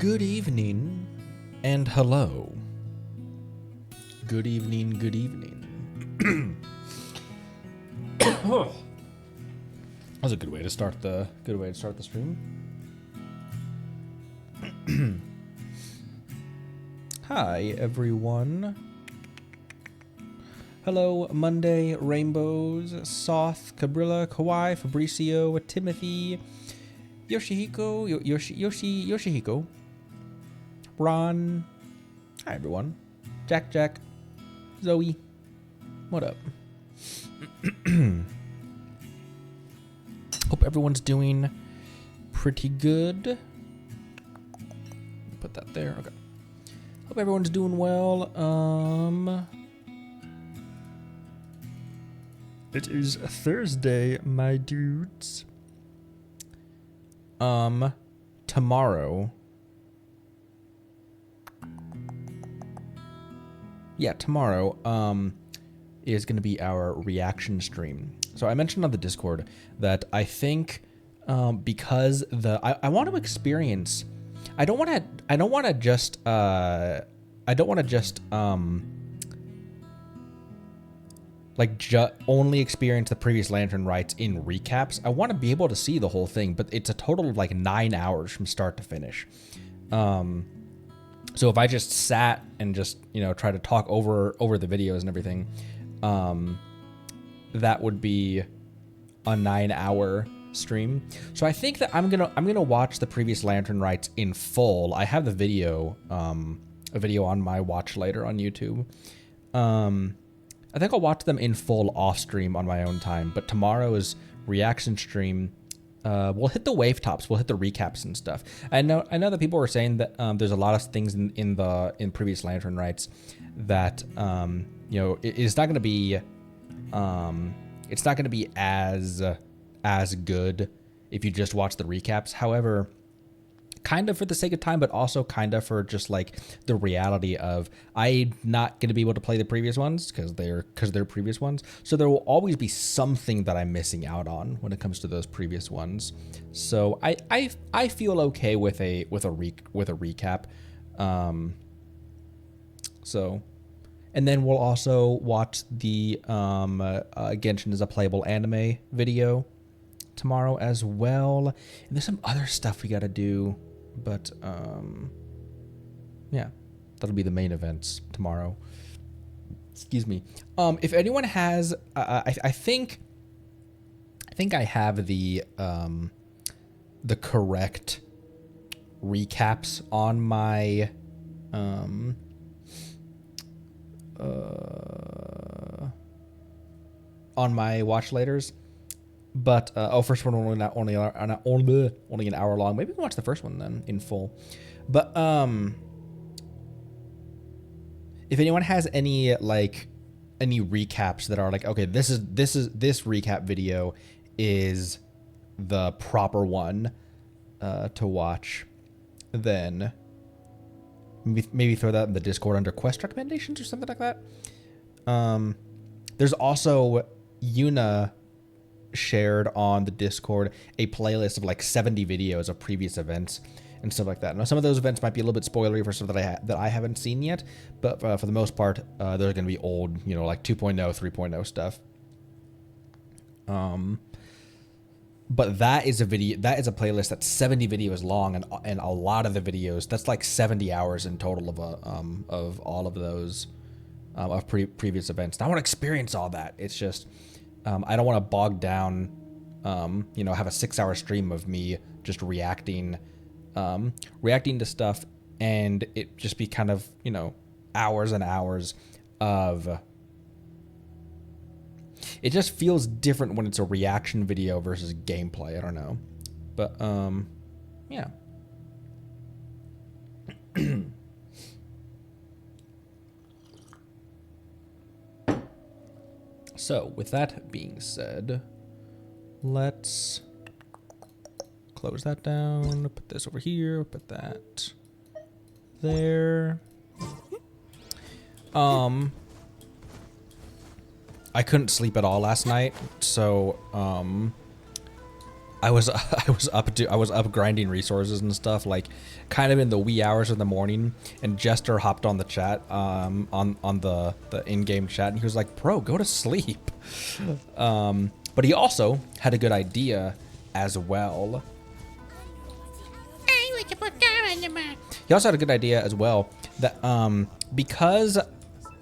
Good evening and hello. Good evening, good evening. That was a good way to start the stream. Hi everyone. Hello, Monday, Rainbows, Soth, Cabrilla, Kawhi, Fabricio, Timothy, Yoshihiko, Ron. Hi everyone. Jack, Zoe. What up? Hope everyone's doing pretty good. Put that there. Okay. Hope everyone's doing well. It is Thursday, my dudes. Tomorrow. Yeah, tomorrow, is going to be our reaction stream. So I mentioned on the Discord that I think, because I want to experience, I don't want to just only experience the previous Lantern Rites in recaps. I want to be able to see the whole thing, but it's a total of like 9 hours from start to finish. So if I just sat and just, try to talk over the videos and everything, that would be a 9-hour stream. So I think that I'm gonna watch the previous Lantern Rites in full. I have the video, a video on my watch later on YouTube. I think I'll watch them in full off stream on my own time. But tomorrow's reaction stream, we'll hit the wave tops, we'll hit the recaps and stuff. I know that people were saying that there's a lot of things in previous Lantern Rites that it's not gonna be as good if you just watch the recaps. However, kind of for the sake of time, but also kind of for just like the reality of I'm not going to be able to play the previous ones because they're previous ones. So there will always be something that I'm missing out on when it comes to those previous ones. So I feel okay with a recap. And then we'll also watch the Genshin is a playable anime video tomorrow as well. And there's some other stuff we got to do. But, yeah, that'll be the main events tomorrow. Excuse me. If anyone has, I think I have the correct recaps on my, watch laters. But first one only an hour long. Maybe we can watch the first one then in full. But if anyone has any recaps that are like, okay, this recap video is the proper one to watch, then maybe throw that in the Discord under quest recommendations or something like that. There's also Yuna shared on the Discord a playlist of like 70 videos of previous events and stuff like that. Now some of those events might be a little bit spoilery for stuff that I haven't seen yet, but for the most part, they're going to be old, like 2.0, 3.0 stuff. But that is a playlist that's 70 videos long, and a lot of the videos, that's like 70 hours in total of all of those of previous events. And I want to experience all that. It's just I don't want to bog down, have a 6-hour stream of me just reacting to stuff, and it just be kind of, hours and hours of. It just feels different when it's a reaction video versus gameplay. I don't know, but yeah. So, with that being said, let's close that down, put this over here, put that there. I couldn't sleep at all last night, so I was I was up grinding resources and stuff, like kind of in the wee hours of the morning, and Jester hopped on the chat, on the in-game chat, and he was like, "Bro, go to sleep." But he also had a good idea as well. He also had a good idea as well that because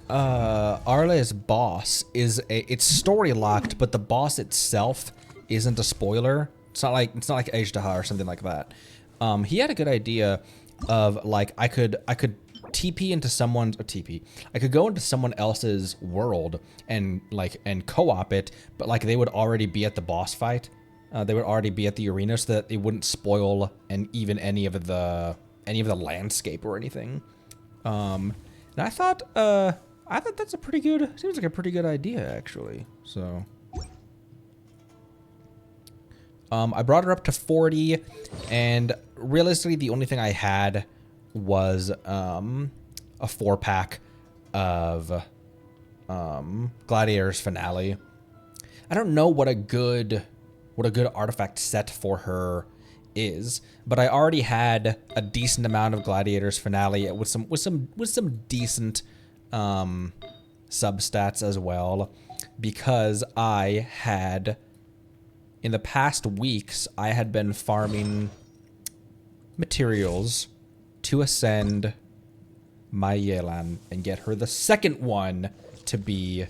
Arle's boss is it's story locked, but the boss itself isn't a spoiler. It's not like Ejdaha or something like that. He had a good idea of like I could TP into someone's TP. I could go into someone else's world and co-op it, but like they would already be at the boss fight. They would already be at the arena, so that it wouldn't spoil even any of the landscape or anything. And I thought that's a pretty good. Seems like a pretty good idea actually. So. I brought her up to 40, and realistically, the only thing I had was a 4-pack of Gladiator's Finale. I don't know what a good artifact set for her is, but I already had a decent amount of Gladiator's Finale with some decent substats as well, because I had. In the past weeks, I had been farming materials to ascend my Yelan and get her the second one to be,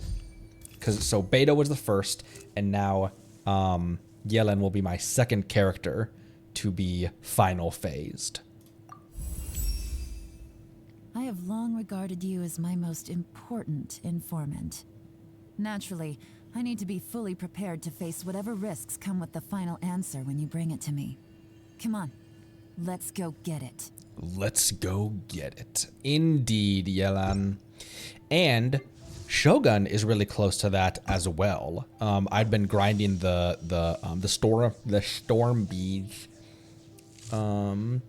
so Beta was the first, and now Yelan will be my second character to be final phased. I have long regarded you as my most important informant. Naturally, I need to be fully prepared to face whatever risks come with the final answer when you bring it to me. Come on, let's go get it. Let's go get it. Indeed, Yelan. And Shogun is really close to that as well. I'd been grinding the storm beads, flower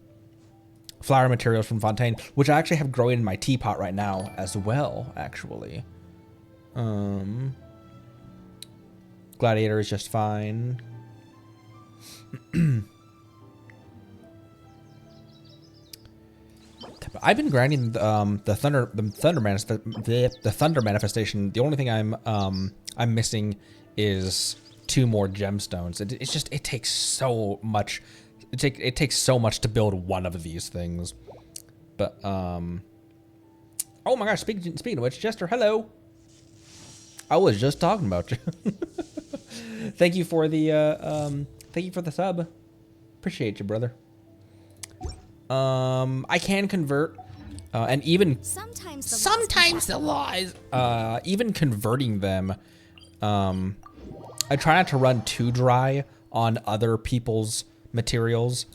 materials from Fontaine, which I actually have growing in my teapot right now as well, actually. Gladiator is just fine. I've been grinding the thunder manifestation. The only thing I'm missing is 2 more gemstones. It takes so much. It takes so much to build one of these things. But oh my gosh! Speaking of which, Jester, hello. I was just talking about you. Thank you for the sub. Appreciate you, brother. I can convert, and even sometimes the lies. Even converting them, I try not to run too dry on other people's materials.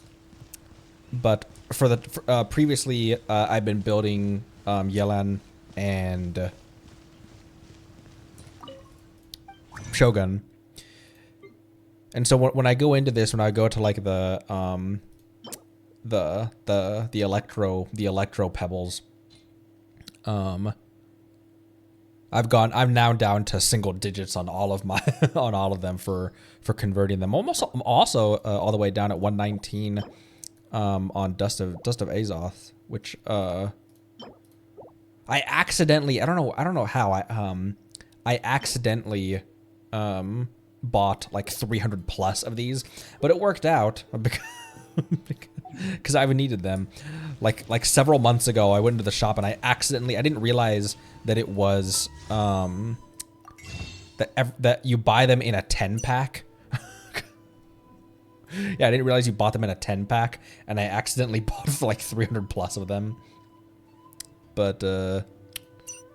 But for the previously, I've been building Yelan and Shogun. And so when I go into this, when I go to like the electro pebbles, I'm now down to single digits on all of my on all of them for converting them. I'm also all the way down at 119 on Dust of Azoth, which I accidentally, I don't know how I accidentally bought like 300 plus of these, but it worked out because I needed them. Like several months ago, I went into the shop and I didn't realize that it was that you buy them in a 10-pack. Yeah, I didn't realize you bought them in a 10-pack, and I accidentally bought like 300 plus of them. But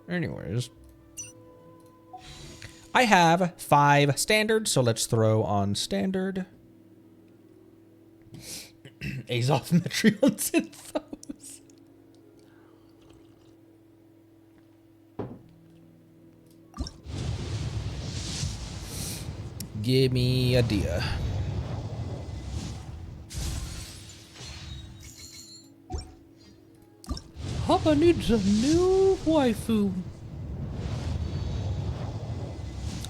anyways, I have 5 standard, so let's throw on standard. Azoth Metreon Synthos. Give me a dia. Papa needs a new waifu.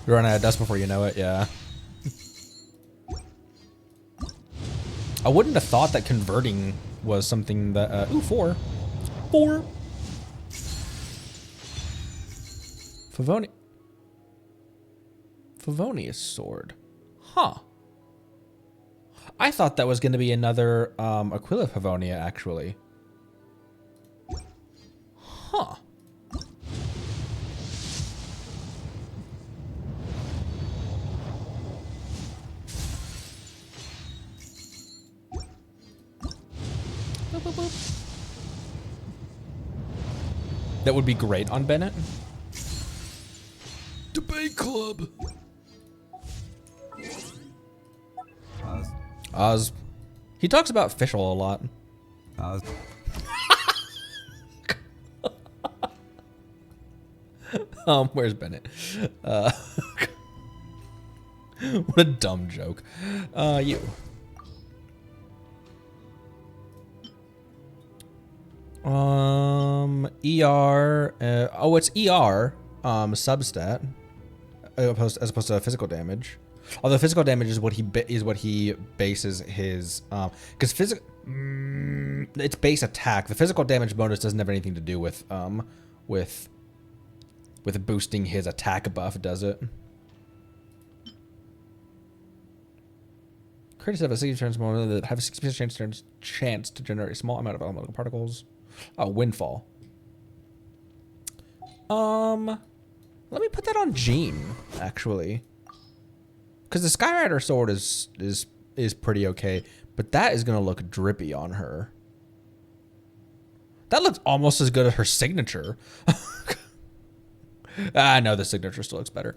You're running out of dust before you know it, yeah. I wouldn't have thought that converting was something that, ooh, 4. 4. Favonius sword. Huh. I thought that was going to be another Aquila Pavonia, actually. Huh. Boop, boop, boop. That would be great on Bennett. Debate club. Oz. He talks about Fischl a lot. Oz. Where's Bennett? What a dumb joke. You. ER. Oh, it's ER. Substat. As opposed to physical damage. Although physical damage is what he bases his because physical it's base attack. The physical damage bonus doesn't have anything to do with boosting his attack buff, does it? Critics have a 60% that have a 60% chance to generate a small amount of elemental particles. Oh, windfall. Let me put that on Jean, actually. Because the Skyrider sword is pretty okay, but that is gonna look drippy on her. That looks almost as good as her signature. No, the signature still looks better.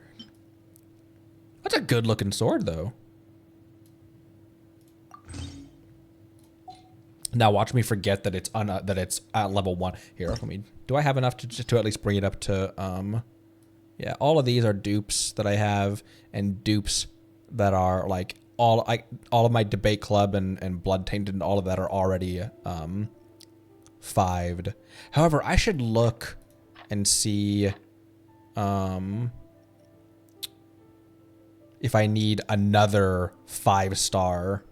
That's a good looking sword, though. Now watch me forget that it's at level 1. Here, let me. Do I have enough to at least bring it up to yeah, all of these are dupes that I have, and dupes that are like all of my debate club and blood tainted and all of that are already 5'd. However, I should look and see if I need another 5-star.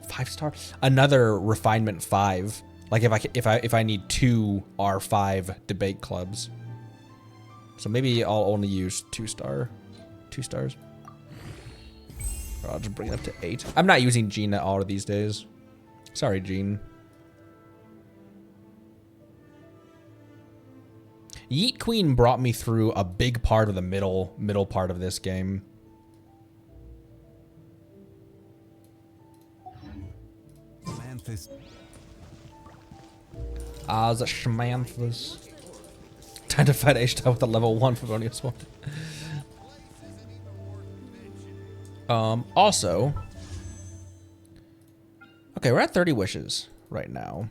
5-star? Another refinement 5. Like if I need 2 R5 debate clubs. So maybe I'll only use 2 stars. Or I'll just bring it up to 8. I'm not using Jean at all these days. Sorry, Jean. Yeet Queen brought me through a big part of the middle part of this game. The Schmanthus. Time to fight H-Star with a level 1 Favonius one. Also, okay, we're at 30 wishes right now.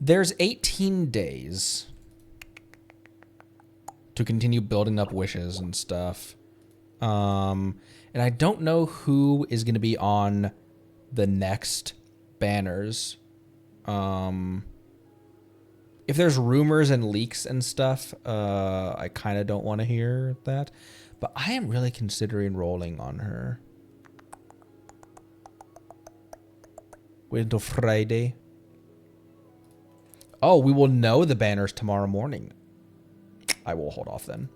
There's 18 days to continue building up wishes and stuff. And I don't know who is going to be on the next banners. If there's rumors and leaks and stuff, I kind of don't want to hear that. But I am really considering rolling on her. Wait until Friday. Oh, we will know the banners tomorrow morning. I will hold off then.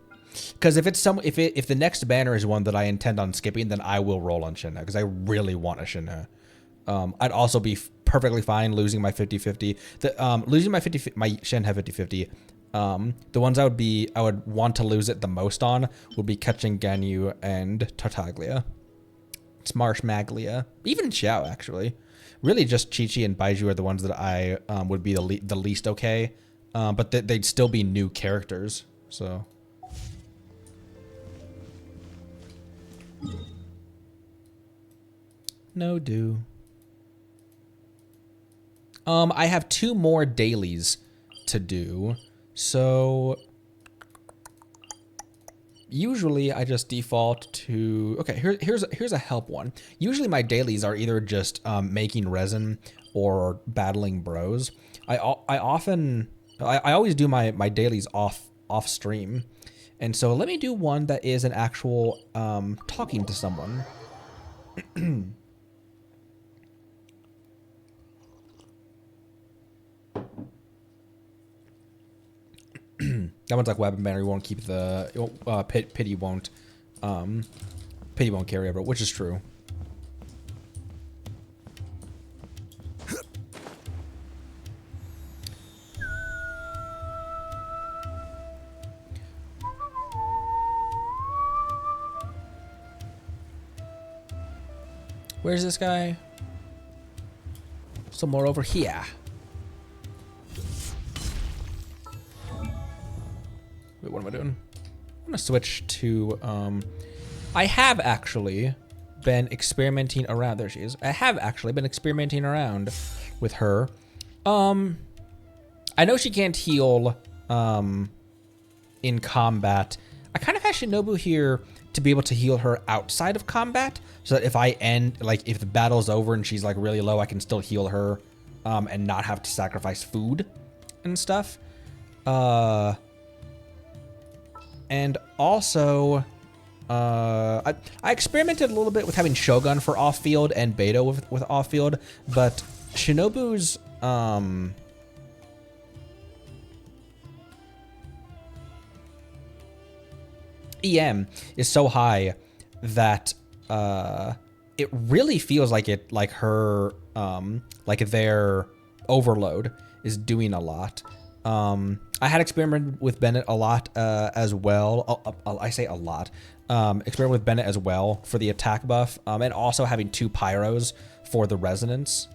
Because if it's if the next banner is one that I intend on skipping, then I will roll on Shinha because I really want a Shinha. I'd also be perfectly fine losing my 50-50. Losing my Shinha 50-50. The ones I would want to lose it the most on would be Ketching Ganyu and Tartaglia. Smarshmaglia. Even Xiao, actually. Really just Chi-Chi and Baiju are the ones that I would be the least okay. But they'd still be new characters, so... No do. I have 2 more dailies to do. So usually I just default to, okay, here's a help one. Usually my dailies are either just making resin or battling bros. I always do my dailies off stream. And so let me do one that is an actual talking to someone. That one's like weapon banner. You won't keep the pity won't carry over, which is true. Where's this guy? Somewhere over here. Wait, what am I doing? I'm gonna switch to, I have actually been experimenting around. There she is. I have actually been experimenting around with her. I know she can't heal, in combat. I kind of have Shinobu here to be able to heal her outside of combat, so that if I end, like, if the battle's over and she's like really low, I can still heal her, and not have to sacrifice food and stuff. And also, I experimented a little bit with having Shogun for off-field and Beto with off-field, but Shinobu's, EM is so high that it really feels like her their overload is doing a lot. I had experimented with Bennett a lot as well. I say a lot. Experiment with Bennett as well for the attack buff, and also having 2 pyros for the resonance.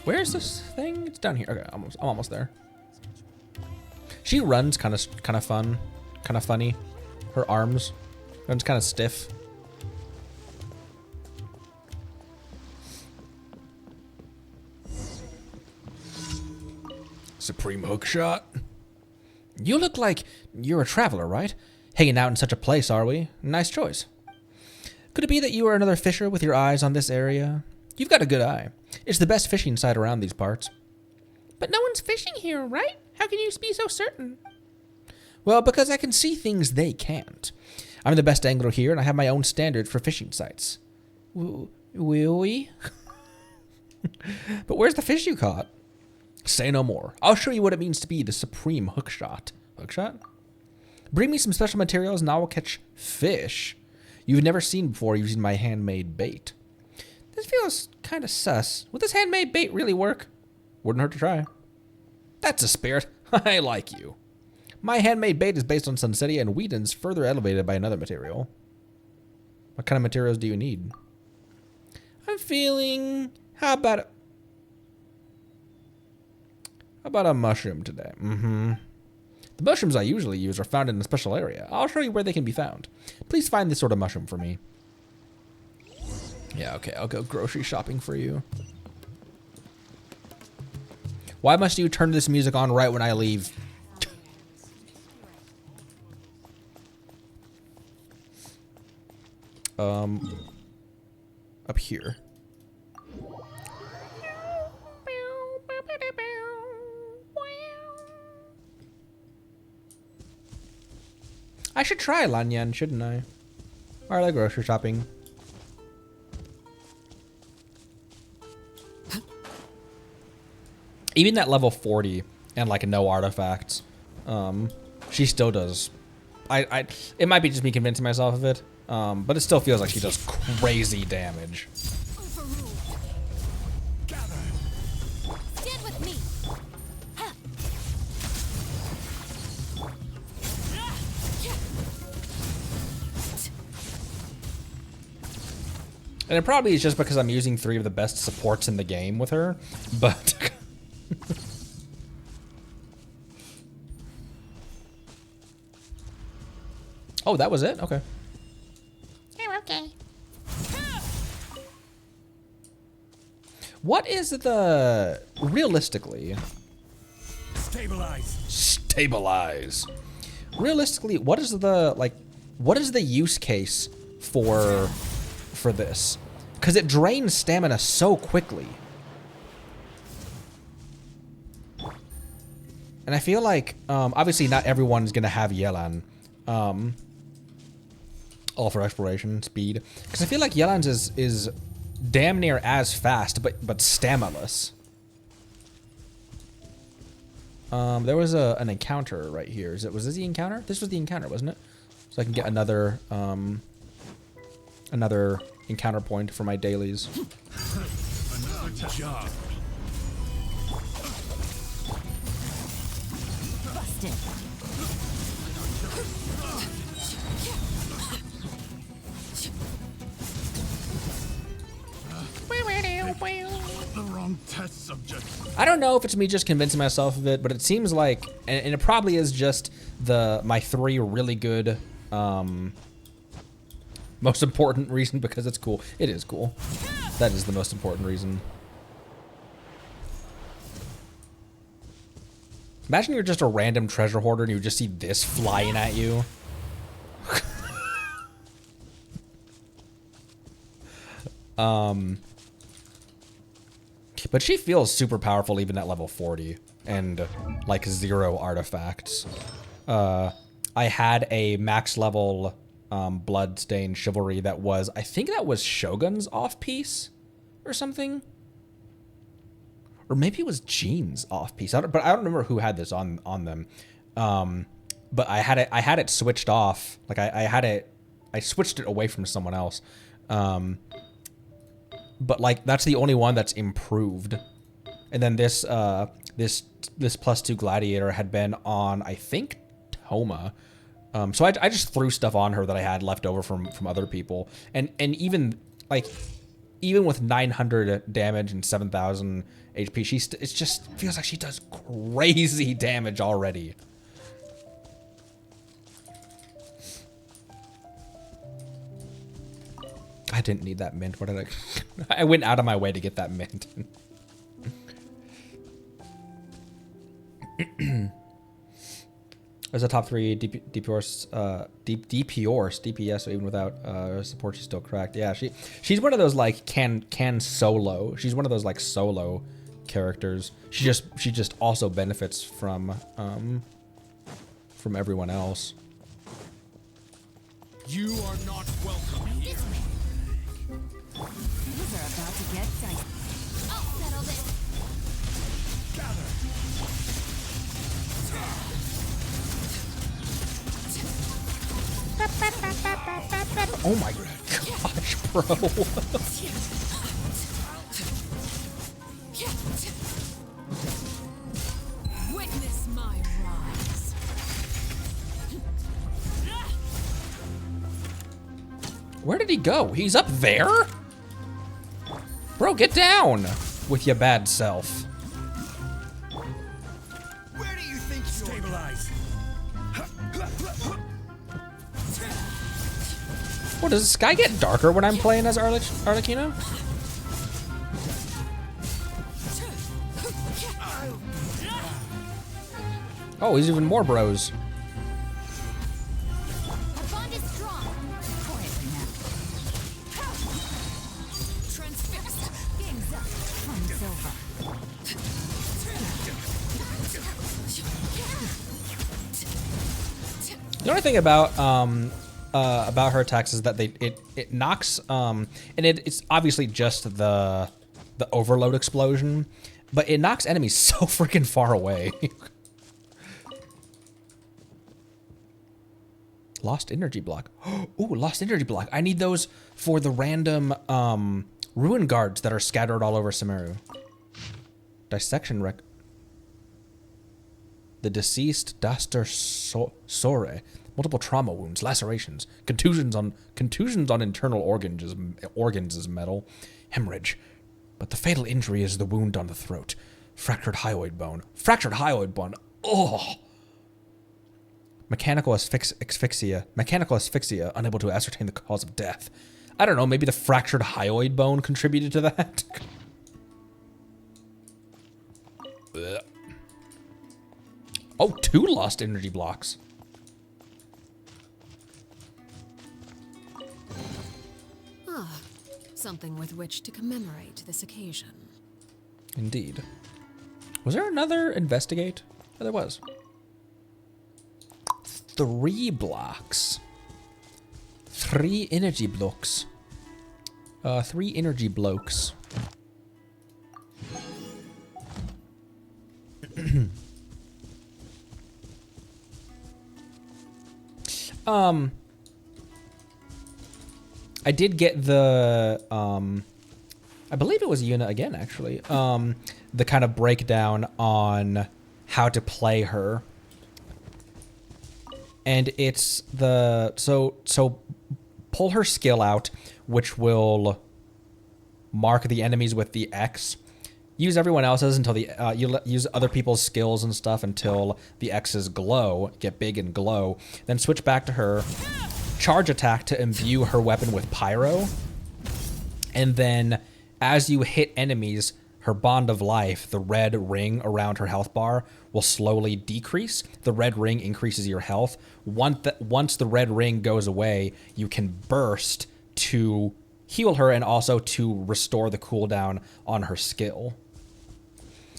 Where's this thing? It's down here. Okay, I'm almost there. She runs kind of fun, kind of funny. Her arms runs kind of stiff. Supreme hook shot. You look like you're a traveler, right? Hanging out in such a place, are we? Nice choice. Could it be that you are another fisher with your eyes on this area? You've got a good eye. It's the best fishing site around these parts. But no one's fishing here, right? How can you be so certain? Well, because I can see things they can't. I'm the best angler here, and I have my own standard for fishing sites. Will we? But where's the fish you caught? Say no more. I'll show you what it means to be the supreme hookshot. Hookshot? Bring me some special materials, and I will catch fish you've never seen before using my handmade bait. This feels kind of sus. Would this handmade bait really work? Wouldn't hurt to try. That's a spirit. I like you. My handmade bait is based on Sunsetia and Whedon's further elevated by another material. What kind of materials do you need? I'm feeling... How about a mushroom today? The mushrooms I usually use are found in a special area. I'll show you where they can be found. Please find this sort of mushroom for me. Yeah, okay, I'll go grocery shopping for you. Why must you turn this music on right when I leave? Up here. I should try Lanyan, shouldn't I? Or like grocery shopping. Even at level 40 and like no artifacts, she still does. It might be just me convincing myself of it, but it still feels like she does crazy damage. Stand with me. And it probably is just because I'm using 3 of the best supports in the game with her, but... Oh, that was it? Okay. Oh, okay. What is the... Realistically... Stabilize. Stabilize. Realistically, what is the, like... What is the use case for this? Because it drains stamina so quickly. And I feel like, obviously not everyone's going to have Yelan. All for exploration speed. Because I feel like Yelan's is damn near as fast, but stamina-less. There was an encounter right here. Was this the encounter? This was the encounter, wasn't it? So I can get another encounter point for my dailies. Another job. Busted. The wrong test subject. I don't know if it's me just convincing myself of it, but it seems like, and it probably is just my 3 really good, most important reason, because it's cool. It is cool. That is the most important reason. Imagine you're just a random treasure hoarder and you just see this flying at you. But she feels super powerful even at level 40 and like 0 artifacts. I had a max level Bloodstained Chivalry that was, I think that was Shogun's off-piece or something. Or maybe it was Jean's off-piece. But I don't remember who had this on them. But I had it switched off. Like I switched it away from someone else. But like that's the only one that's improved. And then this +2 Gladiator had been on, I think, Toma. So I just threw stuff on her that I had left over from other people. And even with 900 damage and 7,000 HP, it just feels like she does crazy damage already. I didn't need that mint. What did I went out of my way to get that mint. As a top 3 DPS, even without support, she's still cracked. Yeah, she's one of those like can solo. She's one of those like solo characters. She just also benefits from everyone else. You are not welcome here. These are about to get dicey. I'll settle this. Gather. Oh my gosh, bro. Witness my rise. Where did he go? He's up there? Bro, get down with your bad self. Where do you think you're stabilize? What, does the sky get darker when I'm playing as Arlecchino? Oh, he's even more bros. Our bond is strong. Quietly now. Transfixed. Game's up. Fun's over. The only thing about her attacks is that it knocks and it's obviously just the overload explosion, but it knocks enemies so freaking far away. Lost energy block. Ooh, lost energy block. I need those for the random ruin guards that are scattered all over Sumeru. Dissection rec. The deceased Daster Sore. Multiple trauma wounds, lacerations, contusions on internal organs is metal, hemorrhage. But the fatal injury is the wound on the throat. Fractured hyoid bone. Fractured hyoid bone. Oh. Mechanical asphyxia. Mechanical asphyxia, unable to ascertain the cause of death. I don't know, maybe the fractured hyoid bone contributed to that? Oh, 2 lost energy blocks. Something with which to commemorate this occasion. Indeed. Was there another investigate? Oh, there was. 3 blocks. 3 energy blocks. 3 energy blokes. I did get the, I believe it was Yuna again, actually. The kind of breakdown on how to play her. And it's the, so pull her skill out, which will mark the enemies with the X. Use everyone else's until the, use other people's skills and stuff until the X's glow, get big and glow. Then switch back to her, charge attack to imbue her weapon with pyro. And then as you hit enemies, her bond of life, the red ring around her health bar, will slowly decrease. The red ring increases your health. Once the red ring goes away, you can burst to heal her and also to restore the cooldown on her skill.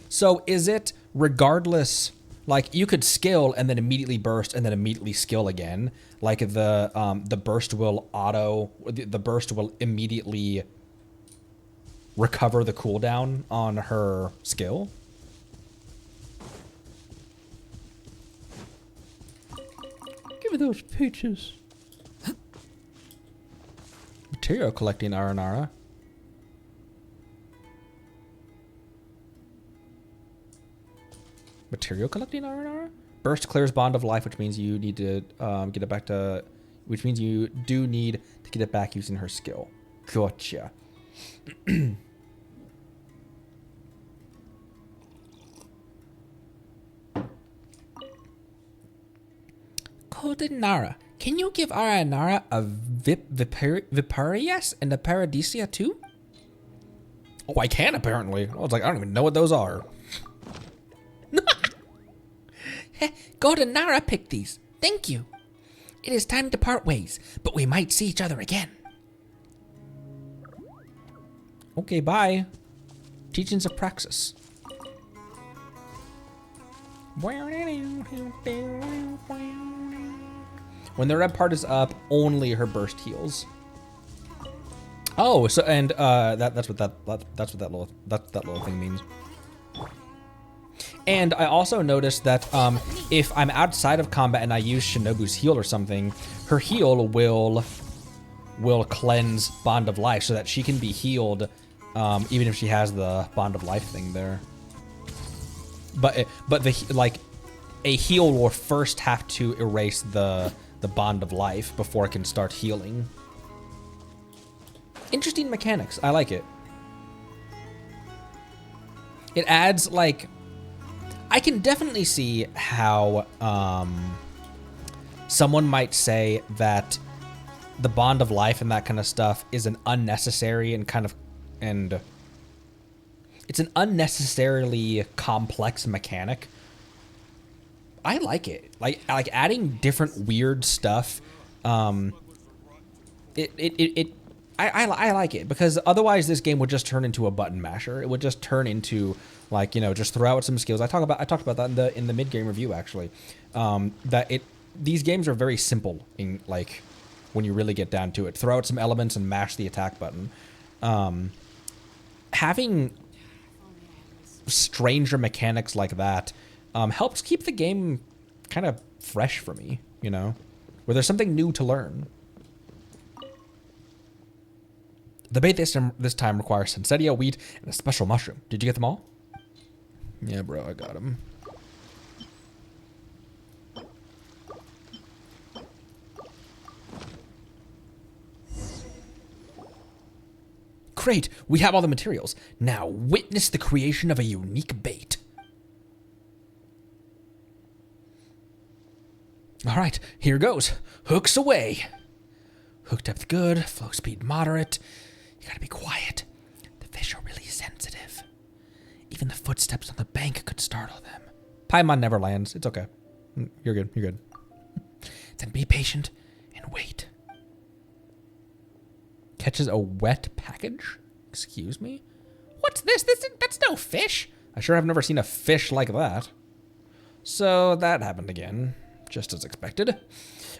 So is it regardless, like you could skill and then immediately burst and then immediately skill again? Like the burst will the burst will immediately recover the cooldown on her skill? Give me those peaches. Material collecting Aranara. Material collecting Aranara? Burst clears bond of life, which means you need to get it back to, which means you do need to get it back using her skill. Gotcha. Golden Nara, can you give Aranara a Viparius and a Paradisia too? Oh, I can apparently. I was like, I don't even know what those are. Golden Nara picked these. Thank you. It is time to part ways, but we might see each other again. Okay, bye. Teachings of Praxis. When the red part is up, only her burst heals. Oh, so and that's what that little thing means. And I also noticed that if I'm outside of combat and I use Shinobu's heal or something, her heal will cleanse Bond of Life so that she can be healed even if she has the Bond of Life thing there. But a heal will first have to erase the Bond of Life before it can start healing. Interesting mechanics. I like it. It adds, like, I can definitely see how someone might say that the Bond of Life and that kind of stuff is an unnecessary and it's an unnecessarily complex mechanic. I like it. Like adding different weird stuff. I like it because otherwise this game would just turn into a button masher. It would just turn into, like, you know, just throw out some skills. I talked about that in the mid game review actually. These games are very simple in, like, when you really get down to it. Throw out some elements and mash the attack button. Having stranger mechanics like that helps keep the game kind of fresh for me, you know, where there's something new to learn. The bait this time requires Sensetia, wheat, and a special mushroom. Did you get them all? Yeah, bro, I got them. Great, we have all the materials. Now witness the creation of a unique bait. All right, here goes. Hooks away. Hook depth good, flow speed moderate. You gotta be quiet. The fish are really sensitive. Even the footsteps on the bank could startle them. Paimon never lands. It's okay. You're good. You're good. Then be patient and wait. Catches a wet package? Excuse me? What's this? That's no fish. I sure have never seen a fish like that. So that happened again, just as expected.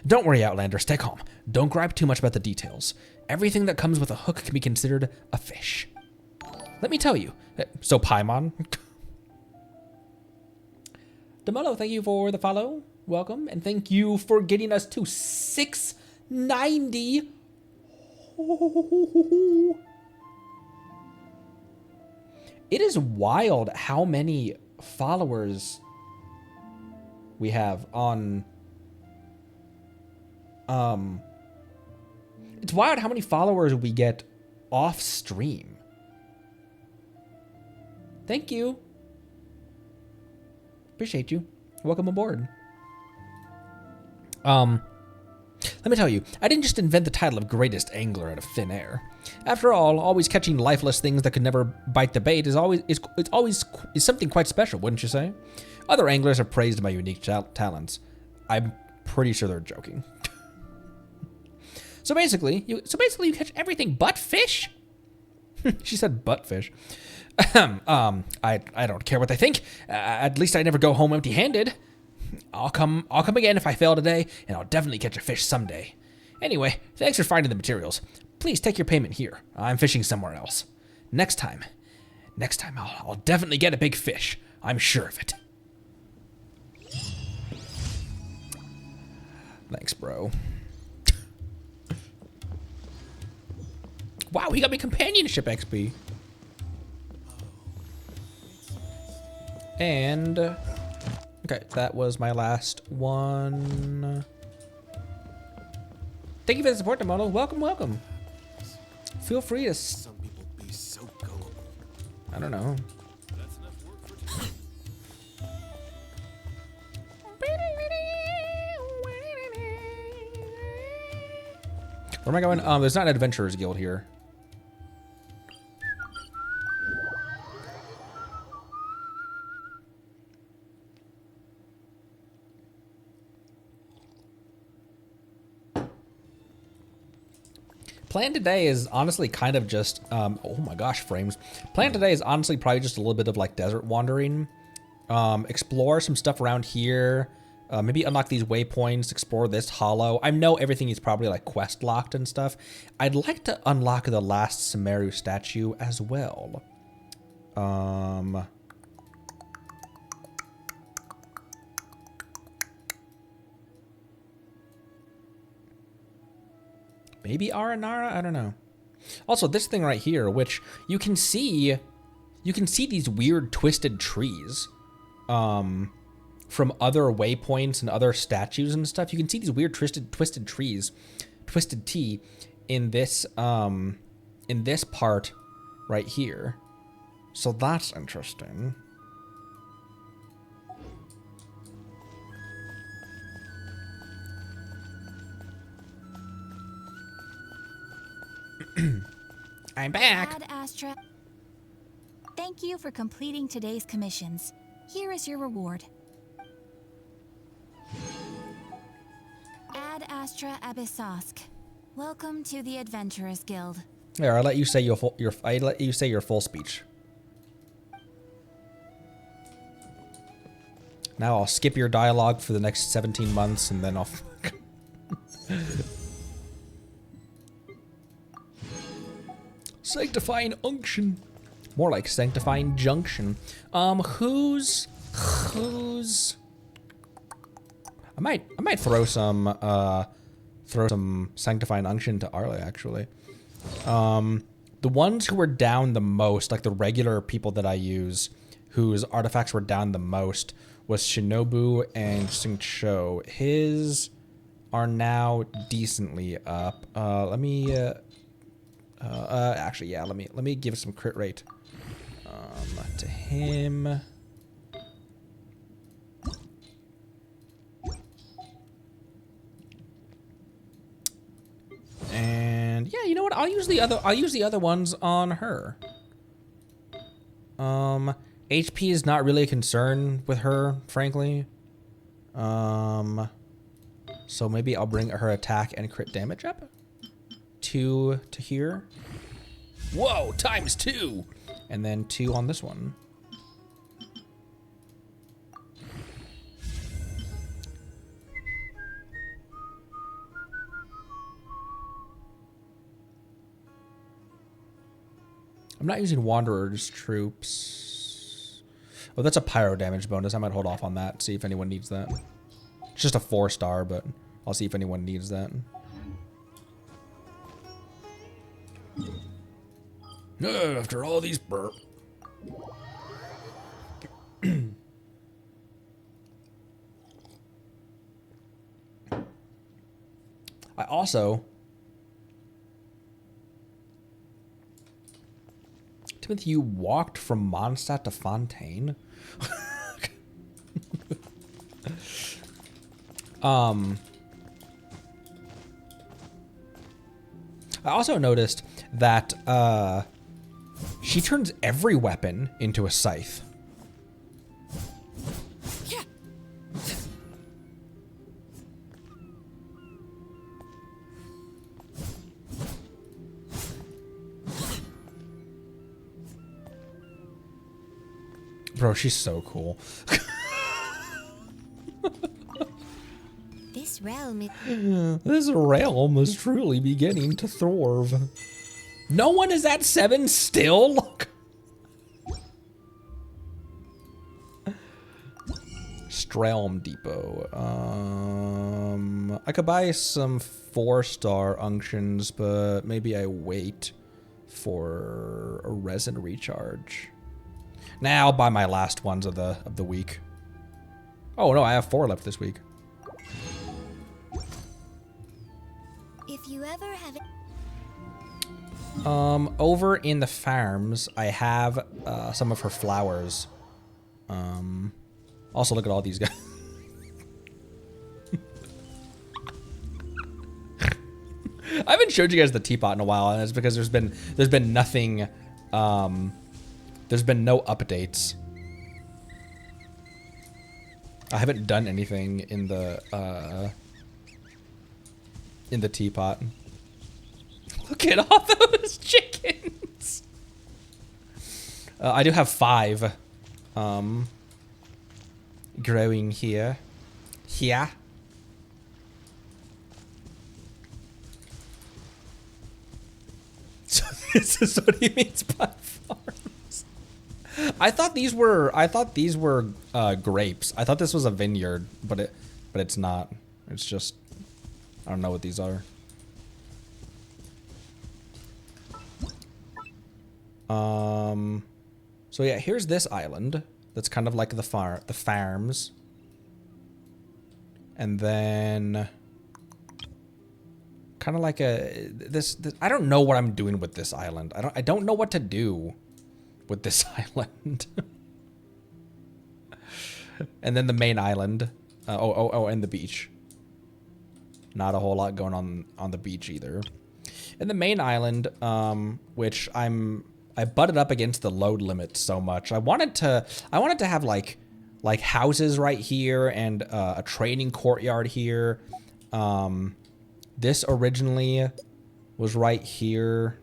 Don't worry, Outlander, stay calm. Don't gripe too much about the details. Everything that comes with a hook can be considered a fish. Let me tell you. So Paimon. Demolo, thank you for the follow. Welcome. And thank you for getting us to 690. It is wild how many followers we have on... It's wild how many followers we get off stream. Thank you. Appreciate you. Welcome aboard. Let me tell you, I didn't just invent the title of greatest angler out of thin air. After all, always catching lifeless things that could never bite the bait is something quite special, wouldn't you say? Other anglers have praised my unique talents. I'm pretty sure they're joking. So basically, you catch everything but fish? She said butt fish. I don't care what they think. At least I never go home empty-handed. I'll come again if I fail today, and I'll definitely catch a fish someday. Anyway, thanks for finding the materials. Please take your payment here. I'm fishing somewhere else. Next time I'll definitely get a big fish. I'm sure of it. Thanks, bro. Wow, he got me companionship XP. And okay, that was my last one. Thank you for the support, Demono. Welcome, welcome. Feel free to. Some people be so gullible. I don't know. Where am I going? There's not an adventurers guild here. Plan today is honestly kind of just, oh my gosh, frames. Plan today is honestly probably just a little bit of like desert wandering. Explore some stuff around here. Maybe unlock these waypoints, explore this hollow. I know everything is probably like quest locked and stuff. I'd like to unlock the last Sumeru statue as well. Maybe Aranara? I don't know. Also, this thing right here, which you can see these weird twisted trees from other waypoints and other statues and stuff. You can see these weird twisted trees, twisted T in this part right here. So that's interesting. I'm back. Ad Astra. Thank you for completing today's commissions. Here is your reward. Ad Astra Abyssosk. Welcome to the Adventurers Guild. Here, I'll let you say your full speech. Now I'll skip your dialogue for the next 17 months and then I'll Sanctifying unction. More like sanctifying junction. Who's I might throw some sanctifying unction to Arle actually. The ones who were down the most, like the regular people that I use, whose artifacts were down the most, was Shinobu and Xingqiu. His are now decently up. Actually, yeah. Let me give some crit rate to him. And yeah, you know what? I'll use the other ones on her. HP is not really a concern with her, frankly. So maybe I'll bring her attack and crit damage up to here. Whoa, ×2, and then 2 on this one. I'm not using Wanderer's troops. Oh, that's a pyro damage bonus. I might hold off on that, see if anyone needs that. It's just a 4-star, but I'll see if anyone needs that. After all these burp. I also... Timothy, you walked from Mondstadt to Fontaine? I also noticed that she turns every weapon into a scythe. Bro, she's so cool. This realm is... This realm is truly beginning to thrive. No one is at 7 still? Look. Strelm Depot. I could buy some 4-star unctions, but maybe I wait for a resin recharge. Nah, I'll buy my last ones of the week. Oh no, I have 4 left this week. If you ever have it... Over in the farms, I have some of her flowers. Also, look at all these guys. I haven't showed you guys the teapot in a while, and it's because there's been nothing. There's been no updates. I haven't done anything in the teapot. Look at all those chickens. I do have 5 growing here. Here. So this is what he means by farms. I thought these were grapes. I thought this was a vineyard, but it's not. It's just, I don't know what these are. So yeah, here's this island. That's kind of like the farms. And then kind of like this I don't know what I'm doing with this island. I don't know what to do with this island. And then the main island. And the beach. Not a whole lot going on the beach either. And the main island, which I butted up against the load limit so much. I wanted to have like houses right here and a training courtyard here. This originally was right here.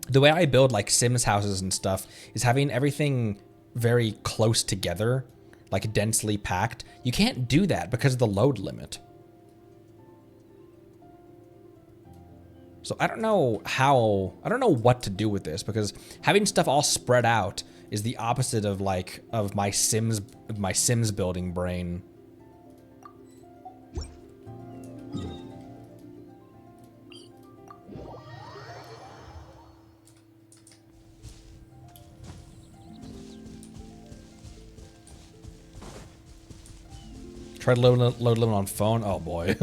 The way I build like Sims houses and stuff is having everything very close together, like densely packed. You can't do that because of the load limit. So I don't know what to do with this, because having stuff all spread out is the opposite of my Sims building brain. Try to load limit on phone. Oh boy.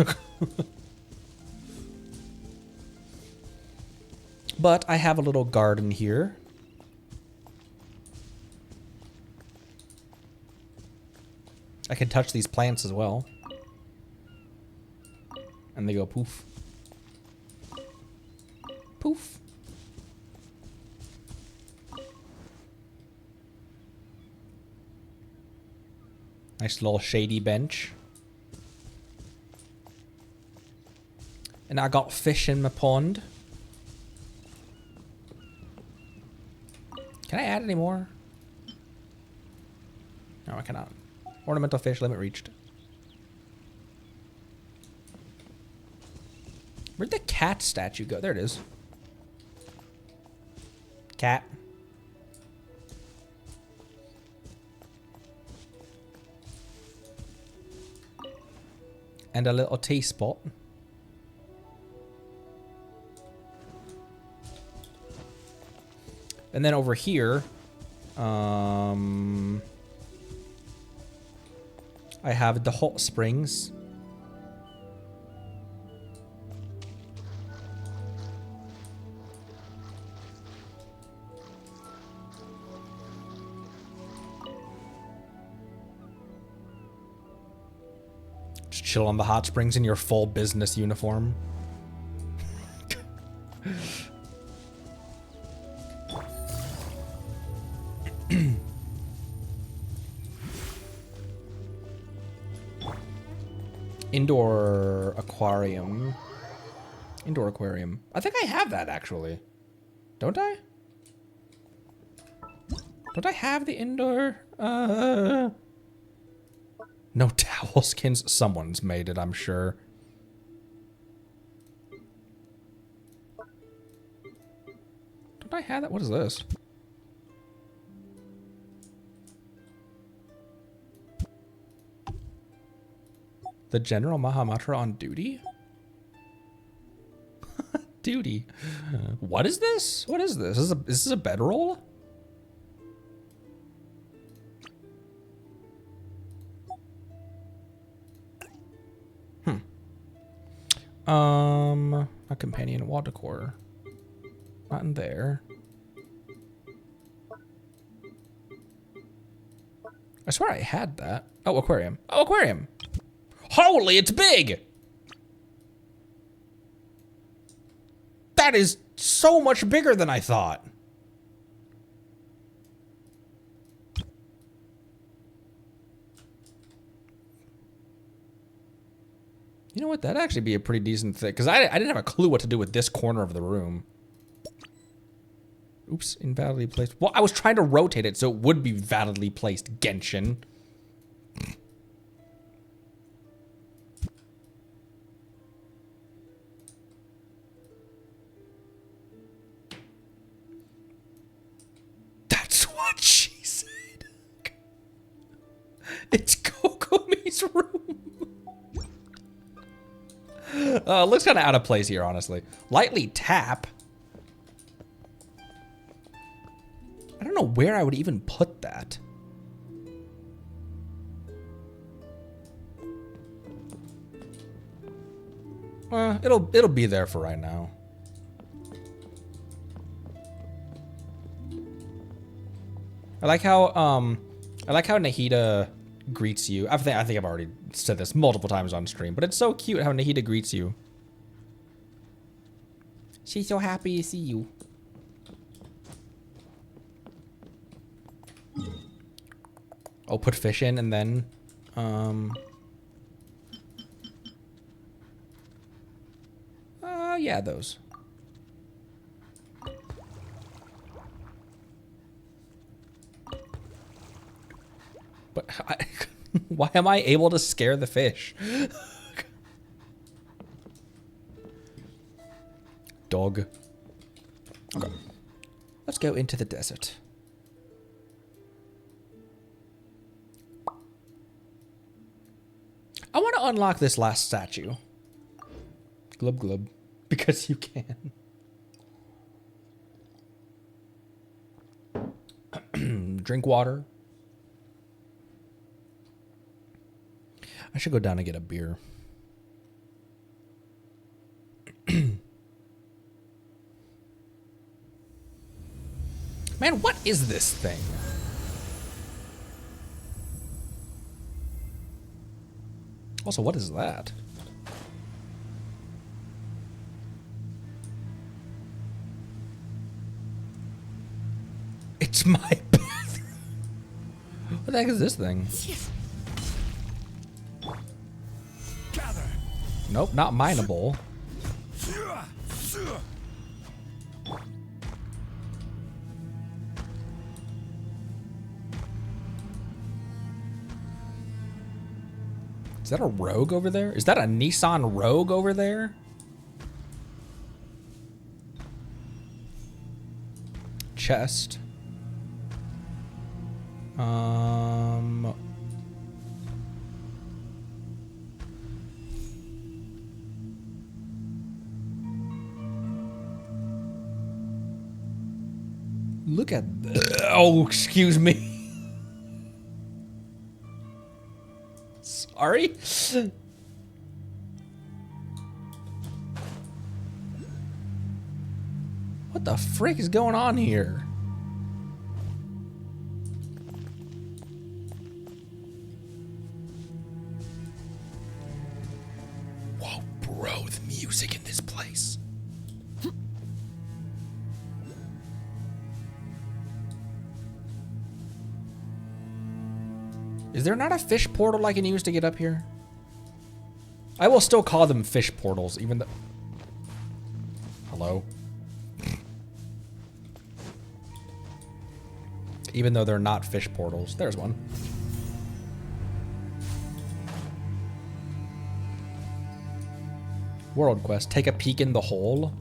But I have a little garden here. I can touch these plants as well. And they go poof. Poof. Nice little shady bench. And I got fish in my pond. Can I add any more? No, I cannot. Ornamental fish limit reached. Where'd the cat statue go? There it is. cat. And a little teapot. And then over here, I have the hot springs. Just chill on the hot springs in your full business uniform. Indoor aquarium. Indoor aquarium. I think I have that actually. Don't I? Don't I have the indoor? No towel skins. Someone's made it, I'm sure. Don't I have that? What is this? The General Mahamatra on duty? Duty. What is this? What is this? Is this a bedroll? A companion wall decor. Not in there. I swear I had that. Oh, aquarium. Oh, aquarium. Holy, it's big! That is so much bigger than I thought. You know what? That'd actually be a pretty decent thing. Because I didn't have a clue what to do with this corner of the room. Oops, invalidly placed. Well, I was trying to rotate it so it would be validly placed, Genshin. That's what she said. It's Kokomi's room. Looks kind of out of place here, honestly. Lightly tap. I don't know where I would even put that. It'll be there for right now. I like how Nahida greets you. I think I've already said this multiple times on stream, but it's so cute how Nahida greets you. She's so happy to see you. Oh, put fish in and then, yeah, those. But why am I able to scare the fish? Dog. Okay. Let's go into the desert. I want to unlock this last statue. Glub glub. Because you can. Drink water. I should go down and get a beer. Man, what is this thing? Also, what is that? It's my bathroom. What the heck is this thing? Nope, not mineable. Is that a Rogue over there? Is that a Nissan Rogue over there? chest. Look at oh, excuse me. Sorry. What the frick is going on here? Whoa, bro, the music in this place. Is there not a fish portal I can use to get up here? I will still call them fish portals, even though... Hello? Even though they're not fish portals. There's one. World quest. Take a peek in the hole.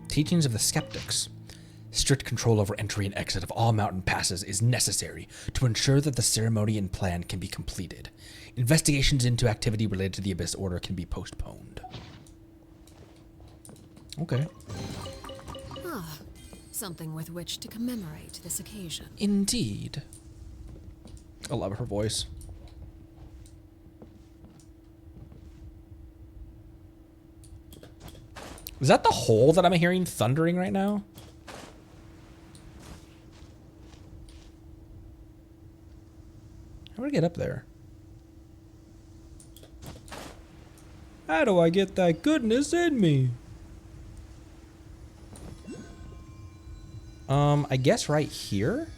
Teachings of the skeptics. Strict control over entry and exit of all mountain passes is necessary to ensure that the ceremony and plan can be completed. Investigations into activity related to the Abyss Order can be postponed. Okay. Ah, something with which to commemorate this occasion. Indeed. I love her voice. Is that the hole that I'm hearing thundering right now? How do I get up there? How do I get that goodness in me? I guess right here?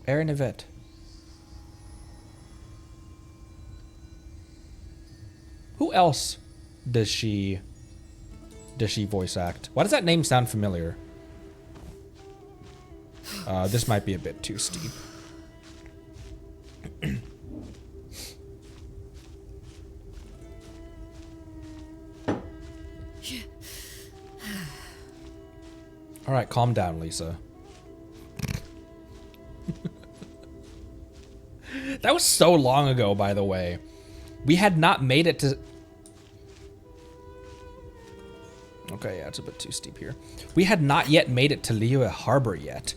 Erin Yvette. Who else does she voice act? Why does that name sound familiar? This might be a bit too steep. All right, calm down, Lisa. That was so long ago, by the way. We had not made it to... Okay, yeah, it's a bit too steep here. We had not yet made it to Liyue Harbor yet.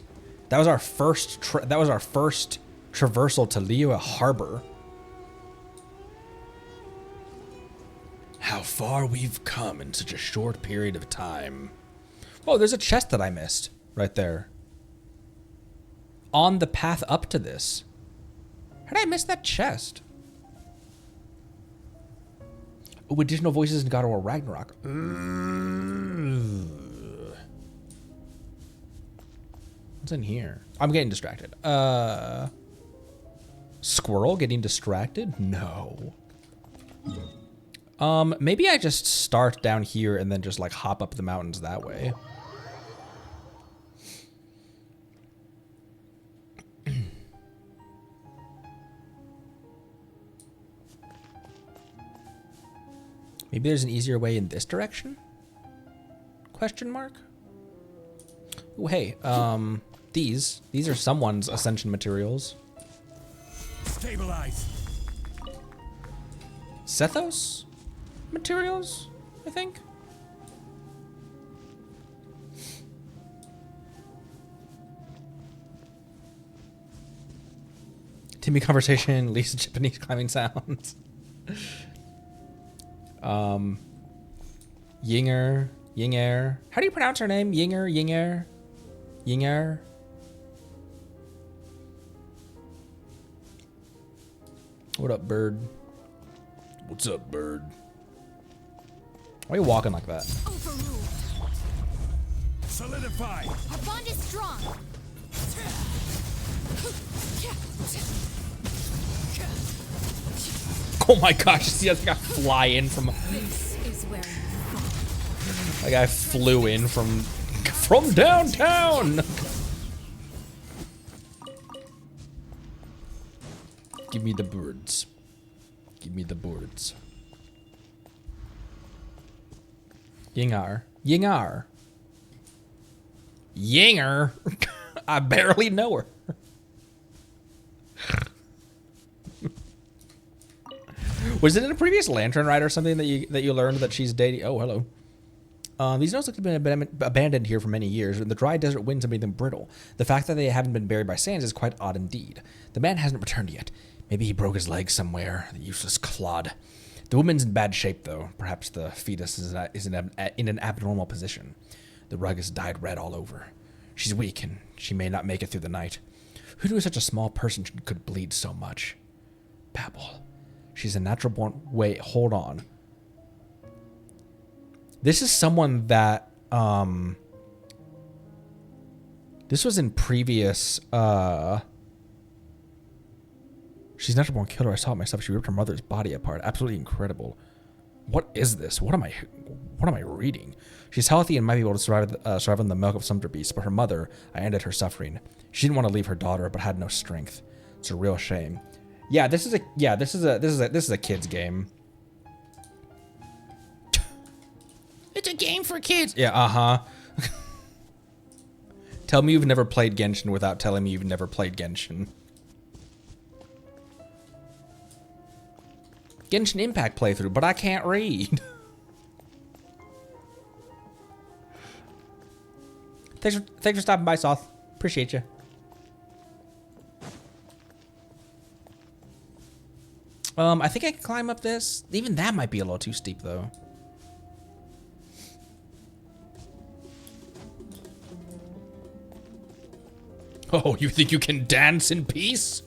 That was our first traversal to Liyue Harbor. How far we've come in such a short period of time. Oh, there's a chest that I missed right there. On the path up to this. How did I miss that chest? Oh, additional voices in God of War Ragnarok. What's in here? I'm getting distracted. Squirrel getting distracted? No. Maybe I just start down here and then just like hop up the mountains that way. Maybe there's an easier way in this direction? Question mark? Oh, hey, these are someone's ascension materials. Stabilize. Sethos materials, I think. Timmy conversation, Lisa Japanese climbing sounds. Yinger. How do you pronounce her name? Yinger. What up, bird? What's up, bird? Why are you walking like that? Overruled. Solidify. Our bond is strong. Oh my gosh, you see that guy fly in from... This is where you fall. That guy flew in from downtown! Give me the birds. Give me the birds. Yingar. Yingar. Yinger. I barely know her. Was it in a previous Lantern Rite or something that you learned that she's dating? Oh, hello. These notes have been abandoned here for many years, and the dry desert winds have made them brittle. The fact that they haven't been buried by sands is quite odd indeed. The man hasn't returned yet. Maybe he broke his leg somewhere, the useless clod. The woman's in bad shape, though. Perhaps the fetus is in an abnormal position. The rug is dyed red all over. She's weak, and she may not make it through the night. Who knew such a small person could bleed so much? Babble. She's a natural born... Wait, hold on. This is someone that... This was in previous... She's a natural born killer. I saw it myself. She ripped her mother's body apart. Absolutely incredible. What is this? What am I reading? She's healthy and might be able to survive on the milk of some beasts, but her mother, I ended her suffering. She didn't want to leave her daughter, but had no strength. It's a real shame. Yeah, this is a kid's game. It's a game for kids. Yeah, uh-huh. Tell me you've never played Genshin without telling me you've never played Genshin. Genshin Impact playthrough, but I can't read. Thanks for stopping by, Soth. Appreciate you. I think I can climb up this. Even that might be a little too steep, though. Oh, you think you can dance in peace?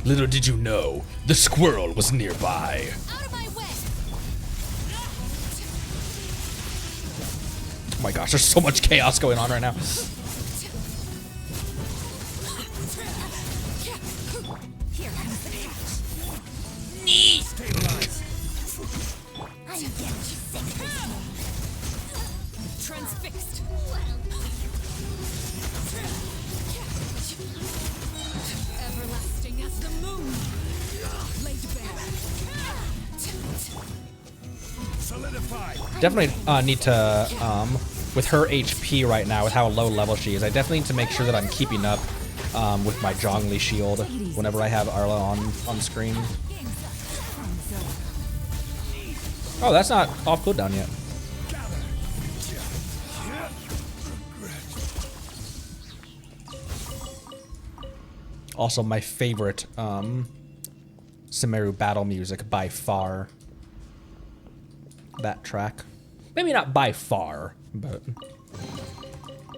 Little did you know, the squirrel was nearby. Out of my way! Oh my gosh, there's so much chaos going on right now. Here comes the catch. Neat. I'm getting sick of this. Transfixed. Everlasting as the moon. Laid bare. Solidified. Definitely need to, with her HP right now, with how low level she is, I definitely need to make sure that I'm keeping up with my Zhongli shield whenever I have Arla on screen. Oh, that's not off cooldown yet. Also, my favorite Sumeru battle music by far. That track. Maybe not by far, but...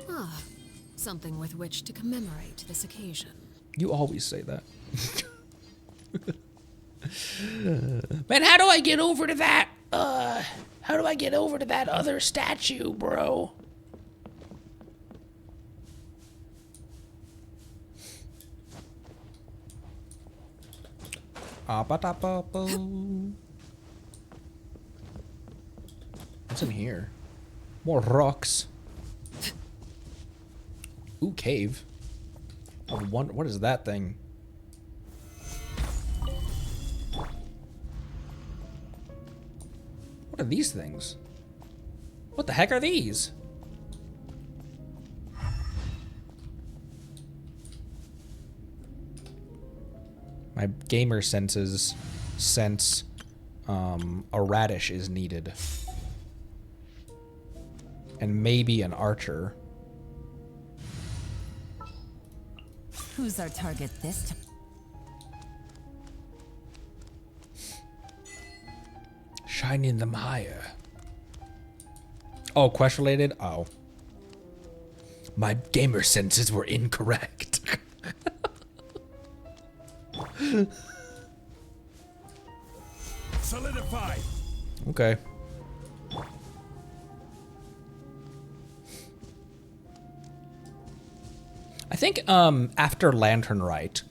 Ah, something with which to commemorate this occasion. You always say that. Man, how do I get over to that? How do I get over to that other statue, bro? What's in here? More rocks. Ooh, cave. I wonder, what is that thing? What are these things? What the heck are these? My gamer senses sense a radish is needed. And maybe an archer. Who's our target this time? Shining them higher. Oh, quest related? Oh. My gamer senses were incorrect. Solidified. Okay. I think after Lantern Rite,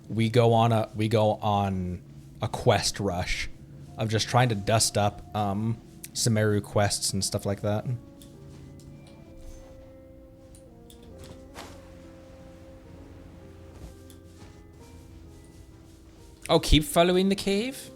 we go on a quest rush of just trying to dust up Sumeru quests and stuff like that. Oh, keep following the cave?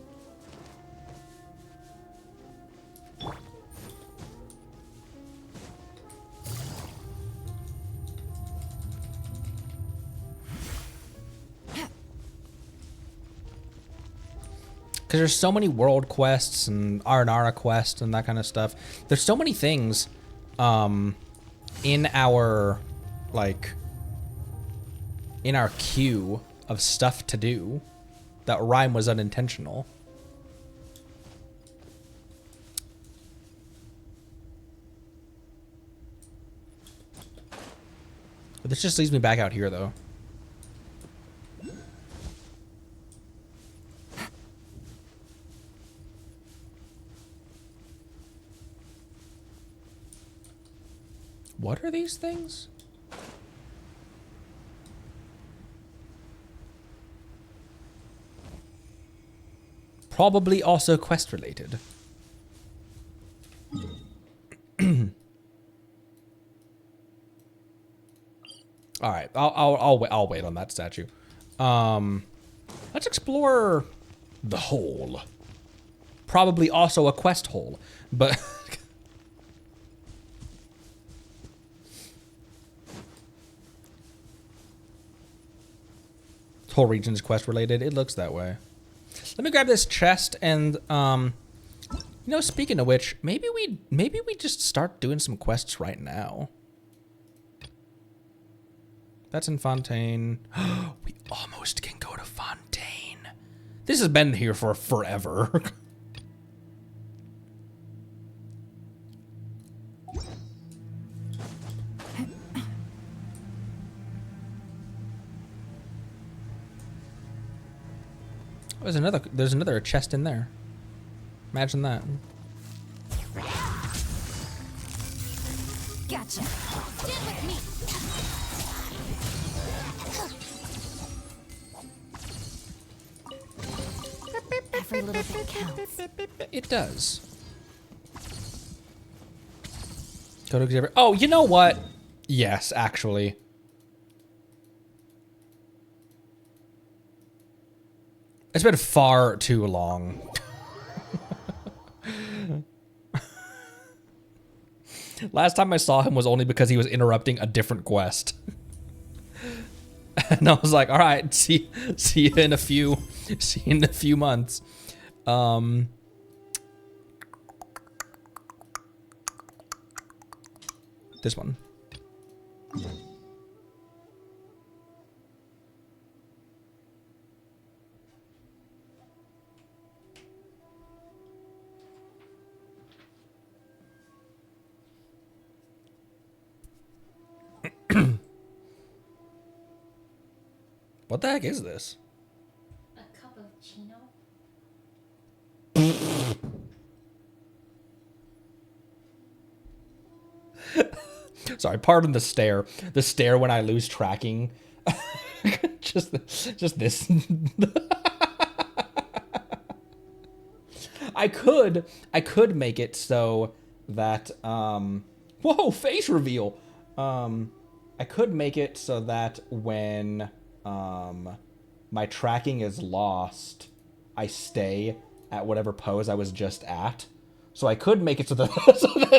Because there's so many world quests and Aranara quests and that kind of stuff. There's so many things in our, like, in our queue of stuff to do that rhyme was unintentional. But this just leads me back out here, though. What are these things? Probably also quest related. All right, I'll wait on that statue. Let's explore the hole. Probably also a quest hole, but. Whole region is quest related. It looks that way. Let me grab this chest and you know, speaking of which, maybe we just start doing some quests right now. That's in Fontaine. We almost can go to Fontaine. This has been here for forever. There's another chest in there. Imagine that. Gotcha. Stand with me. Every little bit counts. It does. Go to exhibit. Oh, you know what? Yes, actually. It's been far too long. Last time I saw him was only because he was interrupting a different quest. And I was like, all right, see you in a few months. This one. What the heck is this? A cup of chino? Sorry, pardon the stare. The stare when I lose tracking. just this. I could make it so that whoa, face reveal. I could make it so that when my tracking is lost, I stay at whatever pose I was just at. So I could make it so that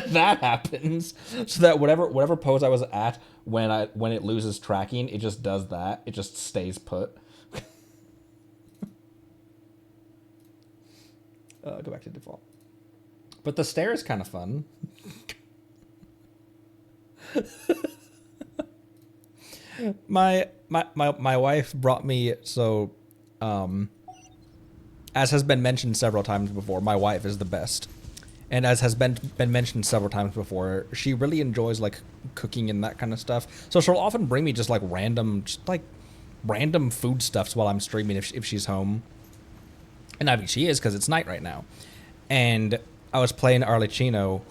that happens, so that whatever pose I was at when it loses tracking, it just does that. It just stays put. Go back to default. But the stare is kind of fun. My wife brought me, so as has been mentioned several times before, my wife is the best. And as has been mentioned several times before, she really enjoys like cooking and that kind of stuff. So she'll often bring me just like random food stuffs while I'm streaming if she's home. And I mean, she is, because it's night right now. And I was playing Arlecchino,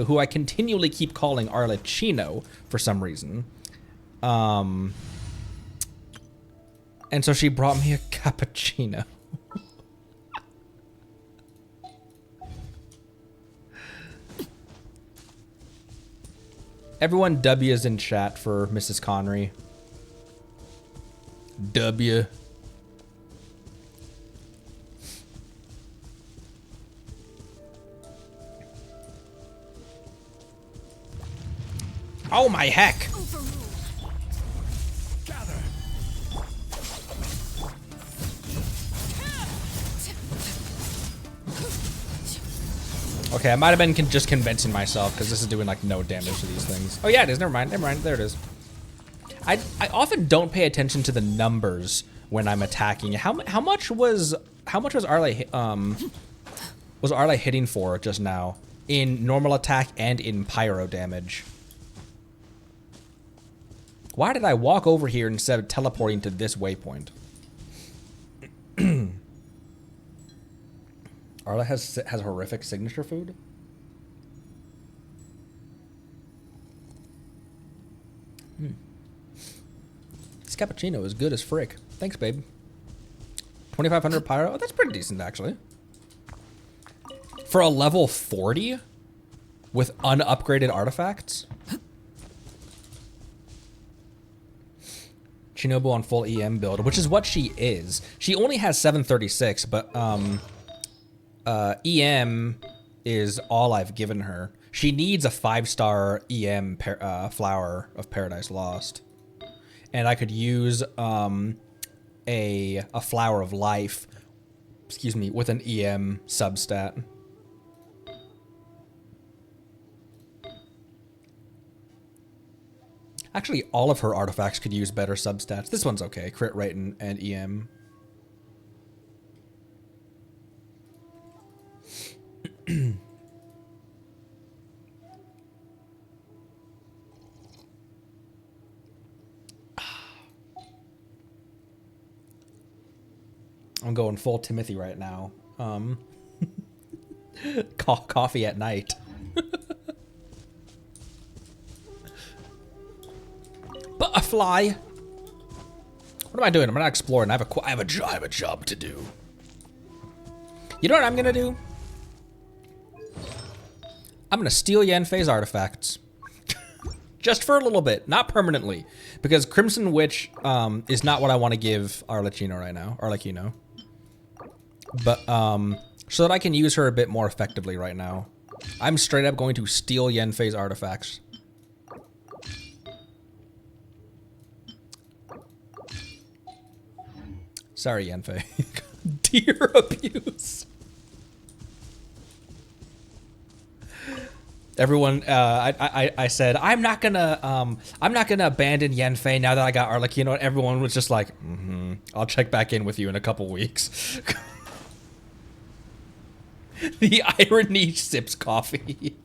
who I continually keep calling Arlecchino for some reason. And so she brought me a cappuccino. Everyone W's in chat for Mrs. Connery. W. Oh my heck! Gather. Okay, I might have been just convincing myself because this is doing like no damage to these things. Oh yeah, it is. Never mind. Never mind. There it is. I often don't pay attention to the numbers when I'm attacking. How much was Arle was Arle hitting for just now in normal attack and in pyro damage? Why did I walk over here instead of teleporting to this waypoint? Arla has horrific signature food. This cappuccino is good as frick. Thanks, babe. 2,500 pyro. Oh, that's pretty decent, actually. For a level 40 with unupgraded artifacts. Shinobu on full EM build, which is what she is. She only has 736, but EM is all I've given her. She needs a 5-star EM Flower of Paradise Lost. And I could use a Flower of Life, excuse me, with an EM substat. Actually, all of her artifacts could use better substats. This one's okay. Crit rate and EM. I'm going full Timothy right now. Coffee at night. Butterfly. What am I doing? I'm not exploring. I have a job to do. You know what I'm gonna do? I'm gonna steal Yanfei's artifacts. Just for a little bit, not permanently. Because Crimson Witch is not what I want to give Arlecchino right now. Arlecchino. But so that I can use her a bit more effectively right now. I'm straight up going to steal Yanfei's artifacts. Sorry, Yanfei. Deer abuse. Everyone, I said I'm not gonna abandon Yanfei now that I got Arlecchino. Everyone was just like, I'll check back in with you in a couple weeks. The irony sips coffee.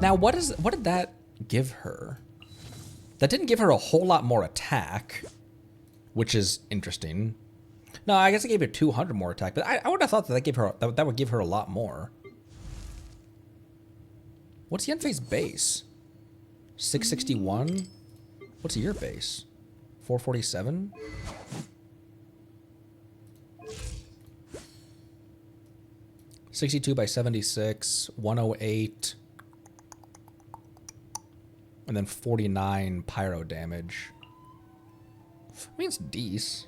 Now, what did that give her? That didn't give her a whole lot more attack, which is interesting. No, I guess it gave her 200 more attack, but I would have thought that would give her a lot more. What's Yanfei's base? 661? What's your base? 447? $62 by 76, 108, and then 49 pyro damage. I mean, it's decent.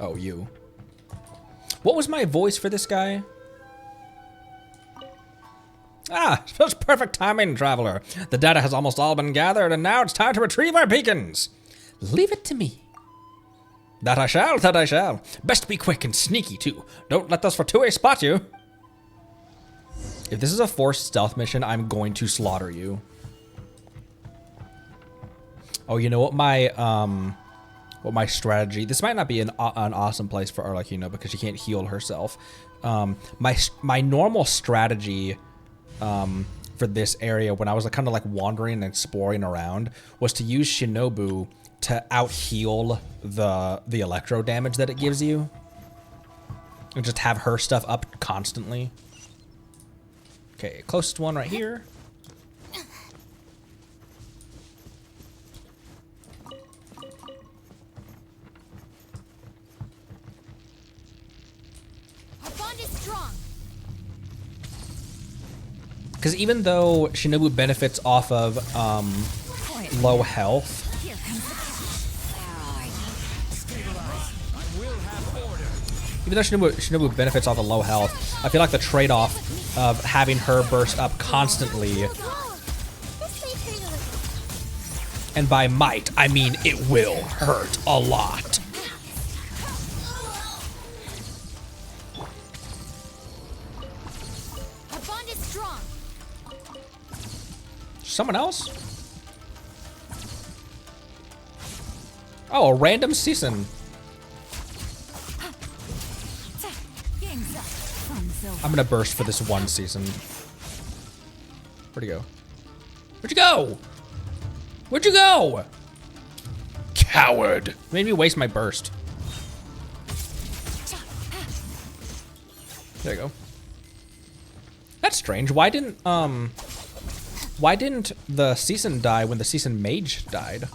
Oh, you. What was my voice for this guy? Ah, such perfect timing, traveler. The data has almost all been gathered, and now it's time to retrieve our beacons. Leave it to me. That I shall, that I shall. Best be quick and sneaky, too. Don't let those for 2A spot you. If this is a forced stealth mission, I'm going to slaughter you. Oh, you know what my strategy... This might not be an awesome place for Arlecchino because she can't heal herself. My normal strategy for this area when I was kind of like wandering and exploring around was to use Shinobu to out-heal the electro damage that it gives you. And just have her stuff up constantly. Okay, closest one right here. Because even though Shinobu benefits off of low health, Even though Shinobu benefits off the low health, I feel like the trade-off of having her burst up constantly, and by might, I mean it will hurt a lot. Our bond is strong. Someone else? Oh, a random season. I'm gonna burst for this one season. Where'd he go? Where'd you go? Where'd you go? Coward! Made me waste my burst. There you go. That's strange. Why didn't the season die when the season mage died?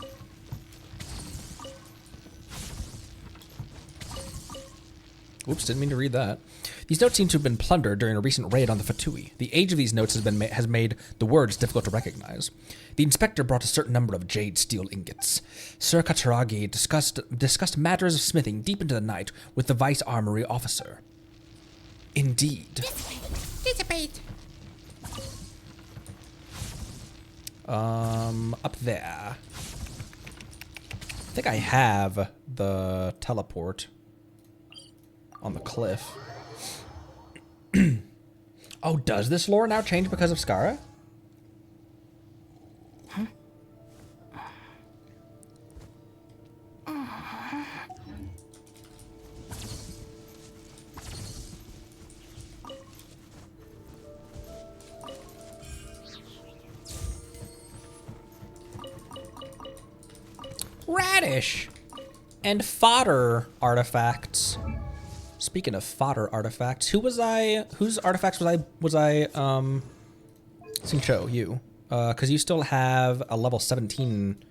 Oops, didn't mean to read that. These notes seem to have been plundered during a recent raid on the Fatui. The age of these notes has made the words difficult to recognize. The inspector brought a certain number of jade steel ingots. Sir Kataragi discussed matters of smithing deep into the night with the vice armory officer. Indeed. Dissipate. Up there. I think I have the teleport on the cliff. Oh, does this lore now change because of Skara? Radish and fodder artifacts. Speaking of fodder artifacts, whose artifacts was I Xingqiu, you. Cause you still have a level 17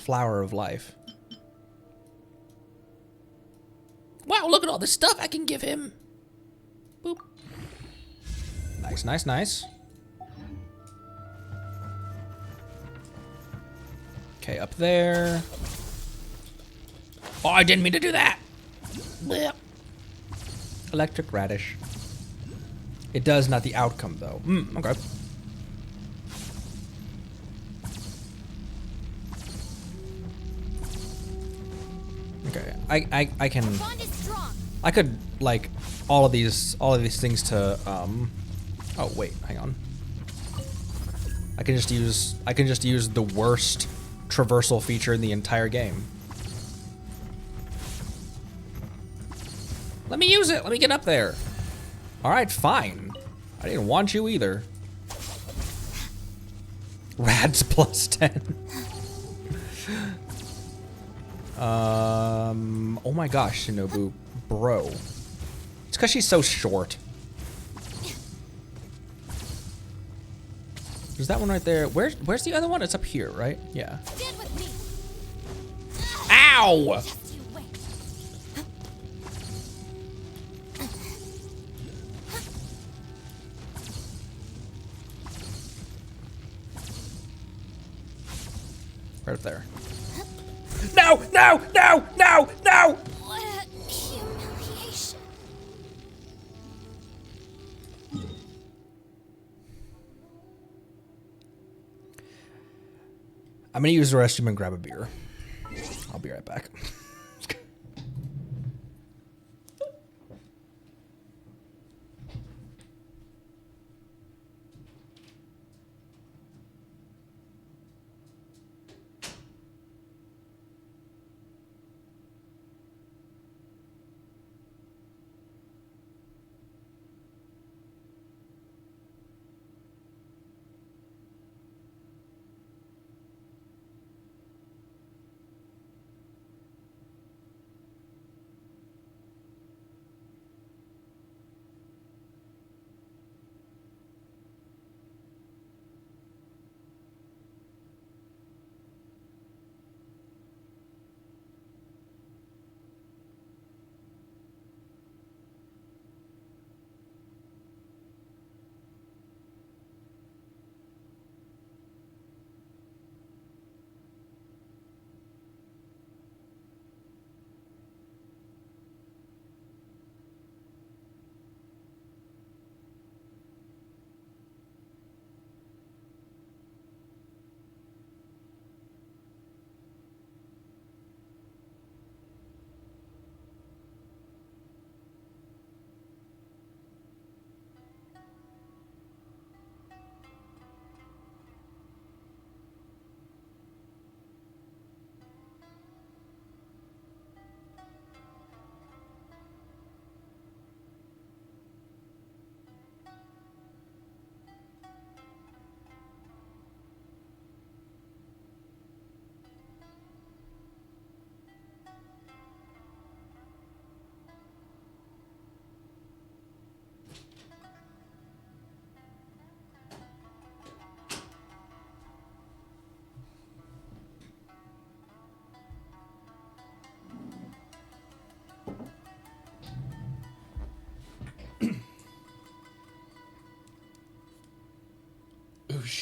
flower of life. Wow, look at all the stuff I can give him. Boop. Nice, nice, nice. Okay, up there. Oh, I didn't mean to do that. Blech. Electric radish. It does, not the outcome, though. Okay. Okay, I can. I could like all of these things to Oh wait, hang on. I can just use the worst traversal feature in the entire game. Let me use it. Let me get up there. All right, fine. I didn't want you either. Rads plus 10. Oh my gosh, Shinobu, bro. It's because she's so short. There's that one right there. Where's the other one? It's up here, right? Yeah. Ow! Right up there. No! No! No! No! No! What a humiliation. I'm gonna use the restroom and grab a beer. I'll be right back.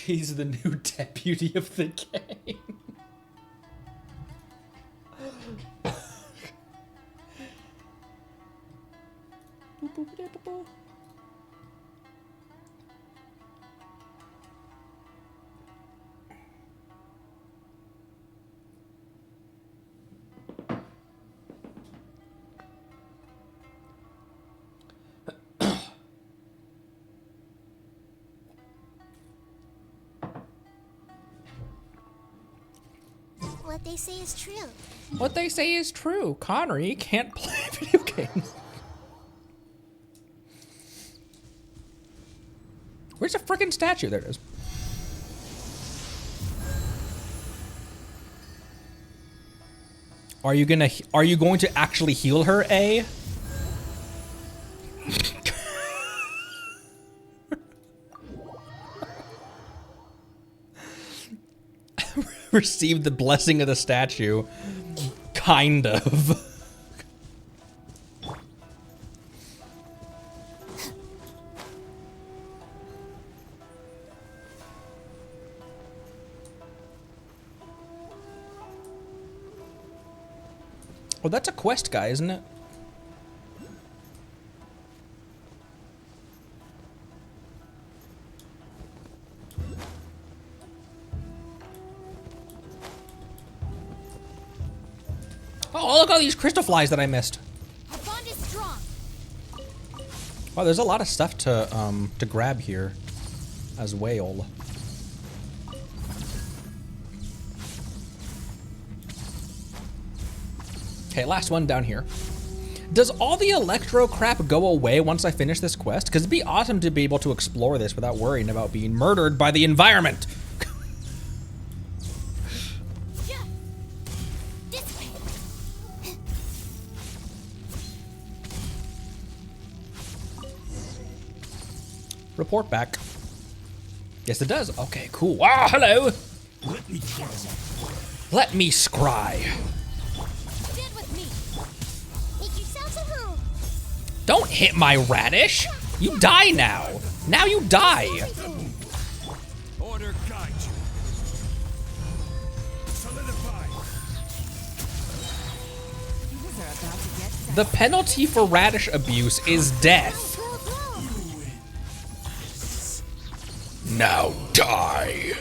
She's the new deputy of the game. What they say is true. What they say is true. Connery can't play video games. Where's the frickin' statue? There it is. Are you going to actually heal her, A? Receive the blessing of the statue. Kind of. Oh, that's a quest guy, isn't it? Oh, look at all these crystal flies that I missed. Our bond is strong. Wow, there's a lot of stuff to grab here as whale. Okay, last one down here. Does all the electro crap go away once I finish this quest? Because it'd be awesome to be able to explore this without worrying about being murdered by the environment. Report back. Yes, it does. Okay, cool. Ah, hello. Let me Chasm. Let me scry. Stand with me. Make yourselves at home. Don't hit my radish. You die now. Now you die. Order guide you. Solidify. Things are about to get The penalty for radish abuse is death. Now die.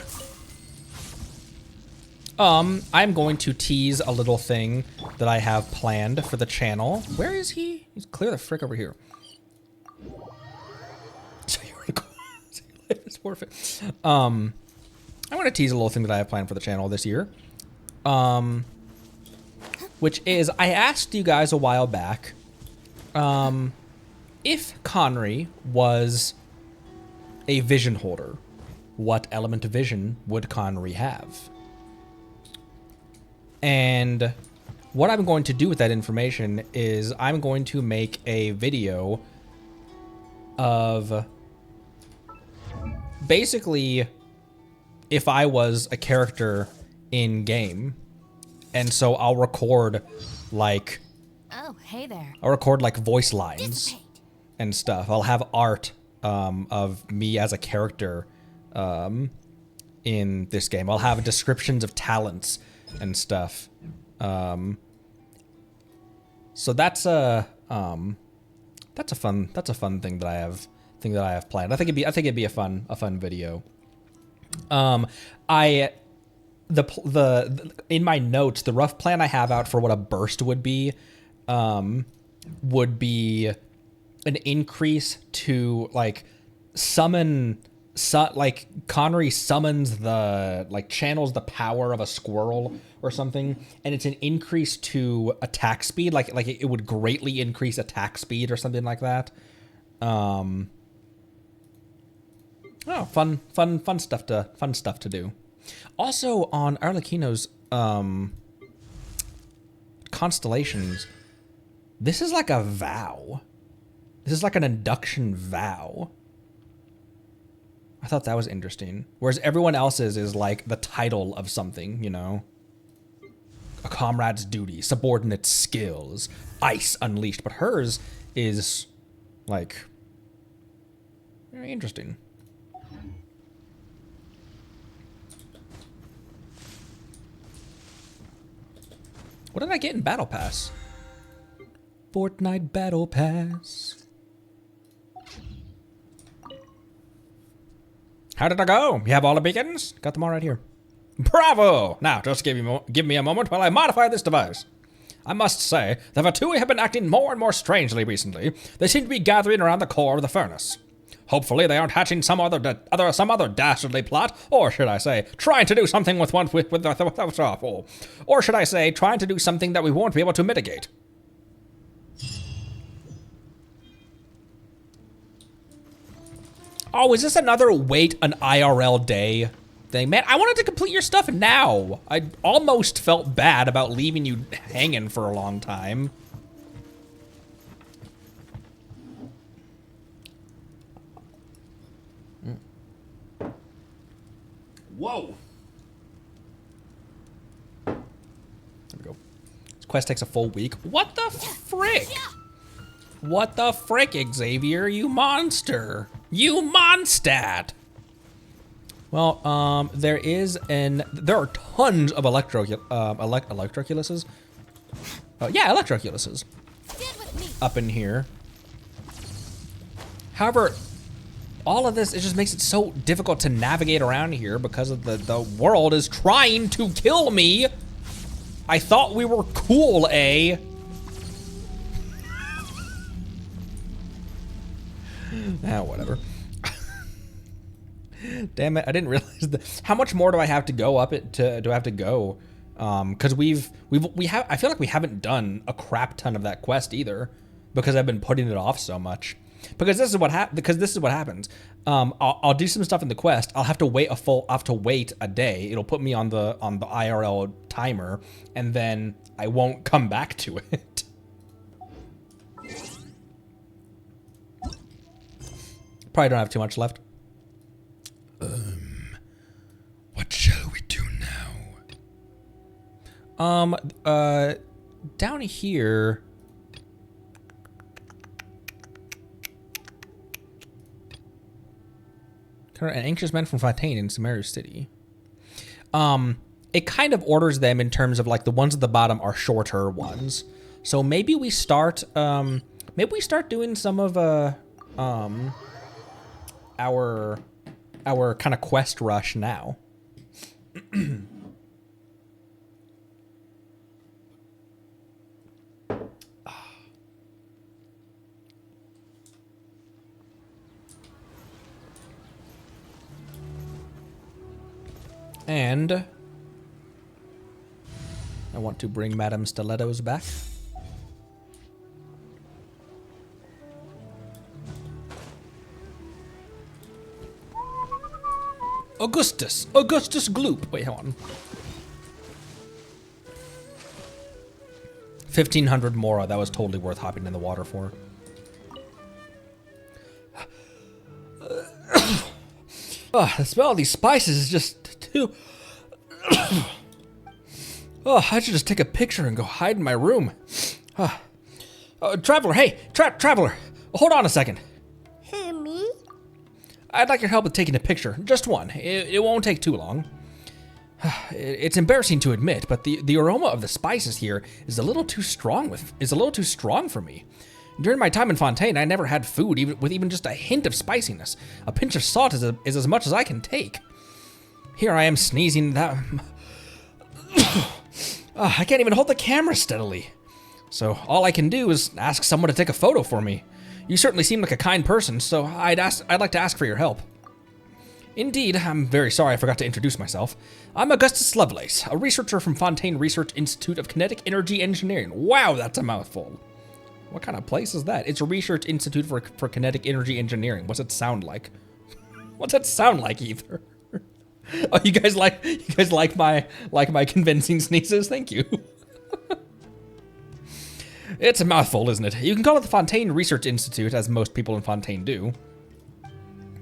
I'm going to tease a little thing that I have planned for the channel. Where is he? He's clear the frick over here. So you're forfeit. I'm going to tease a little thing that I have planned for the channel this year. Which is, I asked you guys a while back, if Connery was a vision holder, what element of vision would Connery have? And what I'm going to do with that information is I'm going to make a video of basically if I was a character in game. And so I'll record like Oh, hey there. I'll record like voice lines Dissipate. and stuff. I'll have art of me as a character in this game. I'll have descriptions of talents and stuff. So that's a fun thing that I have planned. I think it'd be a fun video. In my notes, the rough plan I have out for what a burst would be an increase to like like Connery summons channels the power of a squirrel or something, and it's an increase to attack speed, like it would greatly increase attack speed or something like that. Oh, fun stuff to do. Also on Arlecchino's constellations, this is like a vow. This is like an induction vow. I thought that was interesting. Whereas everyone else's is like the title of something, you know? A comrade's duty, subordinate skills, ice unleashed. But hers is like very interesting. What did I get in Battle Pass? Fortnite Battle Pass. How did I go? You have all the beacons? Got them all right here. Bravo! Now, just give me a moment while I modify this device. I must say, the Vatui have been acting more and more strangely recently. They seem to be gathering around the core of the furnace. Hopefully they aren't hatching some other dastardly plot, or should I say, trying to do something or should I say, trying to do something that we won't be able to mitigate. Oh, is this another wait an IRL day thing? Man, I wanted to complete your stuff now. I almost felt bad about leaving you hanging for a long time. Whoa. There we go. This quest takes a full week. What the frick? What the frick, Xavier? You monster. You monstat. Well, there are tons of electroculuses. Yeah, electroculuses up in here. However, all of this, it just makes it so difficult to navigate around here because of the world is trying to kill me. I thought we were cool, eh? Whatever. Damn it! I didn't realize that. How much more do I have to go up it? Do I have to go? Because we have. I feel like we haven't done a crap ton of that quest either, because I've been putting it off so much. Because this is what happens. I'll do some stuff in the quest. I'll have to wait a day. It'll put me on the IRL timer, and then I won't come back to it. Probably don't have too much left. What shall we do now? Down here. An anxious man from Fontaine in Sumeru City. It kind of orders them in terms of like the ones at the bottom are shorter ones. So maybe we start doing some of our kind of quest rush now. And I want to bring Madame Stilettos back. Augustus Gloop. Wait, hold on. 1,500 Mora. That was totally worth hopping in the water for. The smell of these spices is just too... I should just take a picture and go hide in my room. Traveler, hey, Traveler, hold on a second. Me? I'd like your help with taking a picture, just one. It won't take too long. It's embarrassing to admit, but the aroma of the spices here is a little too strong for me. During my time in Fontaine, I never had food with even just a hint of spiciness. A pinch of salt is as much as I can take. Here I am sneezing that... I can't even hold the camera steadily. So all I can do is ask someone to take a photo for me. You certainly seem like a kind person, so I'd like to ask for your help. Indeed, I'm very sorry I forgot to introduce myself. I'm Augustus Lovelace, a researcher from Fontaine Research Institute of Kinetic Energy Engineering. Wow, that's a mouthful. What kind of place is that? It's a research institute for kinetic energy engineering. What's it sound like? What's that sound like either? Oh, you guys like my convincing sneezes? Thank you. It's a mouthful, isn't it? You can call it the Fontaine Research Institute, as most people in Fontaine do.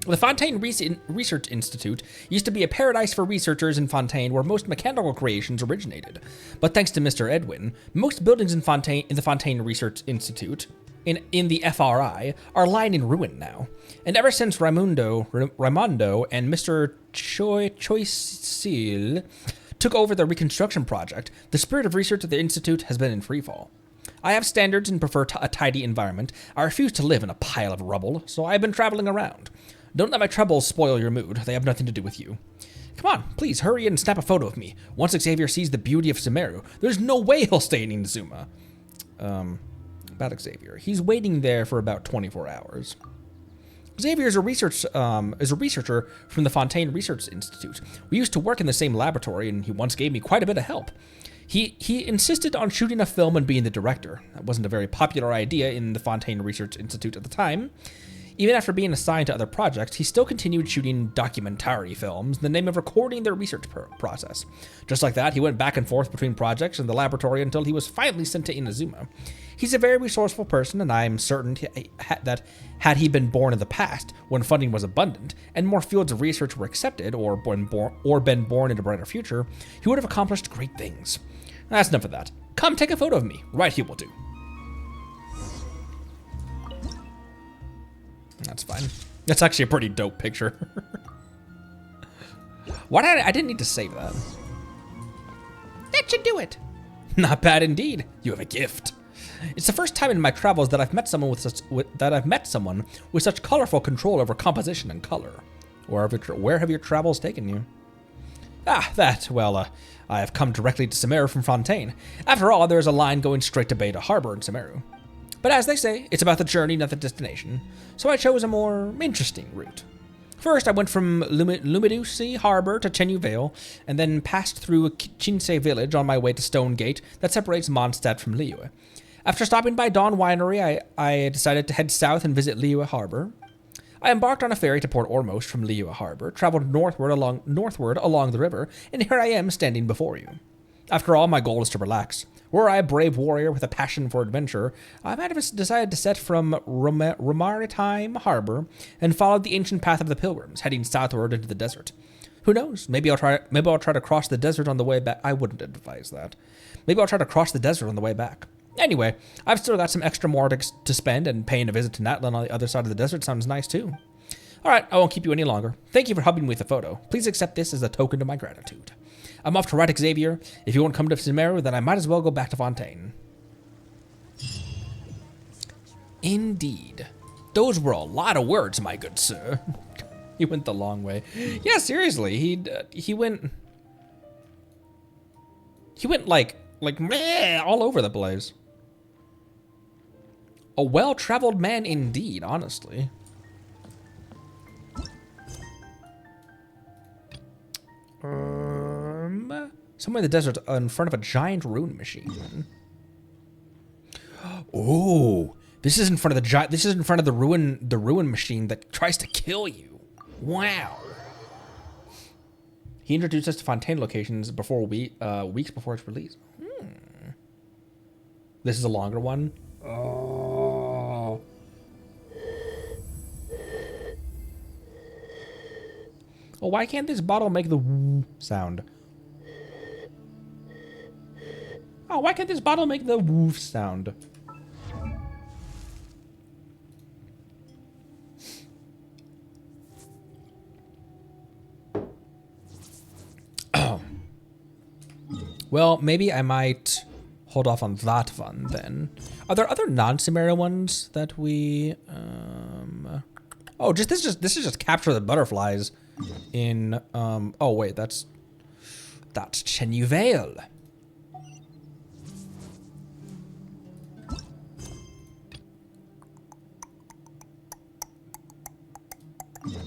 The Fontaine Research Institute used to be a paradise for researchers in Fontaine where most mechanical creations originated. But thanks to Mr. Edwin, most buildings in the Fontaine Research Institute, in the FRI, are lying in ruin now. And ever since Raimondo and Mr. Choisil took over the reconstruction project, the spirit of research at the Institute has been in freefall. I have standards and prefer a tidy environment. I refuse to live in a pile of rubble, so I have been traveling around. Don't let my troubles spoil your mood. They have nothing to do with you. Come on, please hurry and snap a photo of me. Once Xavier sees the beauty of Sumeru, there's no way he'll stay in Inazuma. About Xavier. He's waiting there for about 24 hours. Xavier is a researcher from the Fontaine Research Institute. We used to work in the same laboratory, and he once gave me quite a bit of help. He insisted on shooting a film and being the director. That wasn't a very popular idea in the Fontaine Research Institute at the time. Even after being assigned to other projects, he still continued shooting documentary films in the name of recording their research process. Just like that, he went back and forth between projects and the laboratory until he was finally sent to Inazuma. He's a very resourceful person, and I'm certain that had he been born in the past, when funding was abundant, and more fields of research were accepted, or been born in a brighter future, he would have accomplished great things. That's enough of that. Come take a photo of me. Right here will do. That's fine. That's actually a pretty dope picture. I didn't need to save that. That should do it. Not bad indeed. You have a gift. It's the first time in my travels that I've met someone with such colorful control over composition and color. Where have your travels taken you? I have come directly to Sumeru from Fontaine. After all, there is a line going straight to Beta Harbor in Sumeru. But as they say, it's about the journey, not the destination, so I chose a more interesting route. First, I went from Lumidusi Harbor to Chenyu Vale, and then passed through Chinsei Village on my way to Stone Gate that separates Mondstadt from Liyue. After stopping by Dawn Winery, I decided to head south and visit Liyue Harbor. I embarked on a ferry to Port Ormos from Liyue Harbor, traveled northward along the river, and here I am standing before you. After all, my goal is to relax. Were I a brave warrior with a passion for adventure, I might have decided to set from Romaritime Harbor and follow the ancient path of the pilgrims, heading southward into the desert. Who knows? Maybe I'll try to cross the desert on the way back. I wouldn't advise that. Maybe I'll try to cross the desert on the way back. Anyway, I've still got some extra more to spend, and paying a visit to Natlan on the other side of the desert sounds nice too. All right, I won't keep you any longer. Thank you for helping me with the photo. Please accept this as a token of my gratitude. I'm off to Rite, Xavier. If you won't come to Sumeru, then I might as well go back to Fontaine. Indeed. Those were a lot of words, my good sir. He went the long way. Yeah, seriously, he went like meh, all over the place. A well-traveled man indeed, honestly. Somewhere in the desert in front of a giant rune machine. Oh, this is in front of the ruin machine that tries to kill you. Wow. He introduced us to Fontaine locations weeks before its release. This is a longer one. Oh. Well, why can't this bottle make the woo sound? Oh, why can't this bottle make the woof sound? Well, maybe I might hold off on that one then. Are there other non-Sumeru ones that we? Oh, this is just capture the butterflies in. Oh wait, that's Chenyu Vale.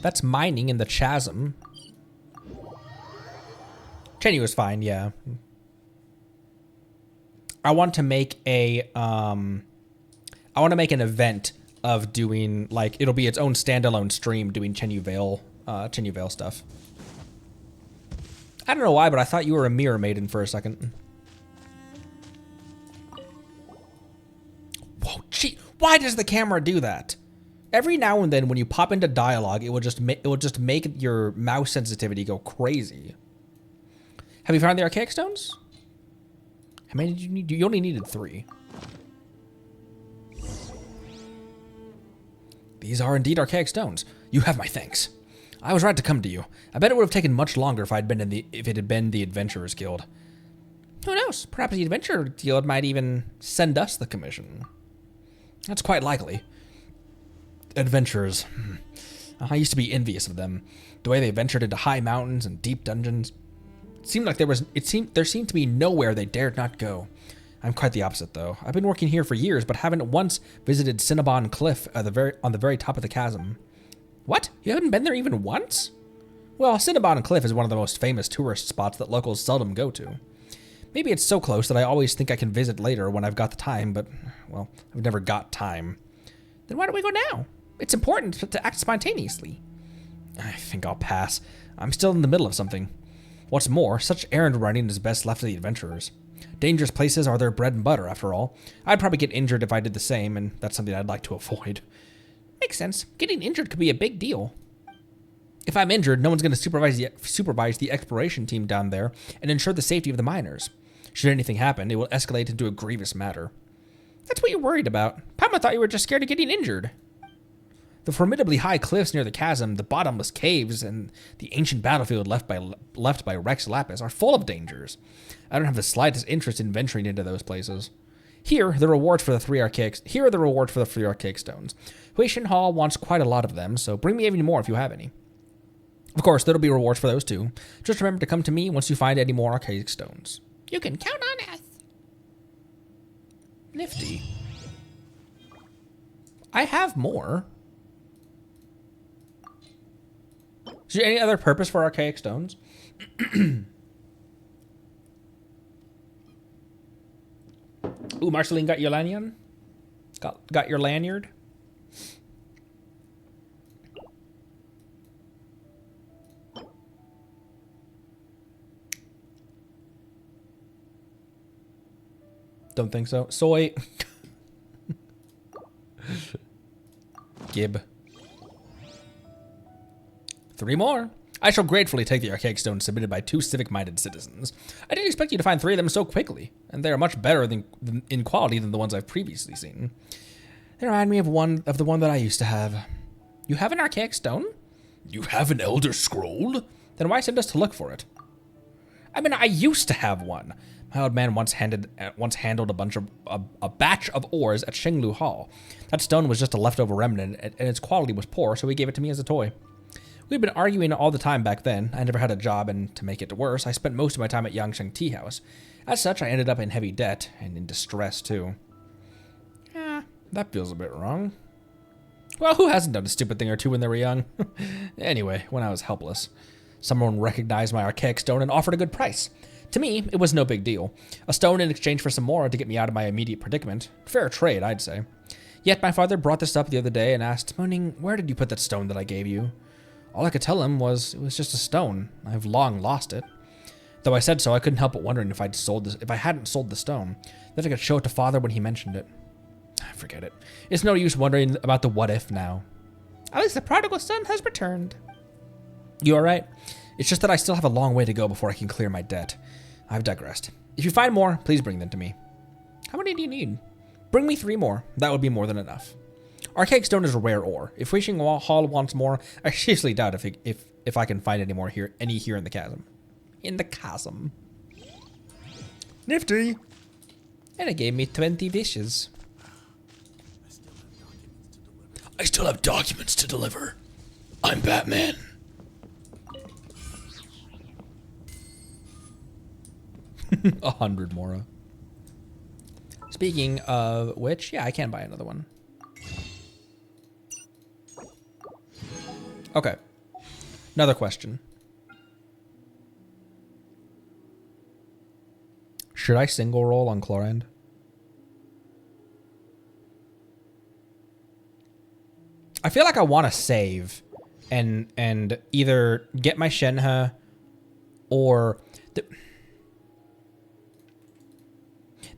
That's mining in the Chasm. Chenyu is fine, yeah. I want to make an event of doing, like, it'll be its own standalone stream doing Chenyu Vale stuff. I don't know why, but I thought you were a mirror maiden for a second. Whoa, gee, why does the camera do that? Every now and then when you pop into dialogue, it will just make your mouse sensitivity go crazy. Have you found the archaic stones? How many did you need? You only needed 3. These are indeed archaic stones. You have my thanks. I was right to come to you. I bet it would have taken much longer if it had been the Adventurers Guild. Who knows? Perhaps the Adventurers Guild might even send us the commission. That's quite likely. Adventurers. I used to be envious of them. The way they ventured into high mountains and deep dungeons. It seemed there seemed to be nowhere they dared not go. I'm quite the opposite, though. I've been working here for years, but haven't once visited Cinnabon Cliff on the very top of the chasm. What? You haven't been there even once? Well, Cinnabon Cliff is one of the most famous tourist spots that locals seldom go to. Maybe it's so close that I always think I can visit later when I've got the time, but, well, I've never got time. Then why don't we go now? It's important to act spontaneously. I think I'll pass. I'm still in the middle of something. What's more, such errand running is best left to the adventurers. Dangerous places are their bread and butter, after all. I'd probably get injured if I did the same, and that's something I'd like to avoid. Makes sense. Getting injured could be a big deal. If I'm injured, no one's going to supervise the exploration team down there and ensure the safety of the miners. Should anything happen, it will escalate into a grievous matter. That's what you're worried about. Pama thought you were just scared of getting injured. The formidably high cliffs near the chasm, the bottomless caves, and the ancient battlefield left by Rex Lapis are full of dangers. I don't have the slightest interest in venturing into those places. Here are the rewards for the three archaic stones. Huishin Hall wants quite a lot of them, so bring me even more if you have any. Of course, there'll be rewards for those too. Just remember to come to me once you find any more archaic stones. You can count on us. Nifty. I have more. Is there any other purpose for archaic stones? Ooh, Marceline got your lanyard? Got your lanyard? Don't think so. Soy. Gib. 3 more. I shall gratefully take the archaic stones submitted by 2 civic-minded citizens. I didn't expect you to find 3 of them so quickly, and they are much better in quality than the ones I've previously seen. They remind me of the one that I used to have. You have an archaic stone? You have an Elder Scroll? Then why send us to look for it? I mean, I used to have one. My old man once handled a batch of ores at Shenglu Hall. That stone was just a leftover remnant, and its quality was poor, so he gave it to me as a toy. We'd been arguing all the time back then. I never had a job, and to make it worse, I spent most of my time at Yangsheng Tea House. As such, I ended up in heavy debt, and in distress, too. That feels a bit wrong. Well, who hasn't done a stupid thing or two when they were young? Anyway, when I was helpless, someone recognized my archaic stone and offered a good price. To me, it was no big deal. A stone in exchange for some more to get me out of my immediate predicament. Fair trade, I'd say. Yet my father brought this up the other day and asked, moaning, "Where did you put that stone that I gave you?" All I could tell him was it was just a stone. I've long lost it. Though I said so, I couldn't help but wondering if I hadn't sold the stone. Then I could show it to father when he mentioned it. Forget it. It's no use wondering about the what if now. At least the prodigal son has returned. You alright? It's just that I still have a long way to go before I can clear my debt. I've digressed. If you find more, please bring them to me. How many do you need? Bring me 3 more. That would be more than enough. Archaic stone is a rare ore. If Wishing Hall wants more, I seriously doubt if I can find any more here in the chasm. In the chasm. Nifty. And it gave me 20 dishes. I still have documents to deliver. I'm Batman. 100 more. Speaking of which, yeah, I can buy another one. Okay. Another question. Should I single roll on Chlorand? I feel like I want to save and either get my Shenhe or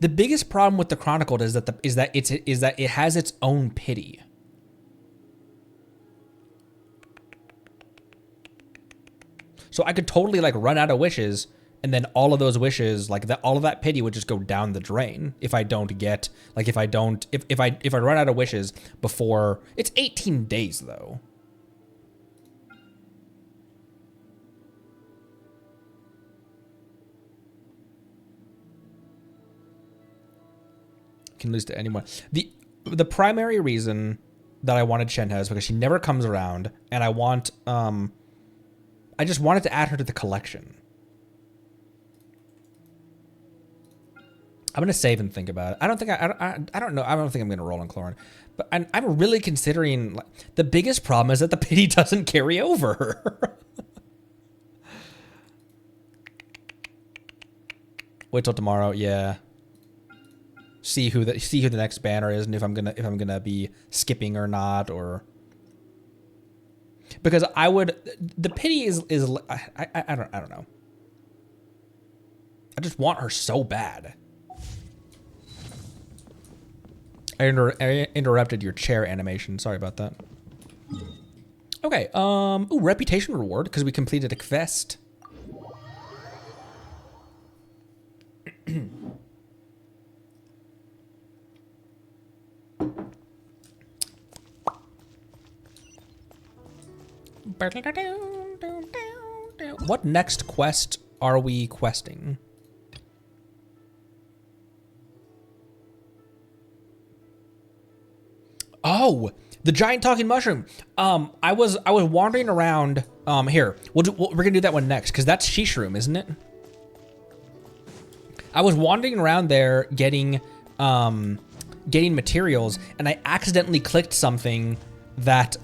the biggest problem with the Chronicled is that it has its own pity. So I could totally like run out of wishes, and then all of those wishes, like that, all of that pity would just go down the drain if I don't get, like if I run out of wishes before it's 18 days though. can lose to anyone. The primary reason that I wanted Shenhe is because she never comes around, and I want I just wanted to add her to the collection. I'm gonna save and think about it. I don't think I don't know. I don't think I'm gonna roll on Chlorine, but I'm really considering. Like, the biggest problem is that the pity doesn't carry over. Wait till tomorrow. Yeah. See who the next banner is, and if I'm gonna be skipping or not, or because the pity is I don't know. I just want her so bad. I interrupted your chair animation. Sorry about that. Okay. Ooh, reputation reward because we completed a quest. What next quest are we questing? Oh, the giant talking mushroom. I was wandering around. Here, we're gonna do that one next because that's Sheeshroom, isn't it? I was wandering around there getting materials, and I accidentally clicked something that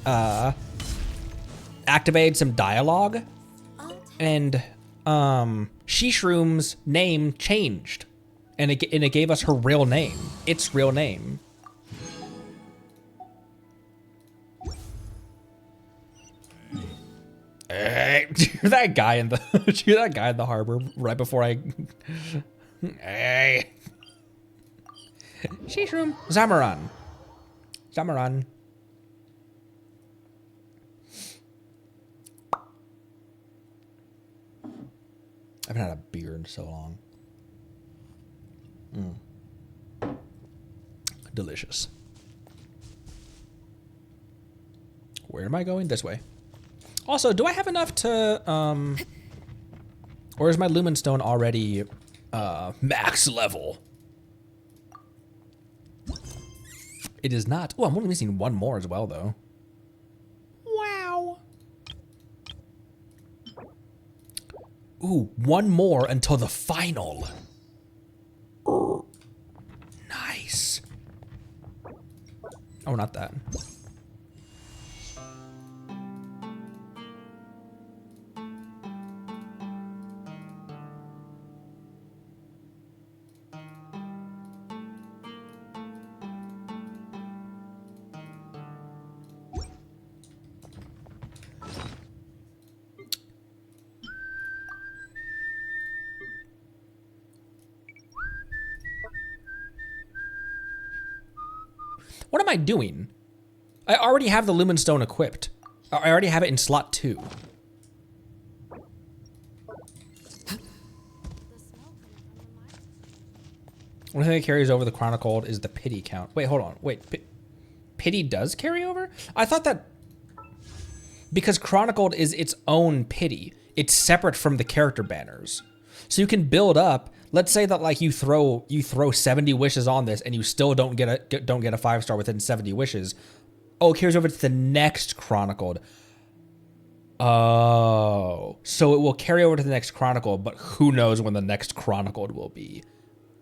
activated some dialogue, and Sheeshroom's name changed, and it gave us her real name. Its real name. Hey, you're that guy in the harbor right before I. Hey, Sheeshroom, Zamaran. I haven't had a beer in so long. Delicious. Where am I going? This way. Also, do I have enough to, or is my Lumen Stone already, max level? It is not. Oh, I'm only missing one more as well, though. Wow. Ooh, one more until the final. Nice. Oh, not that. What am I doing? I already have the Lumen Stone equipped. I already have it in slot 2. One thing that carries over the Chronicled is the pity count. Wait, hold on. Wait, pity does carry over? I thought that because Chronicled is its own pity, it's separate from the character banners. So you can build up. Let's say that like you throw 70 wishes on this and you still don't get a 5-star within 70 wishes. Oh, it carries over to the next Chronicled. Oh, so it will carry over to the next Chronicled, but who knows when the next Chronicled will be.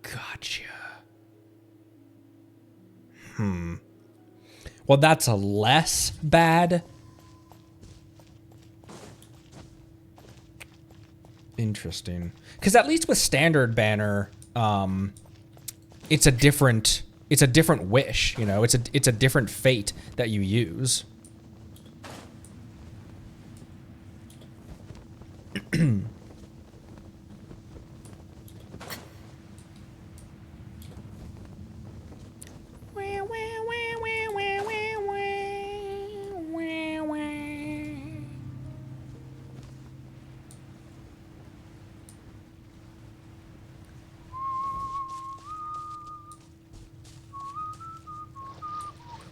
Gotcha. Well, that's a less bad. Interesting. Because at least with standard banner, it's a different wish, you know. It's a different fate that you use.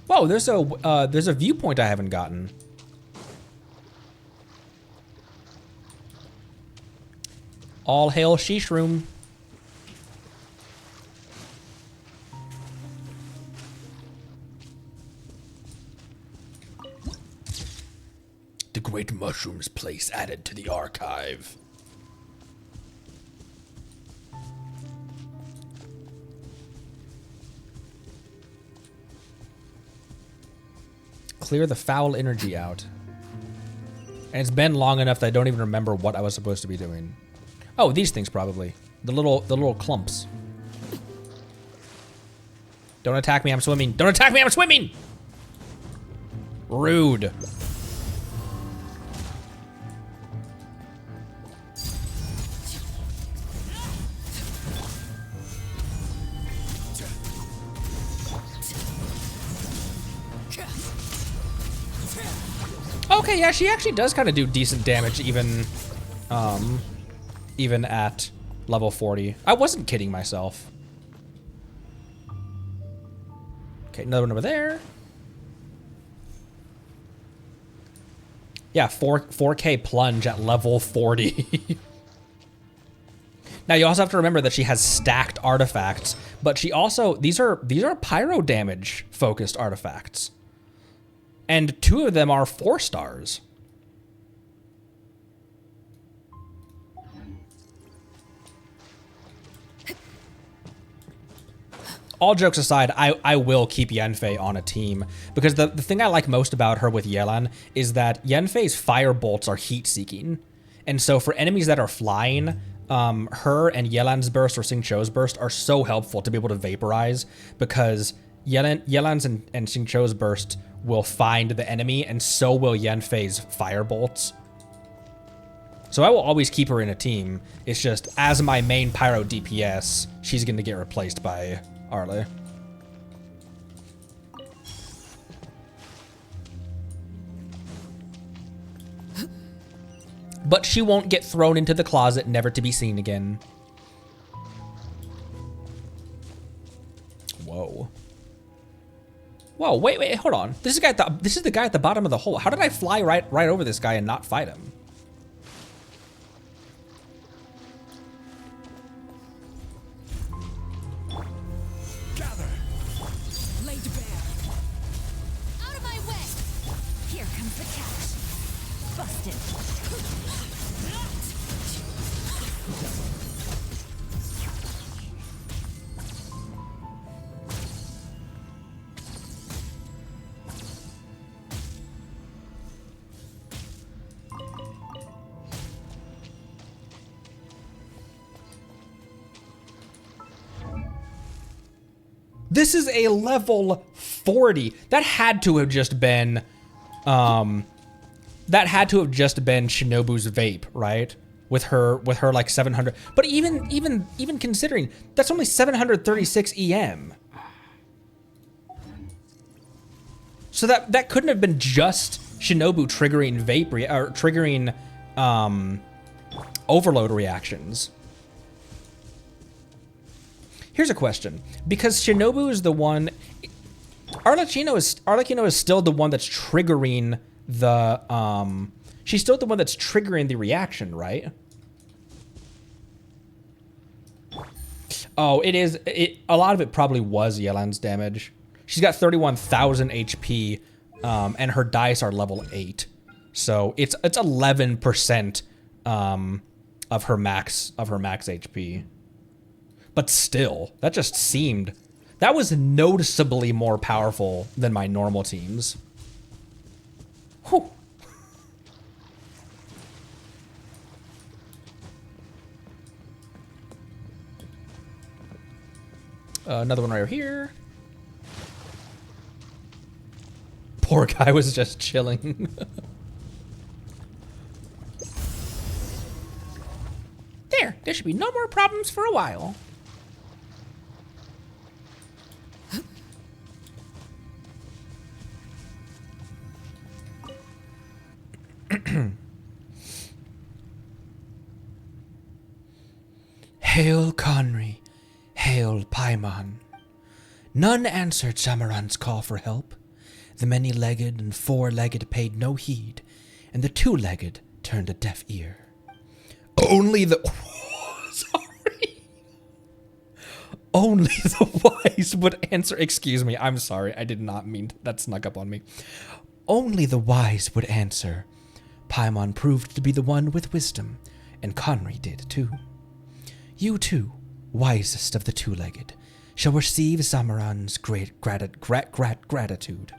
Whoa, there's a viewpoint I haven't gotten. All hail Sheeshroom. great mushroom's place added to the archive. Clear the foul energy out. And it's been long enough that I don't even remember what I was supposed to be doing. Oh, these things probably. The little clumps. Don't attack me, I'm swimming. Don't attack me, I'm swimming! Rude. Okay, yeah, she actually does kind of do decent damage even at level 40. I wasn't kidding myself. Okay, another one over there. Yeah, 4K plunge at level 40. Now you also have to remember that she has stacked artifacts, but she also these are pyro damage focused artifacts. And 2 of them are 4 stars. All jokes aside, I will keep Yanfei on a team because the thing I like most about her with Yelan is that Yanfei's fire bolts are heat-seeking. And so for enemies that are flying, her and Yelan's burst or Xingqiu's burst are so helpful to be able to vaporize because Yelan's and Xingqiu's burst will find the enemy, and so will Yanfei's fire bolts. So I will always keep her in a team. It's just, as my main pyro DPS, she's going to get replaced by Arle. But she won't get thrown into the closet, never to be seen again. Whoa. Whoa, wait, hold on. This is the guy at the bottom of the hole. How did I fly right over this guy and not fight him? Gather. Laid bare. Out of my way. Here comes the catch. Busted. This is a level 40. That had to have just been, Shinobu's vape, right? With her like 700. But even considering, that's only 736 EM. So that couldn't have been just Shinobu triggering vape or triggering overload reactions. Here's a question. Because Shinobu is the one... Arlecchino is still the one that's triggering the... she's still the one that's triggering the reaction, right? Oh, it is... a lot of it probably was Yelan's damage. She's got 31,000 HP, and her dice are level 8. So it's 11% of her max HP. But still, that just seemed... That was noticeably more powerful than my normal teams. Whew. Another one right over here. Poor guy was just chilling. There should be no more problems for a while. Hail Conry, hail Paimon. None answered Samaran's call for help. The many-legged and four-legged paid no heed, and the two-legged turned a deaf ear. Only the... Sorry. Only the wise would answer... Excuse me, I'm sorry. I did not mean... That snuck up on me. Only the wise would answer. Paimon proved to be the one with wisdom, and Conry did too. You too, wisest of the two-legged, shall receive Zamoran's great gratitude.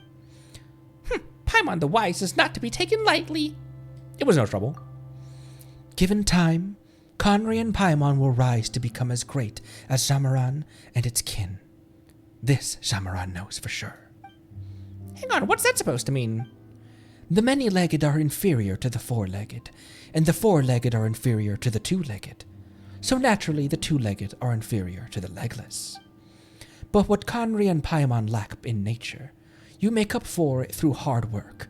Paimon the Wise is not to be taken lightly. It was no trouble. Given time, Conry and Paimon will rise to become as great as Zamoran and its kin. This Zamoran knows for sure. Hang on, what's that supposed to mean? The many-legged are inferior to the four-legged, and the four-legged are inferior to the two-legged. So naturally, the two-legged are inferior to the legless. But what Conry and Paimon lack in nature, you make up for it through hard work.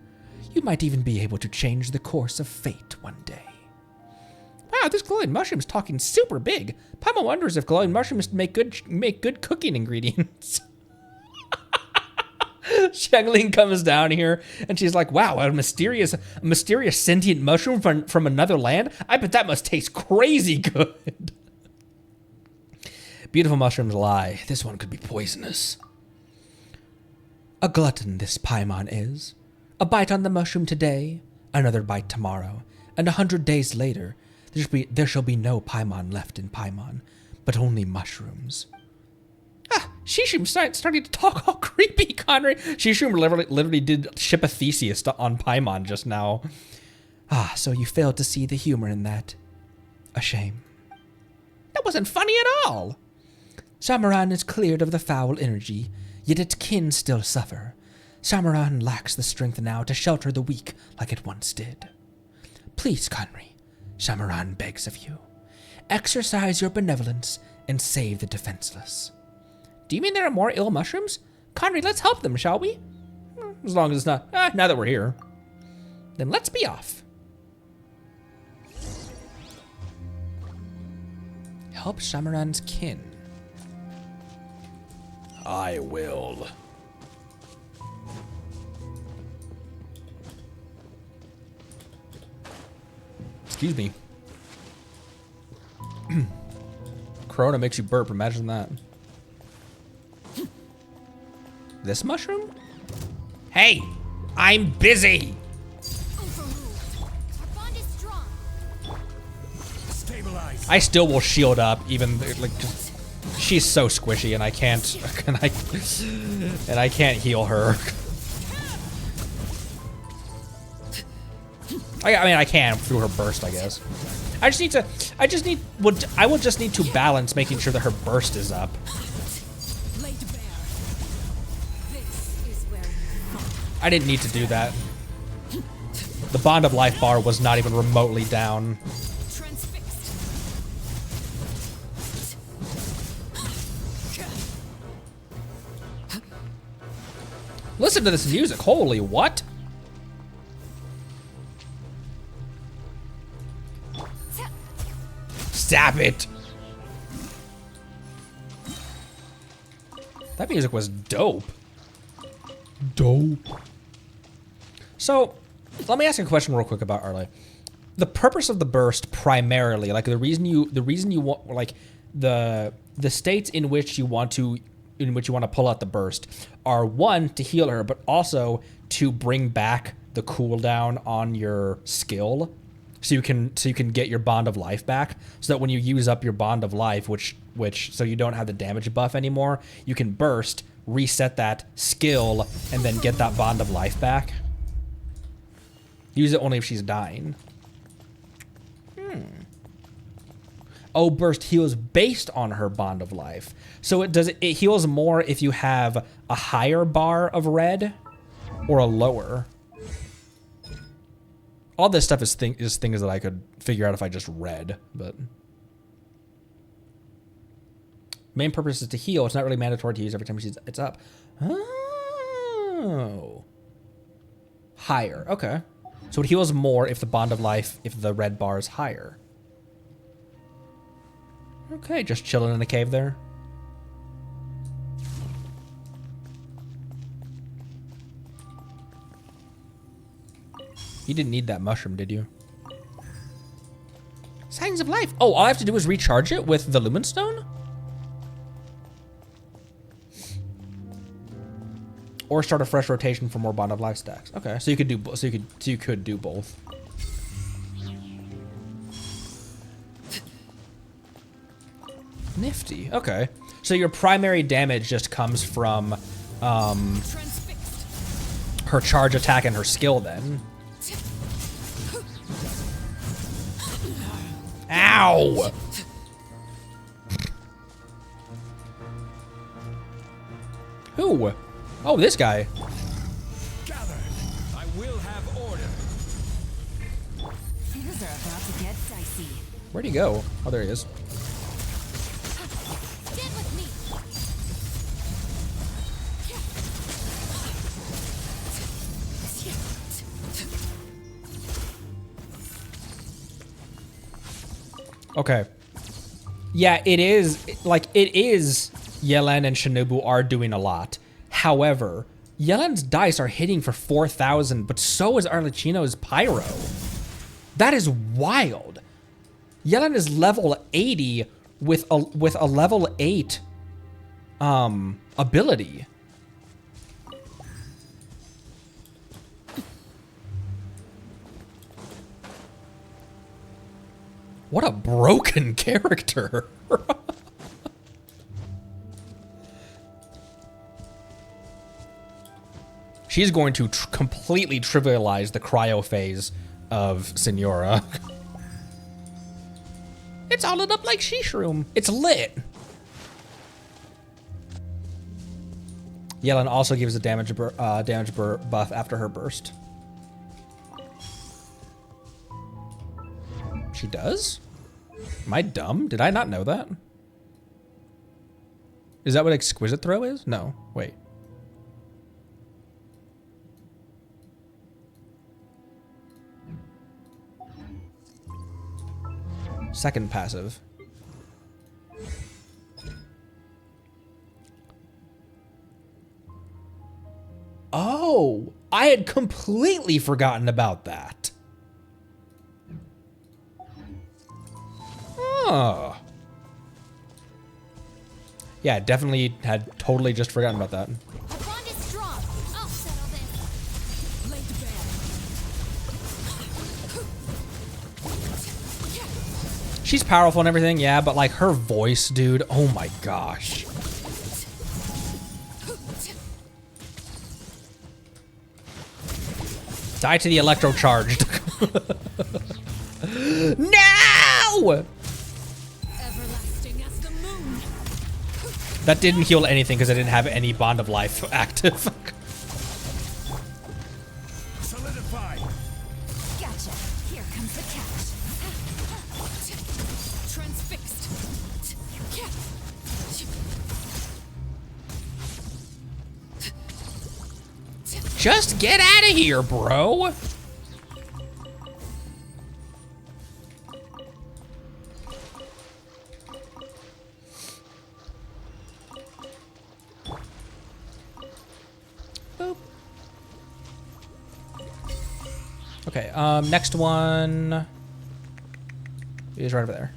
You might even be able to change the course of fate one day. Wow, this glowing mushroom's talking super big. Paimon wonders if glowing mushrooms make good cooking ingredients. Xiangling comes down here and she's like, wow, a mysterious sentient mushroom from another land? I bet that must taste crazy good. Beautiful mushrooms lie. This one could be poisonous. A glutton this Paimon is. A bite on the mushroom today, another bite tomorrow, and 100 days later, there shall be no Paimon left in Paimon, but only mushrooms. Sheeshroom starting to talk all creepy, Conry. Sheeshroom literally did ship a Theseus on Paimon just now. So you failed to see the humor in that. A shame. That wasn't funny at all. Zamoran is cleared of the foul energy, yet its kin still suffer. Zamoran lacks the strength now to shelter the weak like it once did. Please, Conry, Zamoran begs of you. Exercise your benevolence and save the defenseless. Do you mean there are more ill mushrooms? Conry, let's help them, shall we? As long as it's not, now that we're here. Then let's be off. Help Zamoran's kin. I will. Excuse me. Corona makes you burp, imagine that. This mushroom? Hey, I'm busy. Overruled. Our bond is strong. Stabilize. I still will shield up, even like just, she's so squishy, and I can't, and I can't heal her. I mean, I can through her burst, I guess. I will just need to balance making sure that her burst is up. Laid bare. This is where you fall. I didn't need to do that. The Bond of Life bar was not even remotely down. Transfixed. Listen to this music. Holy what? Stop it. That music was dope. So, let me ask you a question real quick about Arle. The purpose of the burst primarily, like the reason you want, like the states in which you want to pull out the burst are, one, to heal her, but also to bring back the cooldown on your skill. So you can get your Bond of Life back, so that when you use up your Bond of Life, which so you don't have the damage buff anymore, you can burst, reset that skill, and then get that Bond of Life back. Use it only if she's dying. Oh, burst heals based on her Bond of Life. So it heals more if you have a higher bar of red or a lower. All this stuff is things that I could figure out if I just read, but main purpose is to heal. It's not really mandatory to use every time it's up. Oh, higher. Okay, so it heals more if the Bond of Life, if the red bar is higher. Okay, just chilling in a cave there. You didn't need that mushroom, did you? Signs of life. Oh, all I have to do is recharge it with the Lumen Stone? Or start a fresh rotation for more Bond of Life stacks. Okay, so you could do so you could do both. Nifty. Okay. So your primary damage just comes from her charge attack and her skill then. Ow! Who? Oh, this guy. Gather. I will have order. Things are about to get dicey. Where'd he go? Oh, there he is. Stand with me. Okay. Yeah, it is, like, it is Yelen and Shinobu are doing a lot. However, Yelen's dice are hitting for 4,000, but so is Arlecchino's Pyro. That is wild. Yelen is level 80 with a level 8 ability. What a broken character. She's going to completely trivialize the cryo phase of Senora. It's all lit up like Sheeshroom. It's lit. Yelen also gives a damage buff after her burst. She does? Am I dumb? Did I not know that? Is that what Exquisite Throw is? No. Wait. Second passive. Oh, I had completely forgotten about that. Oh. Yeah, definitely had totally just forgotten about that. Our bond is strong. I'll settle this. Laid to bare. She's powerful and everything, yeah, but like her voice, dude, oh my gosh. Die to the electrocharged. No! Everlasting as the moon. That didn't heal anything because I didn't have any Bond of Life active. Solidify. Gotcha. Here comes the catch. Transfixed. Just get out of here, bro. Boop. Okay, next one is right over there.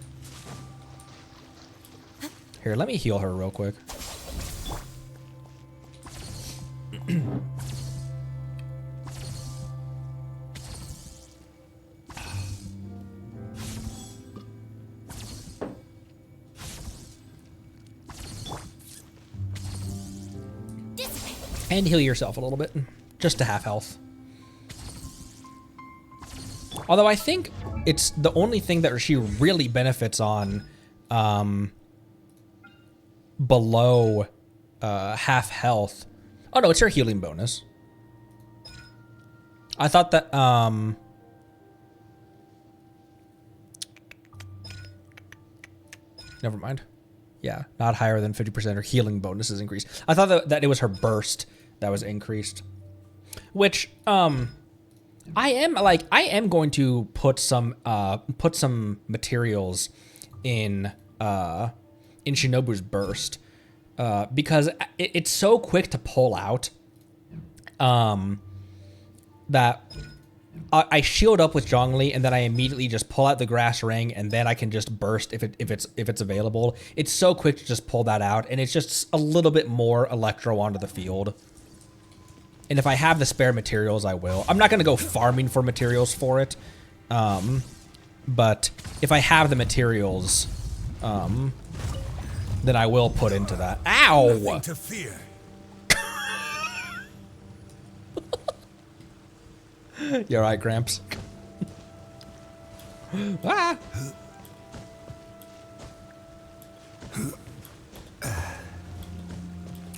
Here, let me heal her real quick. And heal yourself a little bit, just to half health. Although I think it's the only thing that she really benefits on below half health. Oh no, it's her healing bonus. I thought that never mind. Yeah, not higher than 50%. Her healing bonus is increased. I thought that it was her burst that was increased. Which I am going to put some materials in Shinobu's burst because it's so quick to pull out that I shield up with Zhongli and then I immediately just pull out the grass ring and then I can just burst if it's available. It's so quick to just pull that out and it's just a little bit more electro onto the field. And if I have the spare materials, I will. I'm not going to go farming for materials for it. But if I have the materials, then I will put into that. Ow! Nothing to fear. You're right, Gramps. Ah!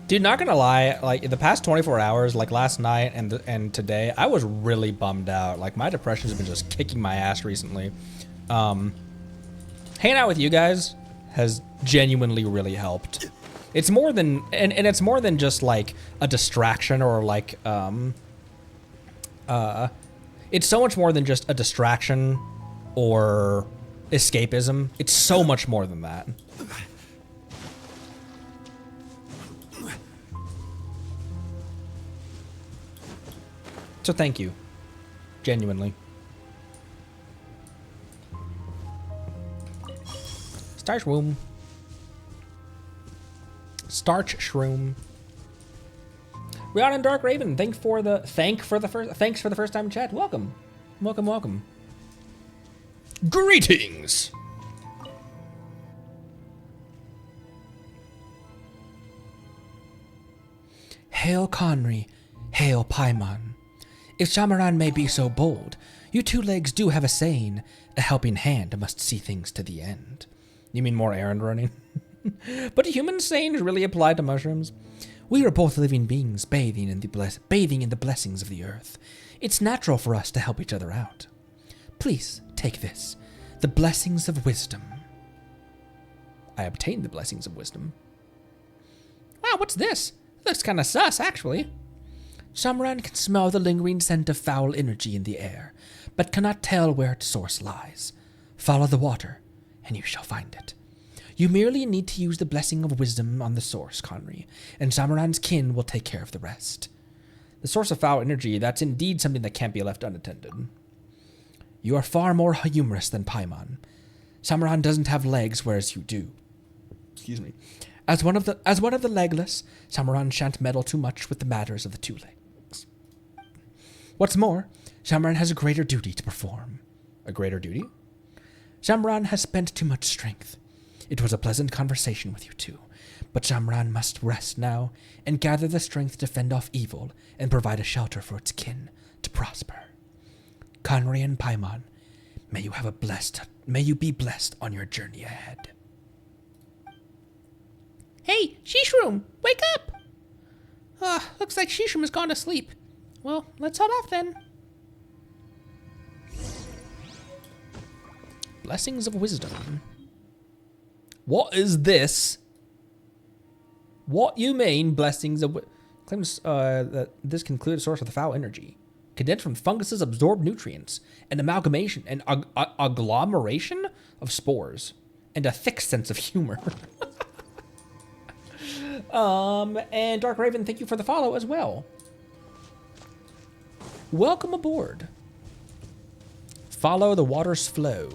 Dude, not gonna lie, like the past 24 hours, like last night and today, I was really bummed out. Like my depression's been just kicking my ass recently. Hanging out with you guys has genuinely really helped. It's more than and it's more than just like a distraction or like it's so much more than just a distraction or escapism. It's so much more than that. So thank you. Genuinely. Starch Shroom. Starch Shroom. Rihanna and Dark Raven, thanks for the first time in chat. Welcome. Welcome, welcome. Greetings! Hail Conry, hail Paimon. If Shamaran may be so bold, you two legs do have a saying, a helping hand must see things to the end. You mean more errand running? But do human sayings really apply to mushrooms? We are both living beings bathing in the blessings of the earth. It's natural for us to help each other out. Please, take this. The blessings of wisdom. I obtained the blessings of wisdom. Wow, what's this? Looks kind of sus, actually. Shamaran can smell the lingering scent of foul energy in the air, but cannot tell where its source lies. Follow the water, and you shall find it. You merely need to use the blessing of wisdom on the source, Conry, and Shamaran's kin will take care of the rest. The source of foul energy, that's indeed something that can't be left unattended. You are far more humorous than Paimon. Shamaran doesn't have legs, whereas you do. Excuse me. As one of the legless, Shamaran shan't meddle too much with the matters of the two legs. What's more, Shamaran has a greater duty to perform. A greater duty? Shamaran has spent too much strength. It was a pleasant conversation with you two, but Shamaran must rest now and gather the strength to fend off evil and provide a shelter for its kin to prosper. Conry and Paimon, may you be blessed on your journey ahead. Hey, Sheeshroom, wake up! Looks like Sheeshroom has gone to sleep. Well, let's head off then. Blessings of wisdom. What is this? What you mean, blessings of claims that this concludes source of the foul energy. Condensed from funguses absorbed nutrients, an amalgamation, an agglomeration of spores, and a thick sense of humor. And Dark Raven, thank you for the follow as well. Welcome aboard. Follow the water's flow.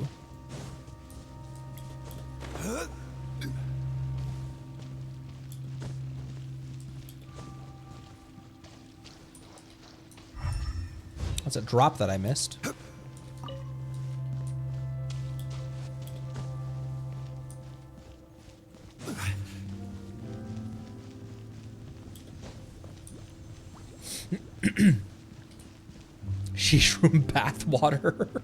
That's a drop that I missed. Sheeshroom bathwater.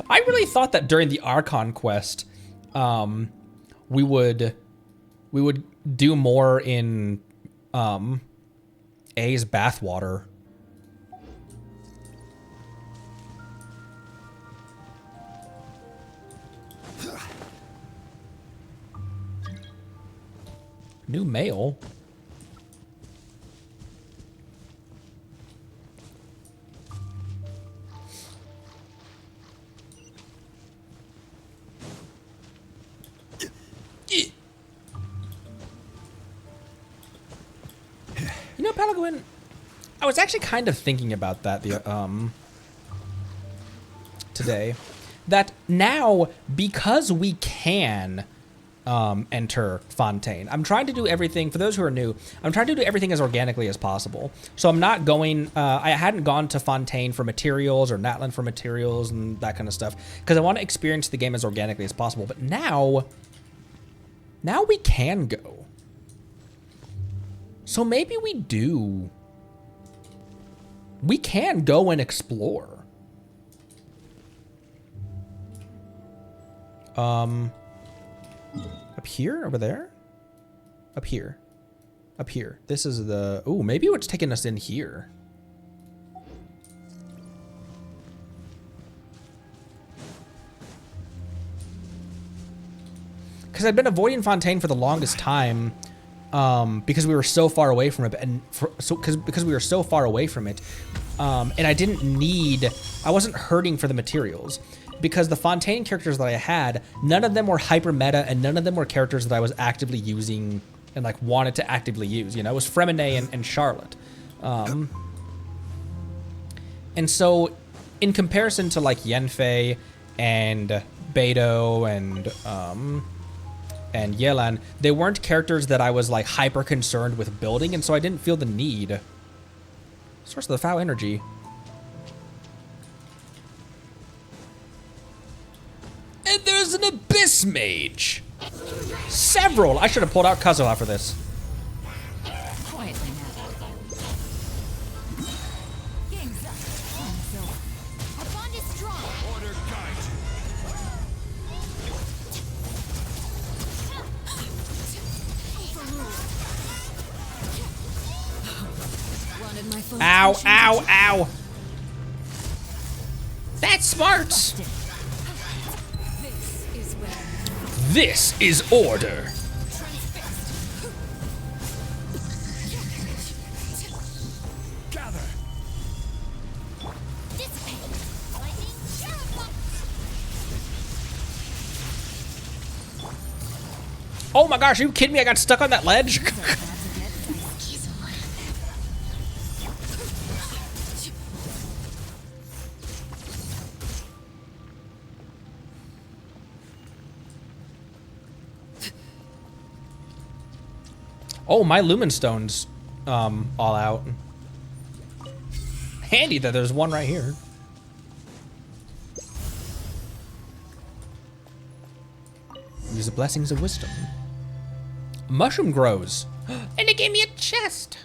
I really thought that during the Archon quest, we would do more in A's bathwater. New mail. You know, Pelaguin, I was actually kind of thinking about that today. That now, because we can enter Fontaine. I'm trying to do everything, for those who are new, I'm trying to do everything as organically as possible. So I'm not going, I hadn't gone to Fontaine for materials or Natlan for materials and that kind of stuff, because I want to experience the game as organically as possible. But now we can go. So maybe we can go and explore. Up here? Over there? Up here. Up here. This is the... Ooh, maybe it's taking us in here. Because I've been avoiding Fontaine for the longest time, because we were so far away from it, and because we were so far away from it, and I wasn't hurting for the materials. Because the Fontaine characters that I had, none of them were hyper meta, and none of them were characters that I was actively using and like wanted to actively use. You know, it was Fremine and Charlotte. And so in comparison to like Yenfei and Beidou and Yelan, they weren't characters that I was like hyper concerned with building, and so I didn't feel the need. Source of the foul energy. And there's an Abyss Mage. Several. I should have pulled out Kazuha for this. Quietly now. Game's up. So, Our bond is strong. Order guide Wanted my full Ow, attention, ow, did you? ow. That's smart. This is where This is order. gather. Dissipate. Lightning. Terrify. Oh my gosh, are you kidding me? I got stuck on that ledge. Oh, my Lumen Stone's all out. Handy that there's one right here. Use the blessings of wisdom. Mushroom grows. And it gave me a chest.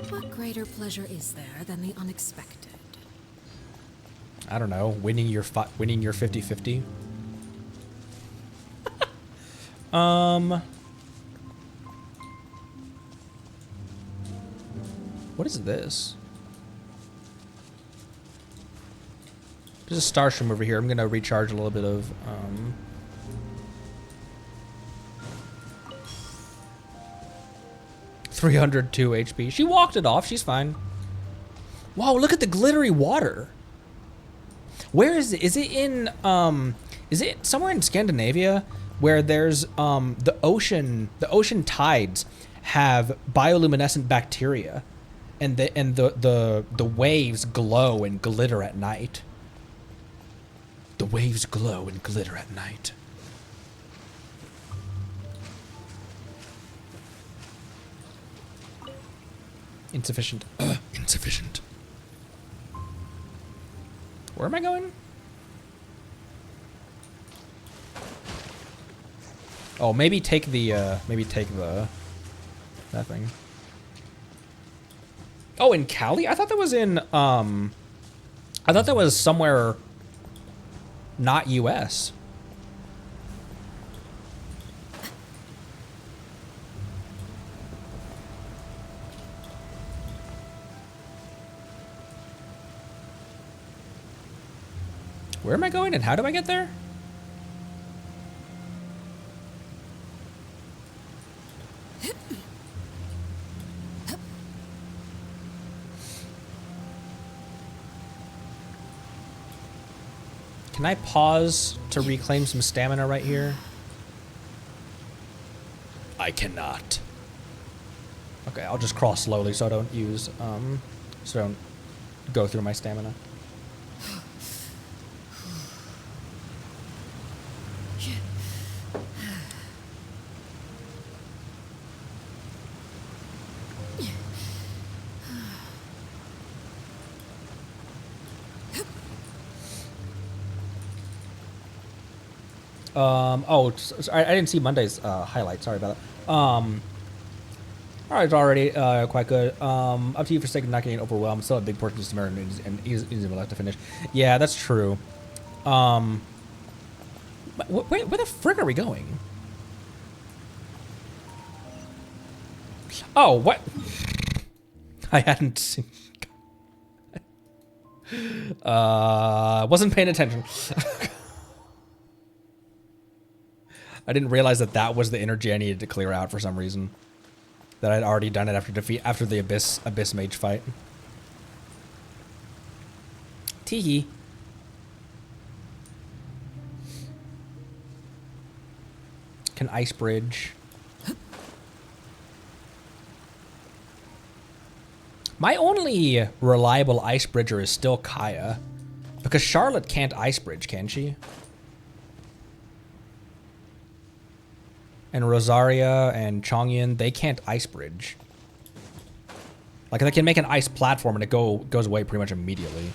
What greater pleasure is there than the unexpected? I don't know, winning your 50-50. What is this? There's a Starshroom over here. I'm gonna recharge a little bit of 302 HP. She walked it off. She's fine. Wow, look at the glittery water. Where is it? Is it in is it somewhere in Scandinavia where there's the ocean tides have bioluminescent bacteria, and the waves glow and glitter at night. The waves glow and glitter at night. Insufficient. Insufficient. Where am I going? Oh, maybe take the that thing. Oh, in Cali? I thought that was in I thought that was somewhere not US. Where am I going and how do I get there? Can I pause to reclaim some stamina right here? I cannot. Okay, I'll just crawl slowly so I don't use so I don't go through my stamina. I didn't see Monday's highlight. Sorry about that. All right, it's already quite good. Up to you for sake of not getting overwhelmed. Still a big portion of Sumeru and easy left to finish. Yeah, that's true. Where the frick are we going? Oh, what? I hadn't seen. Wasn't paying attention. I didn't realize that that was the energy I needed to clear out for some reason. That I'd already done it after the Abyss Mage fight. Teehee. Can ice bridge. My only reliable ice bridger is still Kaya. Because Charlotte can't ice bridge, can she? And Rosaria and Chongyun, they can't ice bridge. Like, they can make an ice platform and it goes away pretty much immediately.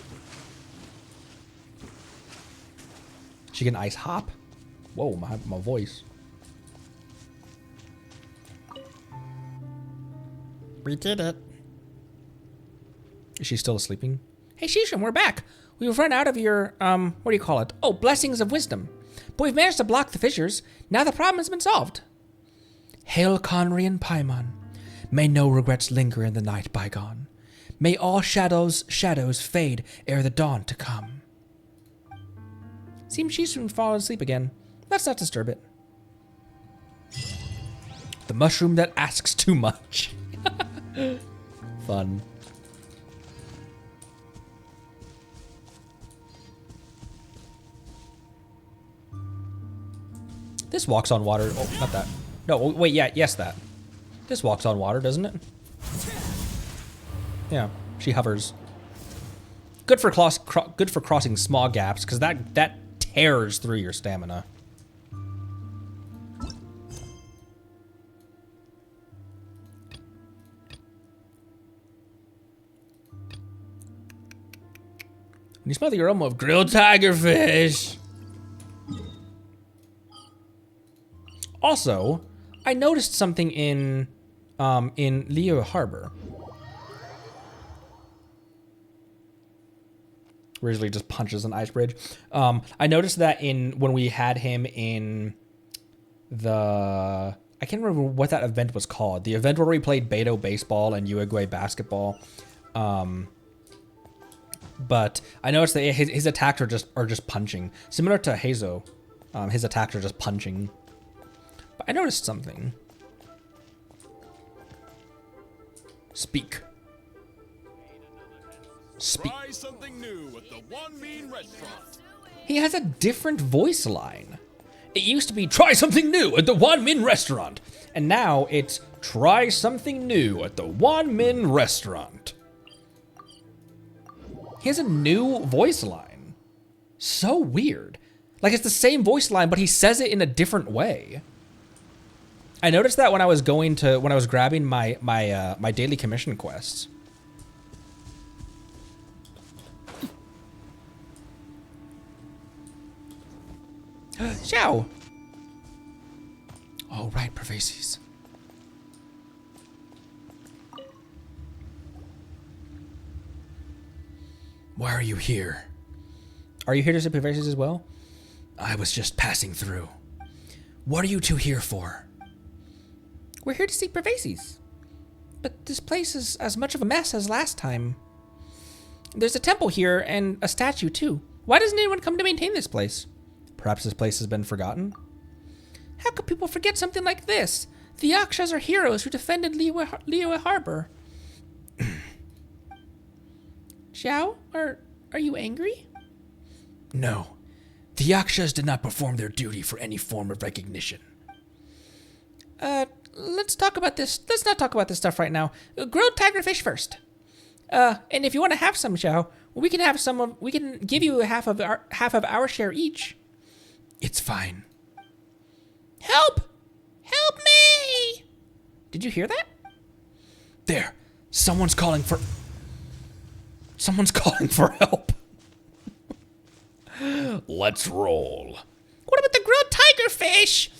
She can ice hop? Whoa, my voice. We did it. Is she still sleeping? Hey, Sheeshroom, we're back. We've run out of your, what do you call it? Oh, blessings of wisdom. But we've managed to block the fissures. Now the problem has been solved. Hail Conry and Paimon. May no regrets linger in the night bygone. May all shadows fade ere the dawn to come. Seems Sheeshroom fallen asleep again. Let's not disturb it. The mushroom that asks too much. Fun. This walks on water. Oh, not that. No, wait, yeah, yes, that. This walks on water, doesn't it? Yeah, she hovers. Good for crossing small gaps, because that tears through your stamina. When you smell the aroma of grilled tigerfish. Also, I noticed something in Liyue Harbor. Where he just punches an ice bridge. I noticed that when we had him in the... I can't remember what that event was called. The event where we played Beto baseball and Uruguay basketball. But I noticed that his attacks are just punching. Similar to Heizo. His attacks are just punching. But I noticed something. Speak. Speak. Try something new at the One Mean Restaurant. He has a different voice line. It used to be, try something new at the One Min Restaurant. And now it's, try something new at the One Min Restaurant. He has a new voice line. So weird. Like, it's the same voice line, but he says it in a different way. I noticed that when I was grabbing my my daily commission quests. Xiao. Oh, right, Pervases. Why are you here? Are you here to see Pervases as well? I was just passing through. What are you two here for? We're here to see Pervases. But this place is as much of a mess as last time. There's a temple here and a statue too. Why doesn't anyone come to maintain this place? Perhaps this place has been forgotten? How could people forget something like this? The Yakshas are heroes who defended Liyue Harbor. Xiao, are you angry? No. The Yakshas did not perform their duty for any form of recognition. Let's talk about this. Let's not talk about this stuff right now. Grilled tigerfish first. And if you want to have some, Xiao, we can have some of. We can give you half of our share each. It's fine. Help! Help me! Did you hear that? There. Someone's calling for help. Let's roll. What about the grilled fish!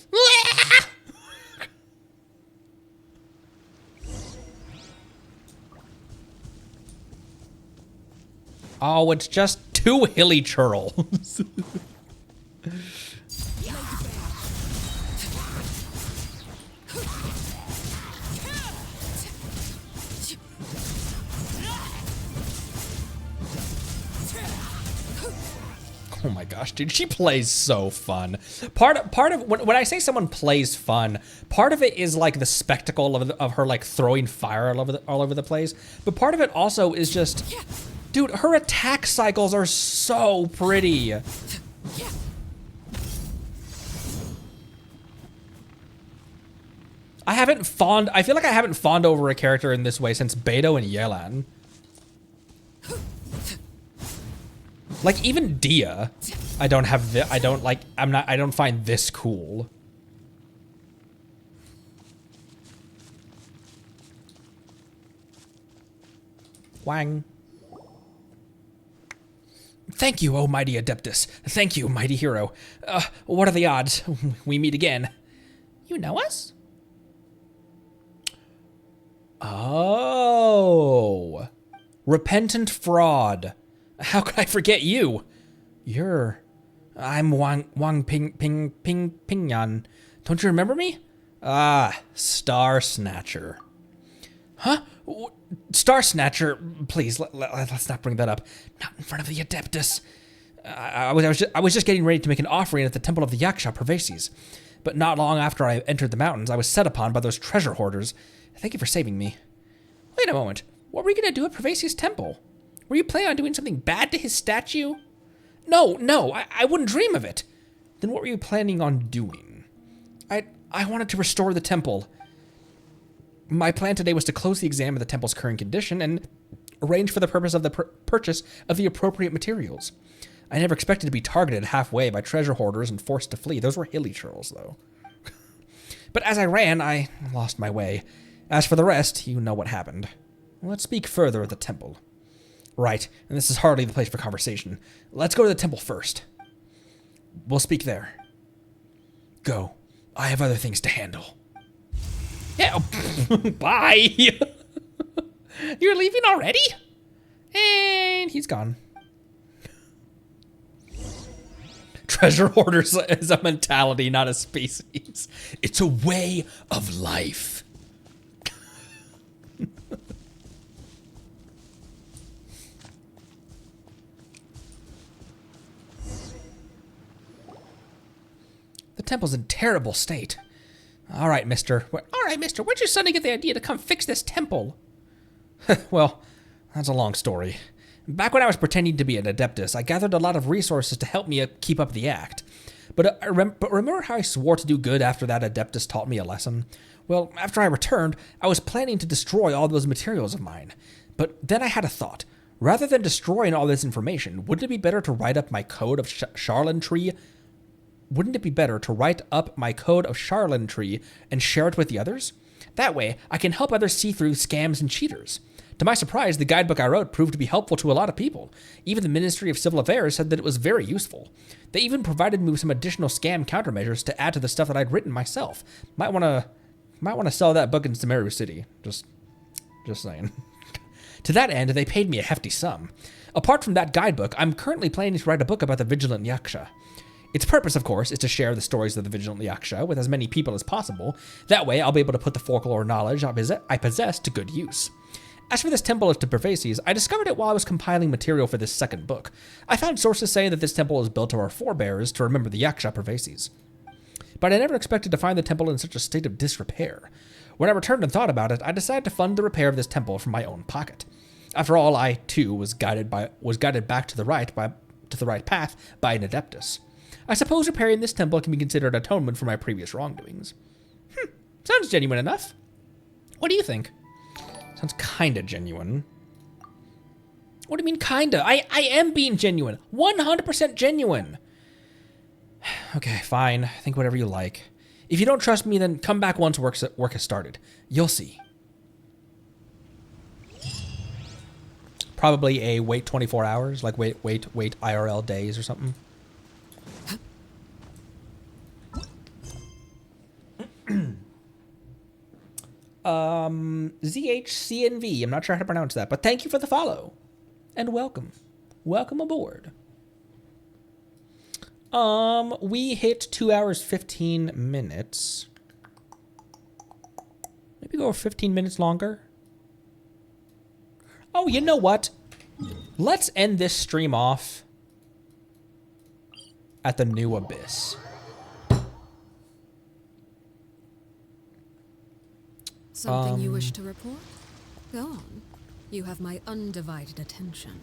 Oh, it's just 2 hilly churls. Oh my gosh, dude, she plays so fun. Part of when I say someone plays fun, part of it is like the spectacle of her like throwing fire all over the place, but part of it also is just, dude, her attack cycles are so pretty. I feel like I haven't fawned over a character in this way since Beto and Yelan. Like even Dia, I don't find this cool. Wang. Thank you, O mighty Adeptus. Thank you, mighty hero. What are the odds we meet again? You know us? Oh. Repentant fraud. How could I forget you? I'm Wang Ping Yan. Don't you remember me? Ah, Star Snatcher. Huh? Star Snatcher, please, let's not bring that up. Not in front of the Adeptus. I was just getting ready to make an offering at the Temple of the Yaksha Pervases. But not long after I entered the mountains, I was set upon by those treasure hoarders. Thank you for saving me. Wait a moment. What were you going to do at Pervases' temple? Were you planning on doing something bad to his statue? No, I wouldn't dream of it. Then what were you planning on doing? I wanted to restore the temple. My plan today was to close the exam of the temple's current condition and arrange for the purpose of the purchase of the appropriate materials. I never expected to be targeted halfway by treasure hoarders and forced to flee. Those were hilly churls, though. But as I ran, I lost my way. As for the rest, you know what happened. Let's speak further of the temple. Right, and this is hardly the place for conversation. Let's go to the temple first. We'll speak there. Go. I have other things to handle. Yeah, bye. You're leaving already? And he's gone. Treasure hoarders is a mentality, not a species. It's a way of life. The temple's in terrible state. All right, mister. Where'd your son get the idea to come fix this temple? Well, that's a long story. Back when I was pretending to be an Adeptus, I gathered a lot of resources to help me keep up the act. But remember how I swore to do good after that Adeptus taught me a lesson? Well, after I returned, I was planning to destroy all those materials of mine. But then I had a thought. Rather than destroying all this information, wouldn't it be better to write up my code of charlatanry? Wouldn't it be better to write up my code of charlatanry and share it with the others? That way, I can help others see through scams and cheaters. To my surprise, the guidebook I wrote proved to be helpful to a lot of people. Even the Ministry of Civil Affairs said that it was very useful. They even provided me with some additional scam countermeasures to add to the stuff that I'd written myself. Might want to sell that book in Sumeru City. Just saying. To that end, they paid me a hefty sum. Apart from that guidebook, I'm currently planning to write a book about the Vigilant Yaksha. Its purpose, of course, is to share the stories of the Vigilant Yaksha with as many people as possible. That way, I'll be able to put the folklore knowledge I possess to good use. As for this temple of Pervases, I discovered it while I was compiling material for this second book. I found sources saying that this temple was built to our forebears to remember the Yaksha Pervases. But I never expected to find the temple in such a state of disrepair. When I returned and thought about it, I decided to fund the repair of this temple from my own pocket. After all, I too was guided back to the right path by an Adeptus. I suppose repairing this temple can be considered atonement for my previous wrongdoings. Sounds genuine enough. What do you think? Sounds kinda genuine. What do you mean kinda? I am being genuine. 100% genuine. Okay, fine. Think whatever you like. If you don't trust me, then come back once work has started. You'll see. Probably a wait 24 hours, like wait IRL days or something. ZHCNV. I'm not sure how to pronounce that, but thank you for the follow. And welcome. Welcome aboard. We hit 2 hours, 15 minutes. Maybe go 15 minutes longer. Oh, you know what? Let's end this stream off at the New Abyss. Something you wish to report? Go on. You have my undivided attention.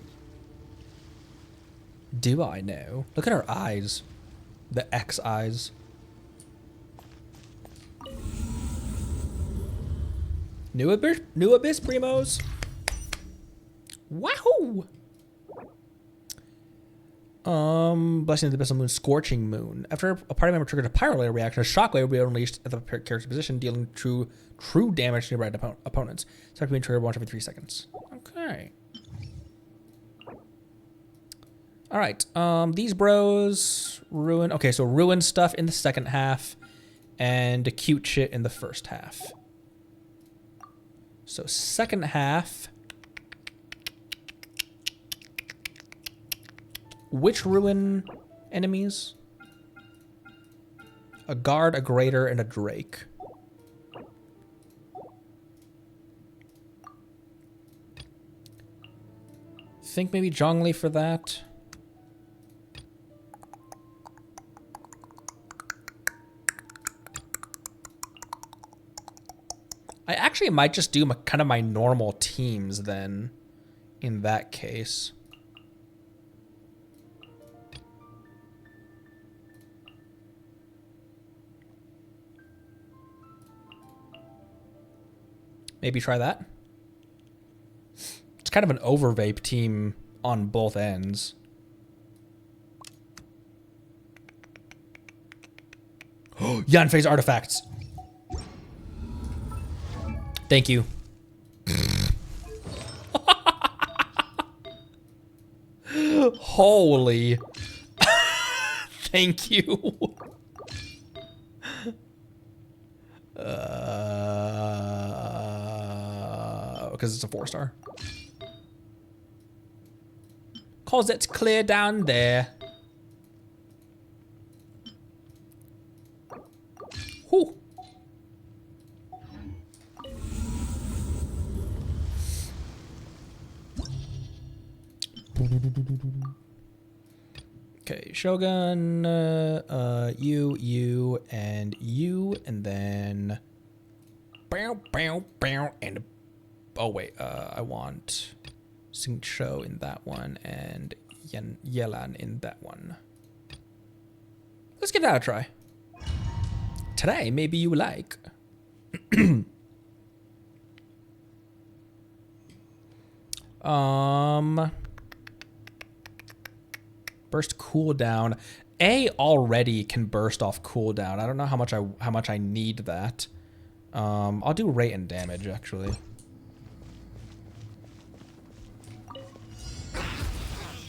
Do I know? Look at her eyes. The X eyes. New Abyss, primos. Wahoo! Blessing of the Abyssal Moon, Scorching Moon. After a party member triggers a pyro reaction, a shockwave will be unleashed at the character's position, dealing true damage to nearby opponents. It's being triggered once every 3 seconds. Okay. All right. These bros ruin. Okay, so ruin stuff in the second half, and cute shit in the first half. So second half. Which ruin enemies? A guard, a greater, and a drake. Think maybe Zhongli for that. I actually might just do kind of my normal teams then, in that case. Maybe try that. It's kind of an overvape team on both ends. Yanfei's artifacts. Thank you. Holy. Thank you. Because it's a 4-star. Cause it's clear down there. Whew. Okay, Shogun, you, and you, and then and oh wait, I want Xingqiu in that one and Yelan in that one. Let's give that a try. Today, maybe you like. Burst cooldown. A already can burst off cooldown. I don't know how much I need that. I'll do rate and damage actually.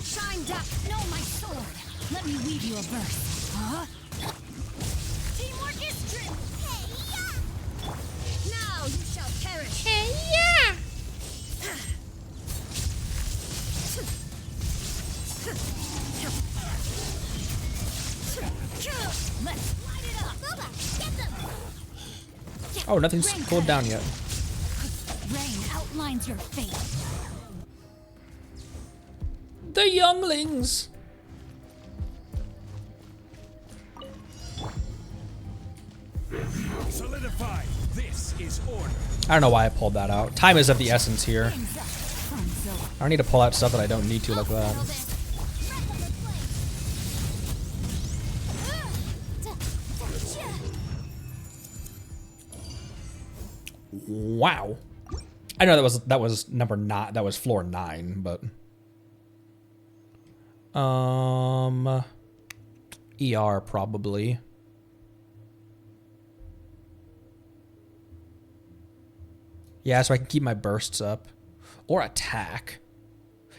Shine duck, know my sword. Let me weave you a verse. Huh? Teamwork is strength. Hey, yeah. Now you shall perish. Hey, yeah. Let's light it up. Boba, get them. Oh, nothing's cooled down yet. Rain outlines your fate. The younglings. Solidify. This is order. I don't know why I pulled that out. Time is of the essence here. I don't need to pull out stuff that I don't need to like that. Wow. I know that was number 9. That was floor 9, but ER probably. Yeah, so I can keep my bursts up. Or attack.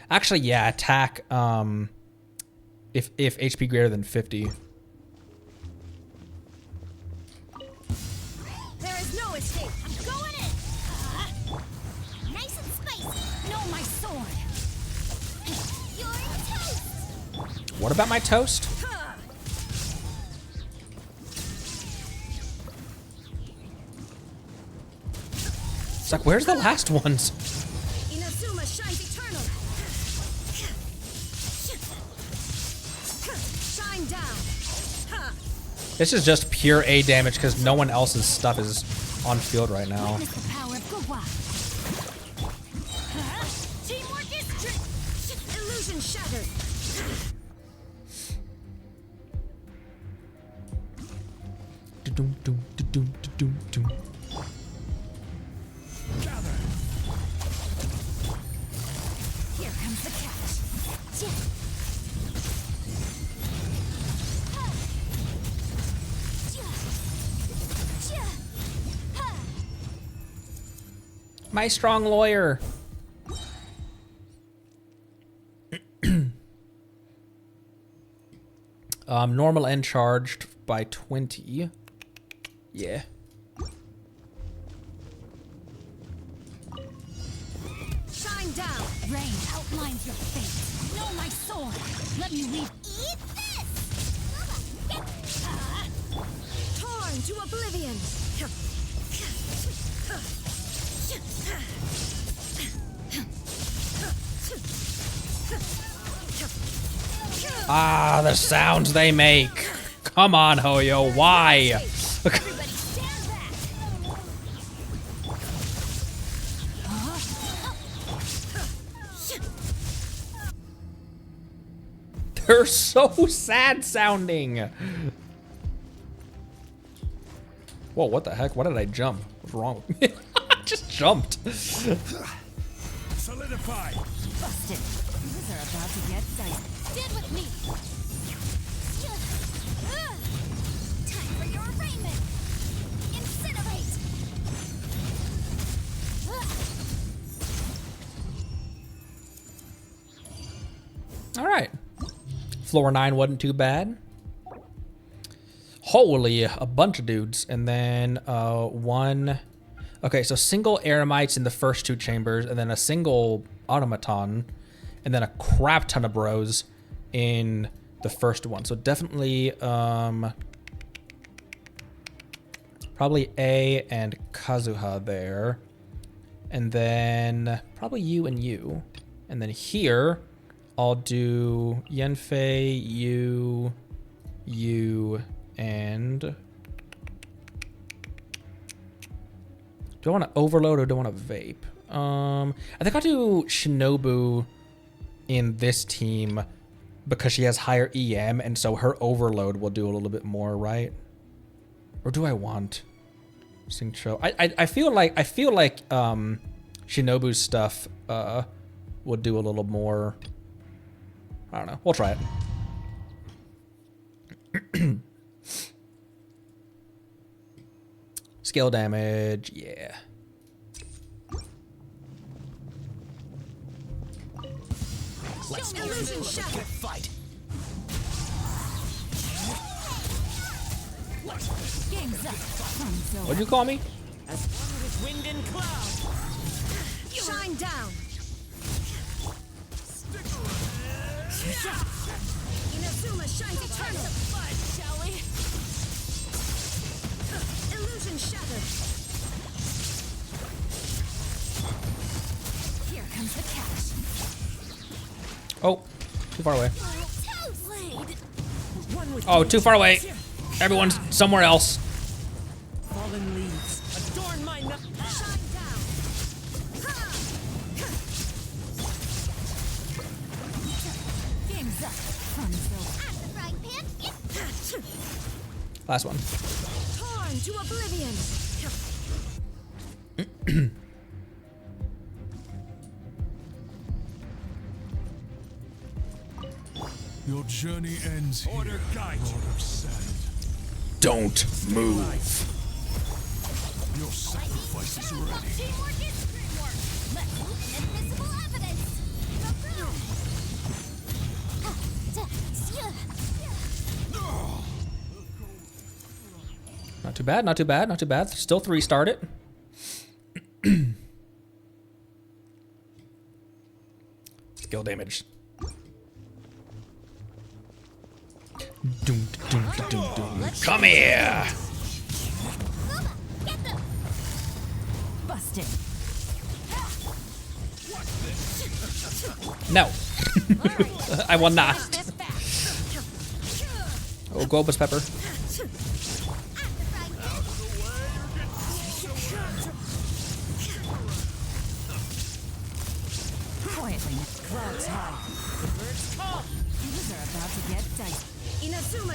Actually, yeah, attack if HP greater than 50. There is no escape. I'm going in. What about my toast? It's like, where's the last ones? Inazuma shines eternal. Shine down. This is just pure A damage because no one else's stuff is on field right now. Witness the power of Gugwa. Teamwork is illusion shattered. Here comes the catch. My strong lawyer. Normal and charged by 20. Yeah. Shine down. Rain outlines your fate. Know my sword. Let me weave. Eat this. Torn to oblivion. Ah, the sounds they make. Come on, Hoyo, why? Everybody stand back. They're so sad sounding. Whoa, what the heck? Why did I jump? What's wrong with me? I just jumped. Solidify. Busted. These are about to get dicey. Stand with me. Time for your arraignment. Incinerate. All right. Floor 9 wasn't too bad. Holy, a bunch of dudes. And then one... Okay, so single eremites in the first 2 chambers, and then a single automaton, and then a crap ton of bros in the first one. So definitely probably A and Kazuha there. And then probably you and you. And then here, I'll do Yenfei, you, and... Do I want to overload or do I want to vape? I think I'll do Shinobu in this team because she has higher EM, and so her overload will do a little bit more, right? Or do I want Singcho? I feel like Shinobu's stuff will do a little more. I don't know. We'll try it. Skill damage, yeah. Let's illusion shattered. Fight. Game's up. Time's over. What'd you call me? As long as wind and cloud. Shine down. Inazuma shines eternal. Fight, shall we? Illusion shattered. Here comes the catch. Oh, too far away. Blade. Oh, too far away. Everyone's somewhere else. Fallen leaves. Adorn my night. Shine down. Game's up. Fun's over. At the frying pan. Last one. Torn to oblivion. Your journey ends here, Order guide Lord of Sand. Don't move. Your sacrifice is ready. Teamwork is teamwork. Let's move invisible evidence. Not too bad, not too bad, not too bad. Still 3 start it. Skill damage. Come here. Busted. No. I will not. Oh, Globus Pepper. Quietly, clouds high. The birds call. Things are about to get dicey.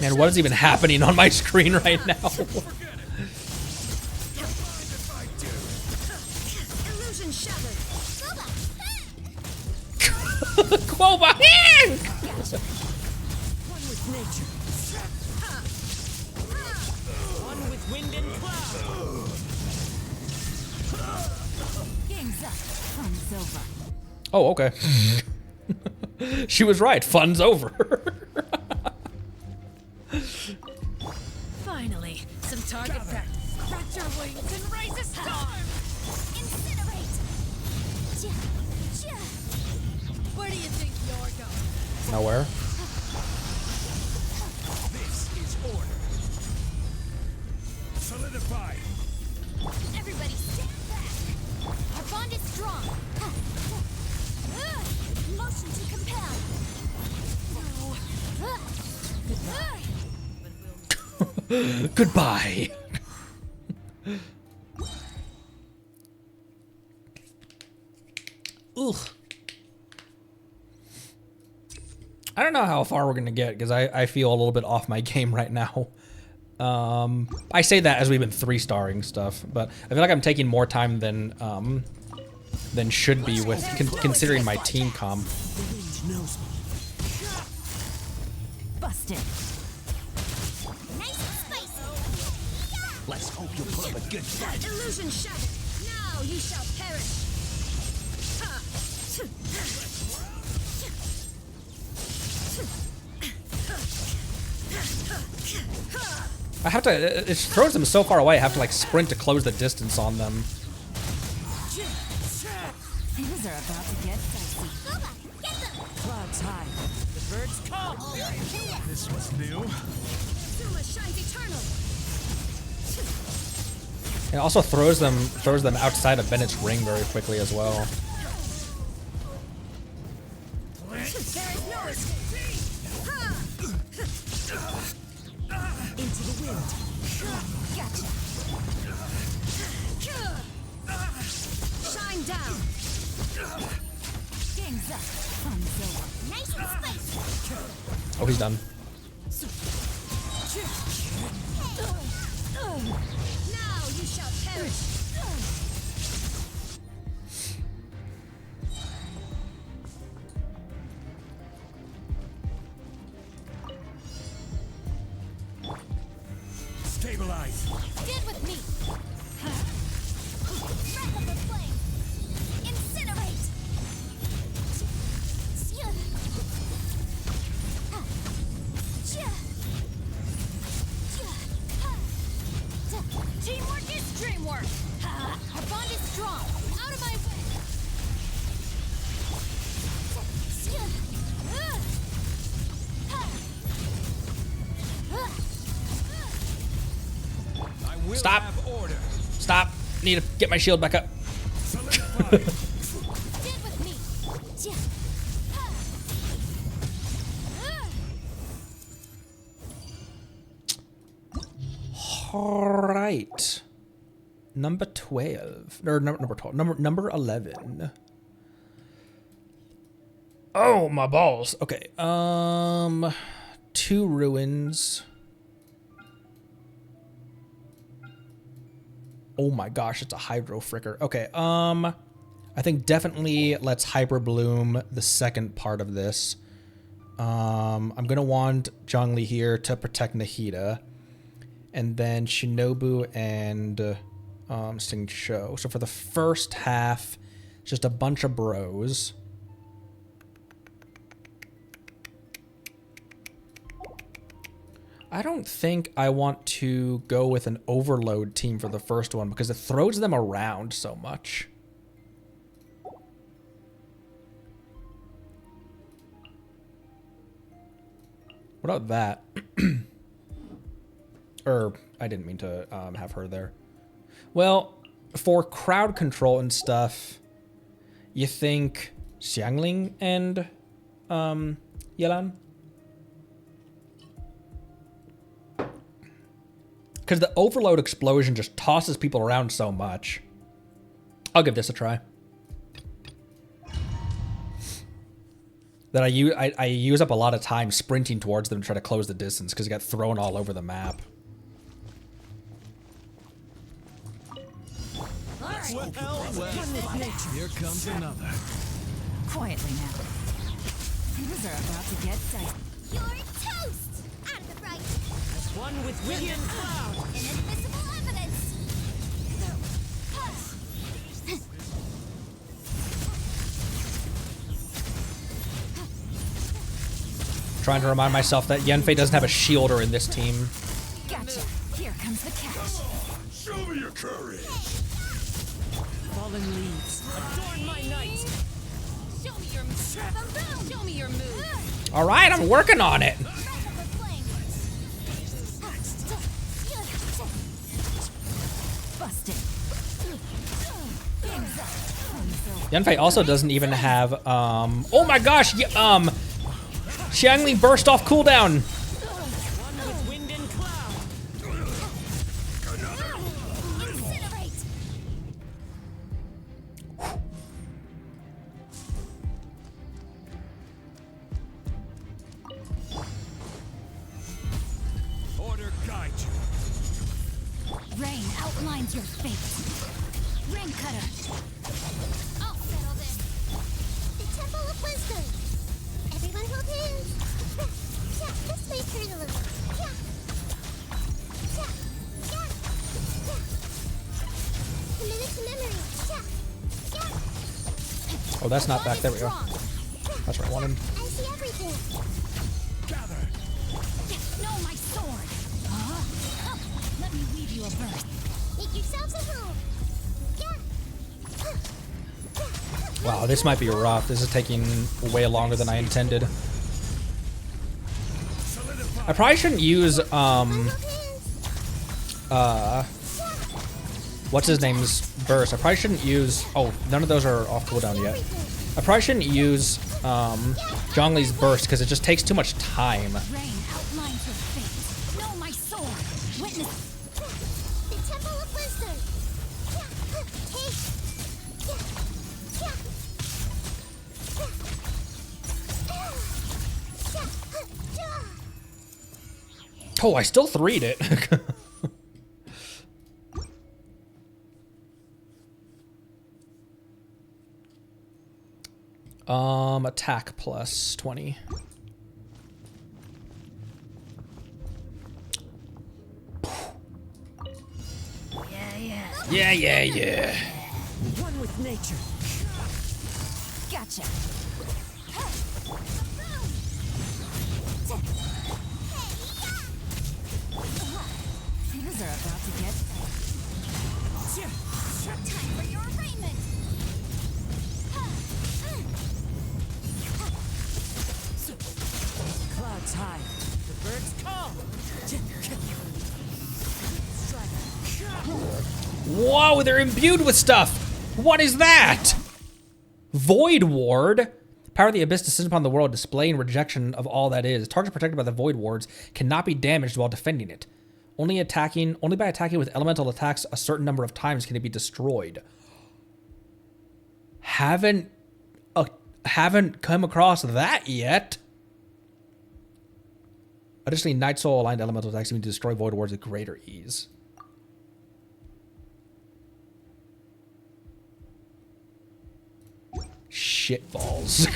Man, what is even happening on my screen right now? Illusion shattered. Quoba! One with nature. One with wind and cloud. Game's up. Fun's over. Oh, okay. She was right. Fun's over. Finally, some target practice. Stretch your wings and raise a storm. Incinerate. Where do you think you're going? Nowhere. This is order. Solidify. Everybody stand back. Our bond is strong. Motion to compel. No. Goodbye. Ugh. I don't know how far we're gonna get because I feel a little bit off my game right now. I say that as we've been 3-starring stuff, but I feel like I'm taking more time than should be with considering my team comp. The wind knows me. Busted. Nice and spicy. Let's hope you'll put up a good fight. Illusion shattered. Now you shall perish. I have to. It throws them so far away. I have to like sprint to close the distance on them. Things are about to get dicey. Clouds high. The birds call. This was new. Zuma shines eternal. It also throws them outside of Bennett's ring very quickly as well. There is no escape. Into the wind. Gotcha. Shine down. Game's up. Fun's over. Nice and spicy. Oh, he's done. Now you shall perish. Stabilize. Stand with me. Breath of the flame. Incinerate. Teamwork is dreamwork. Our bond is strong. Out of my way. I will Stop. have order. Stop. Need to get my shield back up. Solidify. Stand with me. All right. Number 12. Or number 12. Number 11. Oh, my balls. Okay. 2 ruins. Oh my gosh, it's a Hydro Fricker. Okay, I think definitely let's Hyper Bloom the second part of this. I'm gonna want Zhongli here to protect Nahida. And then Shinobu and Sing Sho. So for the first half, just a bunch of bros. I don't think I want to go with an overload team for the first one because it throws them around so much. What about that? or I didn't mean to have her there. Well, for crowd control and stuff, you think Xiangling and Yelan? Because the overload explosion just tosses people around so much. I'll give this a try. That I use up a lot of time sprinting towards them to try to close the distance because it got thrown all over the map. Well, here comes another. Quietly now. Things are about to get dicey. You're toast! Out of the right. As one with William Cloud. Inadmissible evidence. Trying to remind myself that Yanfei doesn't have a shielder in this team. Gotcha. Here comes the catch. Show me your courage. Fallen leaves. Adorn my night. Show me your move. Show me your move. All right, I'm working on it. Busted. Yanfei also doesn't even have oh my gosh, Xiangling burst off cooldown. One with wind and cloud. Incinerate. Order guide you. Rain outlines your fate. Rain cutter. I'll settle this. The Temple of Wisdom. Everyone hold hands. Yeah, this way turn a little. Yeah. Yeah. Yeah. Yeah. Committed to memory. Yeah. Yeah. Oh, that's not back. There we go. That's what I wanted. I see everything. Gather. No, my sword. Let me weave you a verse. Make yourselves at home. Wow, this might be rough. This is taking way longer than I intended. I probably shouldn't use what's his name's burst. I probably shouldn't use oh, none of those are off cooldown yet. I probably shouldn't use Zhongli's burst because it just takes too much time. Rain outlines your fate. Know my sword. Witness the Temple of Wisdom. Oh, I still 3'd it. Attack plus 20. Yeah. One with nature. Gotcha. Things are about to get Time for your arraignment. Clouds high. The birds call. Whoa, they're imbued with stuff. What is that? Void Ward. Power of the Abyss descends upon the world, displaying rejection of all that is. Targets protected by the Void Wards cannot be damaged while defending it. Only by attacking with elemental attacks a certain number of times can it be destroyed. Haven't come across that yet. Additionally, Night Soul aligned elemental attacks can destroy Void Wards with greater ease. Shitballs.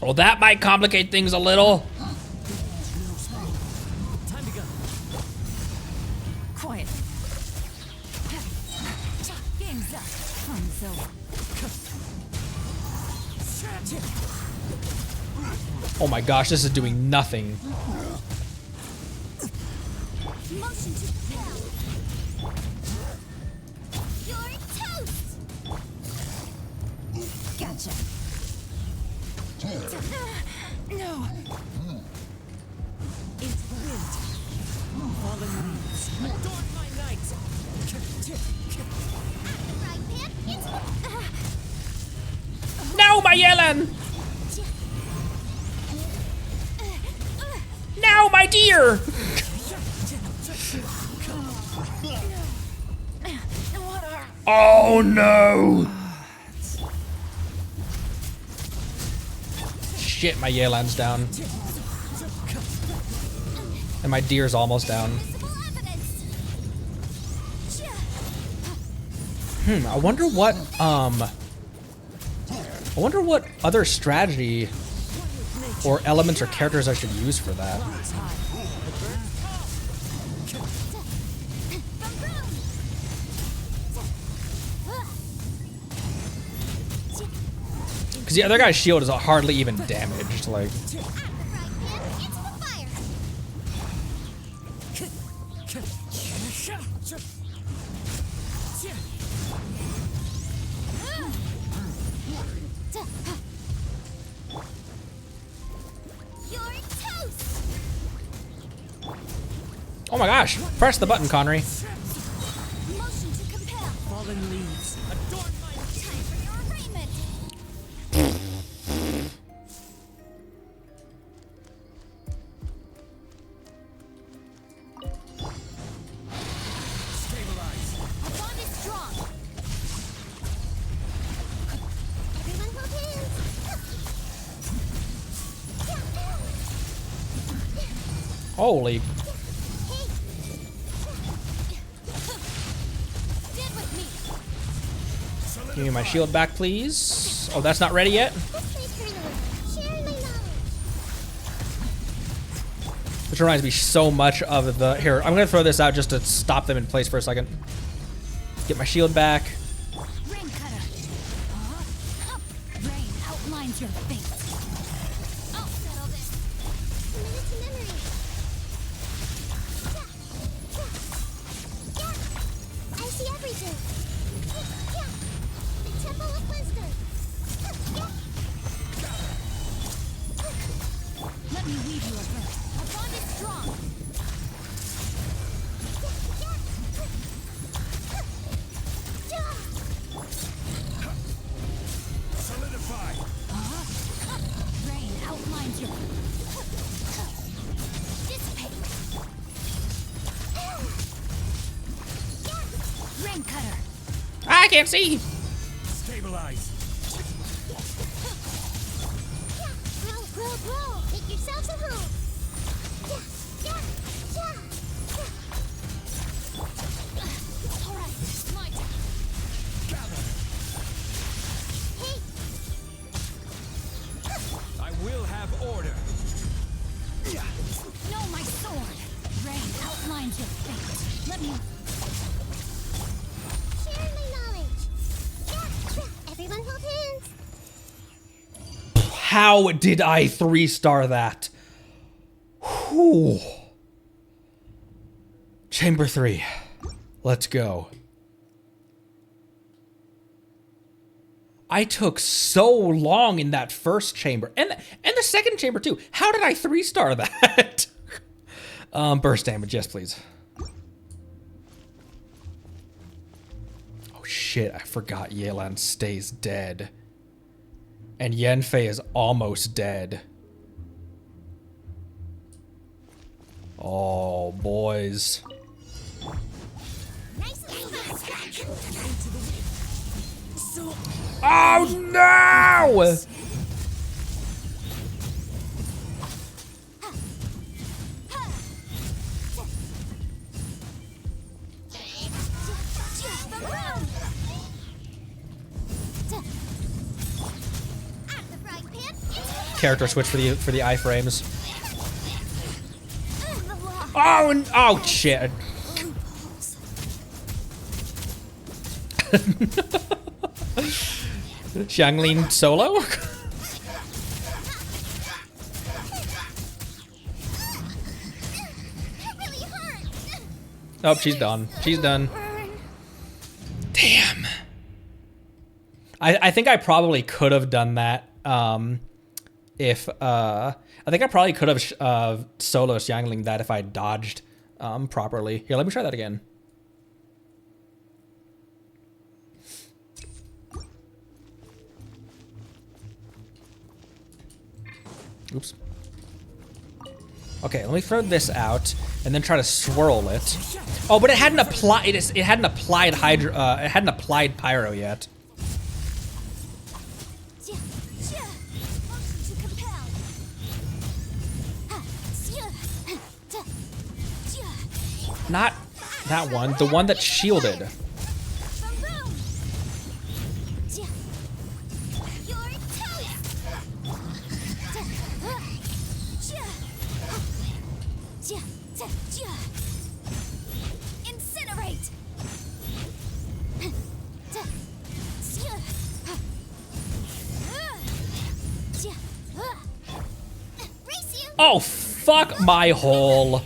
Well, that might complicate things a little. Time to go. quiet. Game's up. Fun's over. Oh my gosh, this is doing nothing. Motion to kill. You're toast. Gotcha. No. Into the wind. my Yelan! Now, my dear! Oh no! Shit, my Yelan's down. And my deer's almost down. I wonder what other strategy or elements or characters I should use for that. Because the other guy's shield is hardly even damaged, like... Oh my gosh! Press the button, Connery. Motion to compel. Fallen leaves. Adorn my Time for your arraignment. Stabilize. Our bond is strong. Everyone hold hands. Holy... Stand with me. Give me my shield back, please. Oh, that's not ready yet? This may turn over. Share my knowledge. Which reminds me so much of the... Here, I'm gonna throw this out just to stop them in place for a second. Get my shield back. Rain cutter. Rain outlines your fate. I'll settle this. Minute to memory. Yeah. I see everything. Yeah. The Temple of Wisdom. Let me weave you a verse. Our bond is strong. Solidify. Rain outlines your dissipate. Rain cutter. I can't see! Stabilize. Grow, grow, grow. Make yourselves at home. All right, it's my turn. Gather. Hey, I will have order. know my sword. Rain outlines your fate. Let me share my knowledge. Everyone hold hands. How did I 3-star that? Whew. Chamber 3. Let's go. I took so long in that first chamber. And the second chamber too. How did I 3-star that? Burst damage, yes please. Oh shit, I forgot Yelan stays dead. And Yenfei is almost dead. Oh, boys. Nice and fast. Oh, no! Character switch for the iframes. Oh, and, oh shit. Xianglin solo? Oh, she's done. She's done. Damn. I think I probably could have done that. If I think I probably could have solo Xiangling that if I dodged properly. Here, let me try that again. Oops. Okay, let me throw this out and then try to swirl it. Oh, but it hadn't applied. It hadn't applied hydro. It hadn't applied pyro yet. Not that one. The one that shielded. Oh, fuck my hole.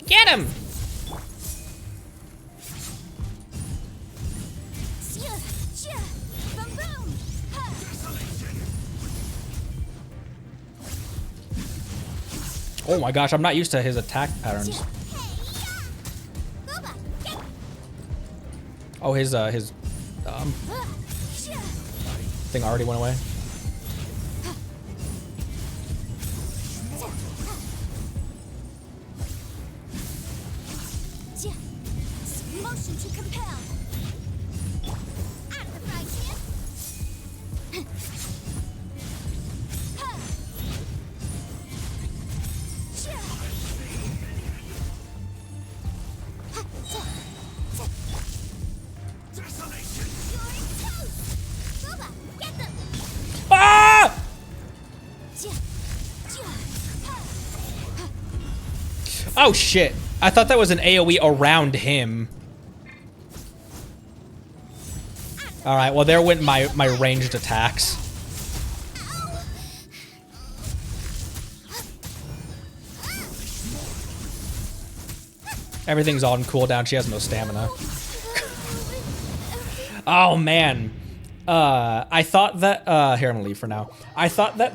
Get him! Oh my gosh, I'm not used to his attack patterns. Oh, his thing already went away. Motion to compel. Out of the fry pan. Ah! Oh shit. I thought that was an AoE around him. Alright, well there went my ranged attacks. Everything's on cooldown. She has no stamina. Oh man. I thought that here, I'm gonna leave for now. I thought that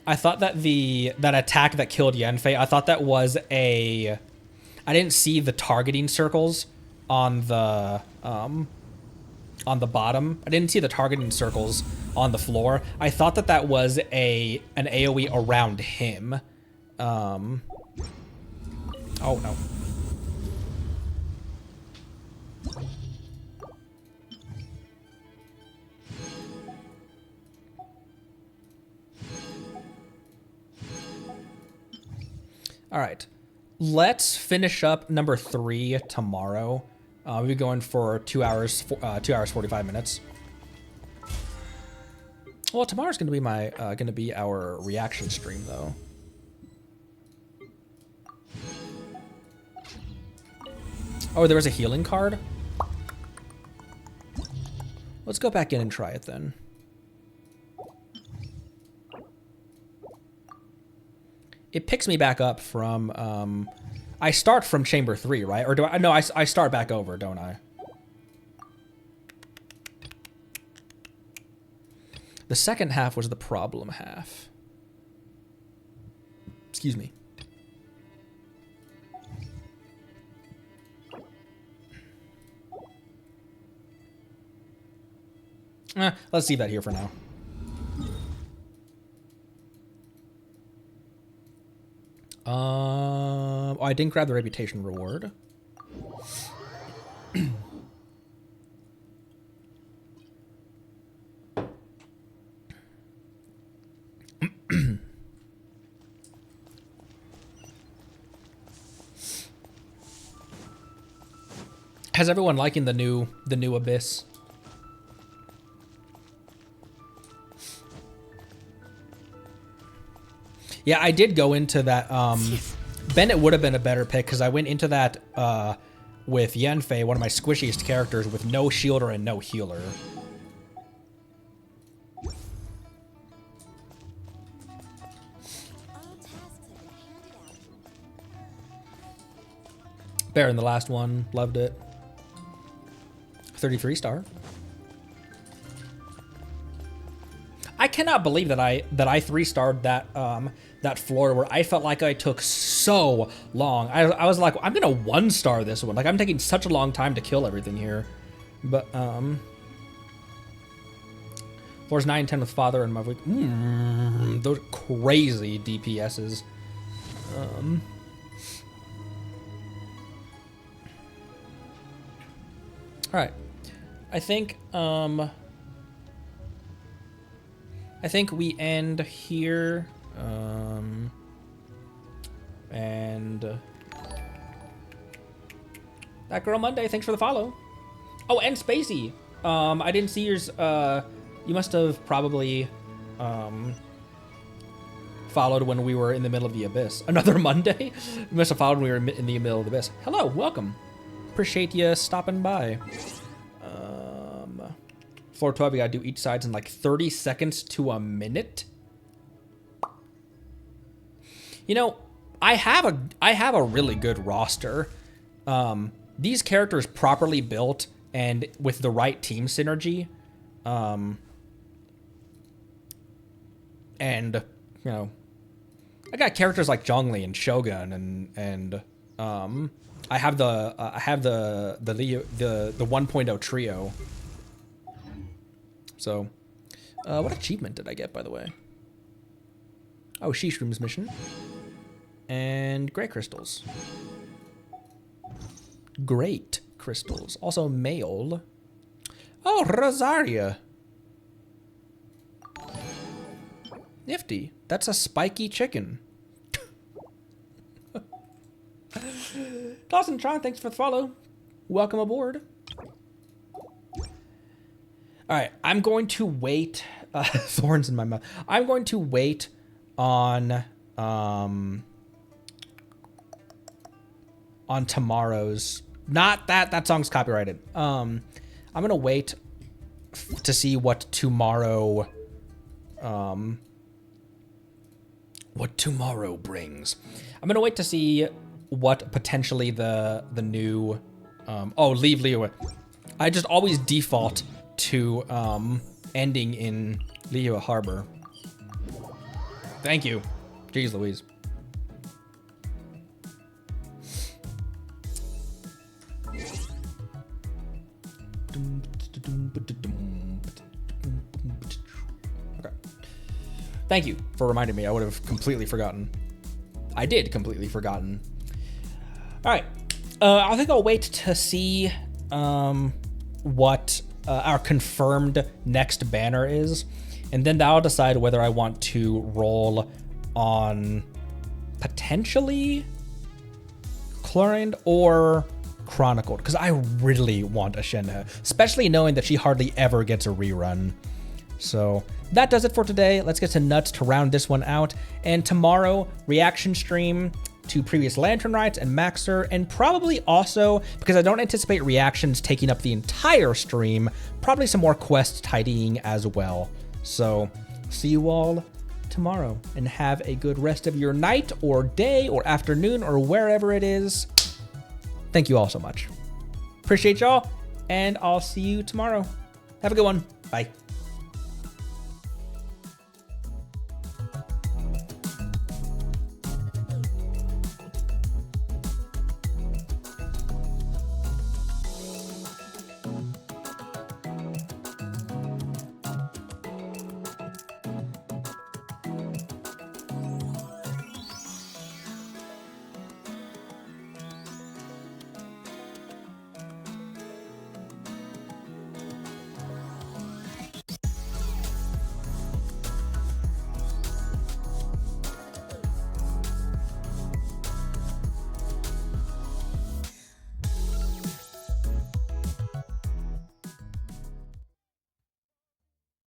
I thought that that attack that killed Yanfei, I thought that was I didn't see the targeting circles on the bottom. I didn't see the targeting circles on the floor. I thought that was an AoE around him. Oh no. All right, let's finish up number 3 tomorrow. We'll be going for 2 hours, 2 hours 45 minutes. Well, tomorrow's gonna be our reaction stream though. Oh, there was a healing card. Let's go back in and try it then. It picks me back up from, I start from chamber 3, right? Or do I, no, I start back over, don't I? The second half was the problem half. Excuse me. Let's leave that here for now. Oh, I didn't grab the reputation reward. Has everyone liking the new Abyss? Yeah, I did go into that. Bennett would have been a better pick because I went into that with Yanfei, one of my squishiest characters, with no shielder and no healer. Better than the last one. Loved it. 33 star. I cannot believe that I 3-starred that that floor where I felt like I took so long. I was like, I'm gonna 1-star this one. Like, I'm taking such a long time to kill everything here. But floors 9 and 10 with father and mother. Those crazy DPSs. All right, I think we end here, and that girl Monday, thanks for the follow. Oh, and Spacey, I didn't see yours. You must have probably followed when we were in the middle of the abyss. Another Monday? You must have followed when we were in the middle of the abyss. Hello, welcome. Appreciate you stopping by. Floor 12, we gotta do each sides in like 30 seconds to a minute. You know, I have a really good roster. These characters properly built and with the right team synergy. And you know, I got characters like Zhongli and Shogun and I have the 1.0 trio. So, what achievement did I get, by the way? Oh, Sheeshroom's mission. And Grey Crystals. Great Crystals. Also, Mail. Oh, Rosaria. Nifty. That's a spiky chicken. Dawson Tron, thanks for the follow. Welcome aboard. All right, I'm going to wait. Thorns in my mouth. I'm going to wait on tomorrow's. Not that song's copyrighted. I'm gonna wait to see what tomorrow brings. I'm gonna wait to see what potentially the new leave Leo. I just always default to ending in Leo Harbor. Thank you. Jeez Louise. Okay. Thank you for reminding me. I would have completely forgotten. I did completely forgotten. All right. I think I'll wait to see what our confirmed next banner is, and then that'll decide whether I want to roll on potentially Chlorine or Chronicled, because I really want a Shenhe, especially knowing that she hardly ever gets a rerun. So that does it for today. Let's get some nuts to round this one out, and tomorrow, reaction stream to previous Lantern Rites and Maxer, and probably also, because I don't anticipate reactions taking up the entire stream, probably some more quest tidying as well. So see you all tomorrow, and have a good rest of your night or day or afternoon or wherever it is. Thank you all so much. Appreciate y'all, and I'll see you tomorrow. Have a good one. Bye.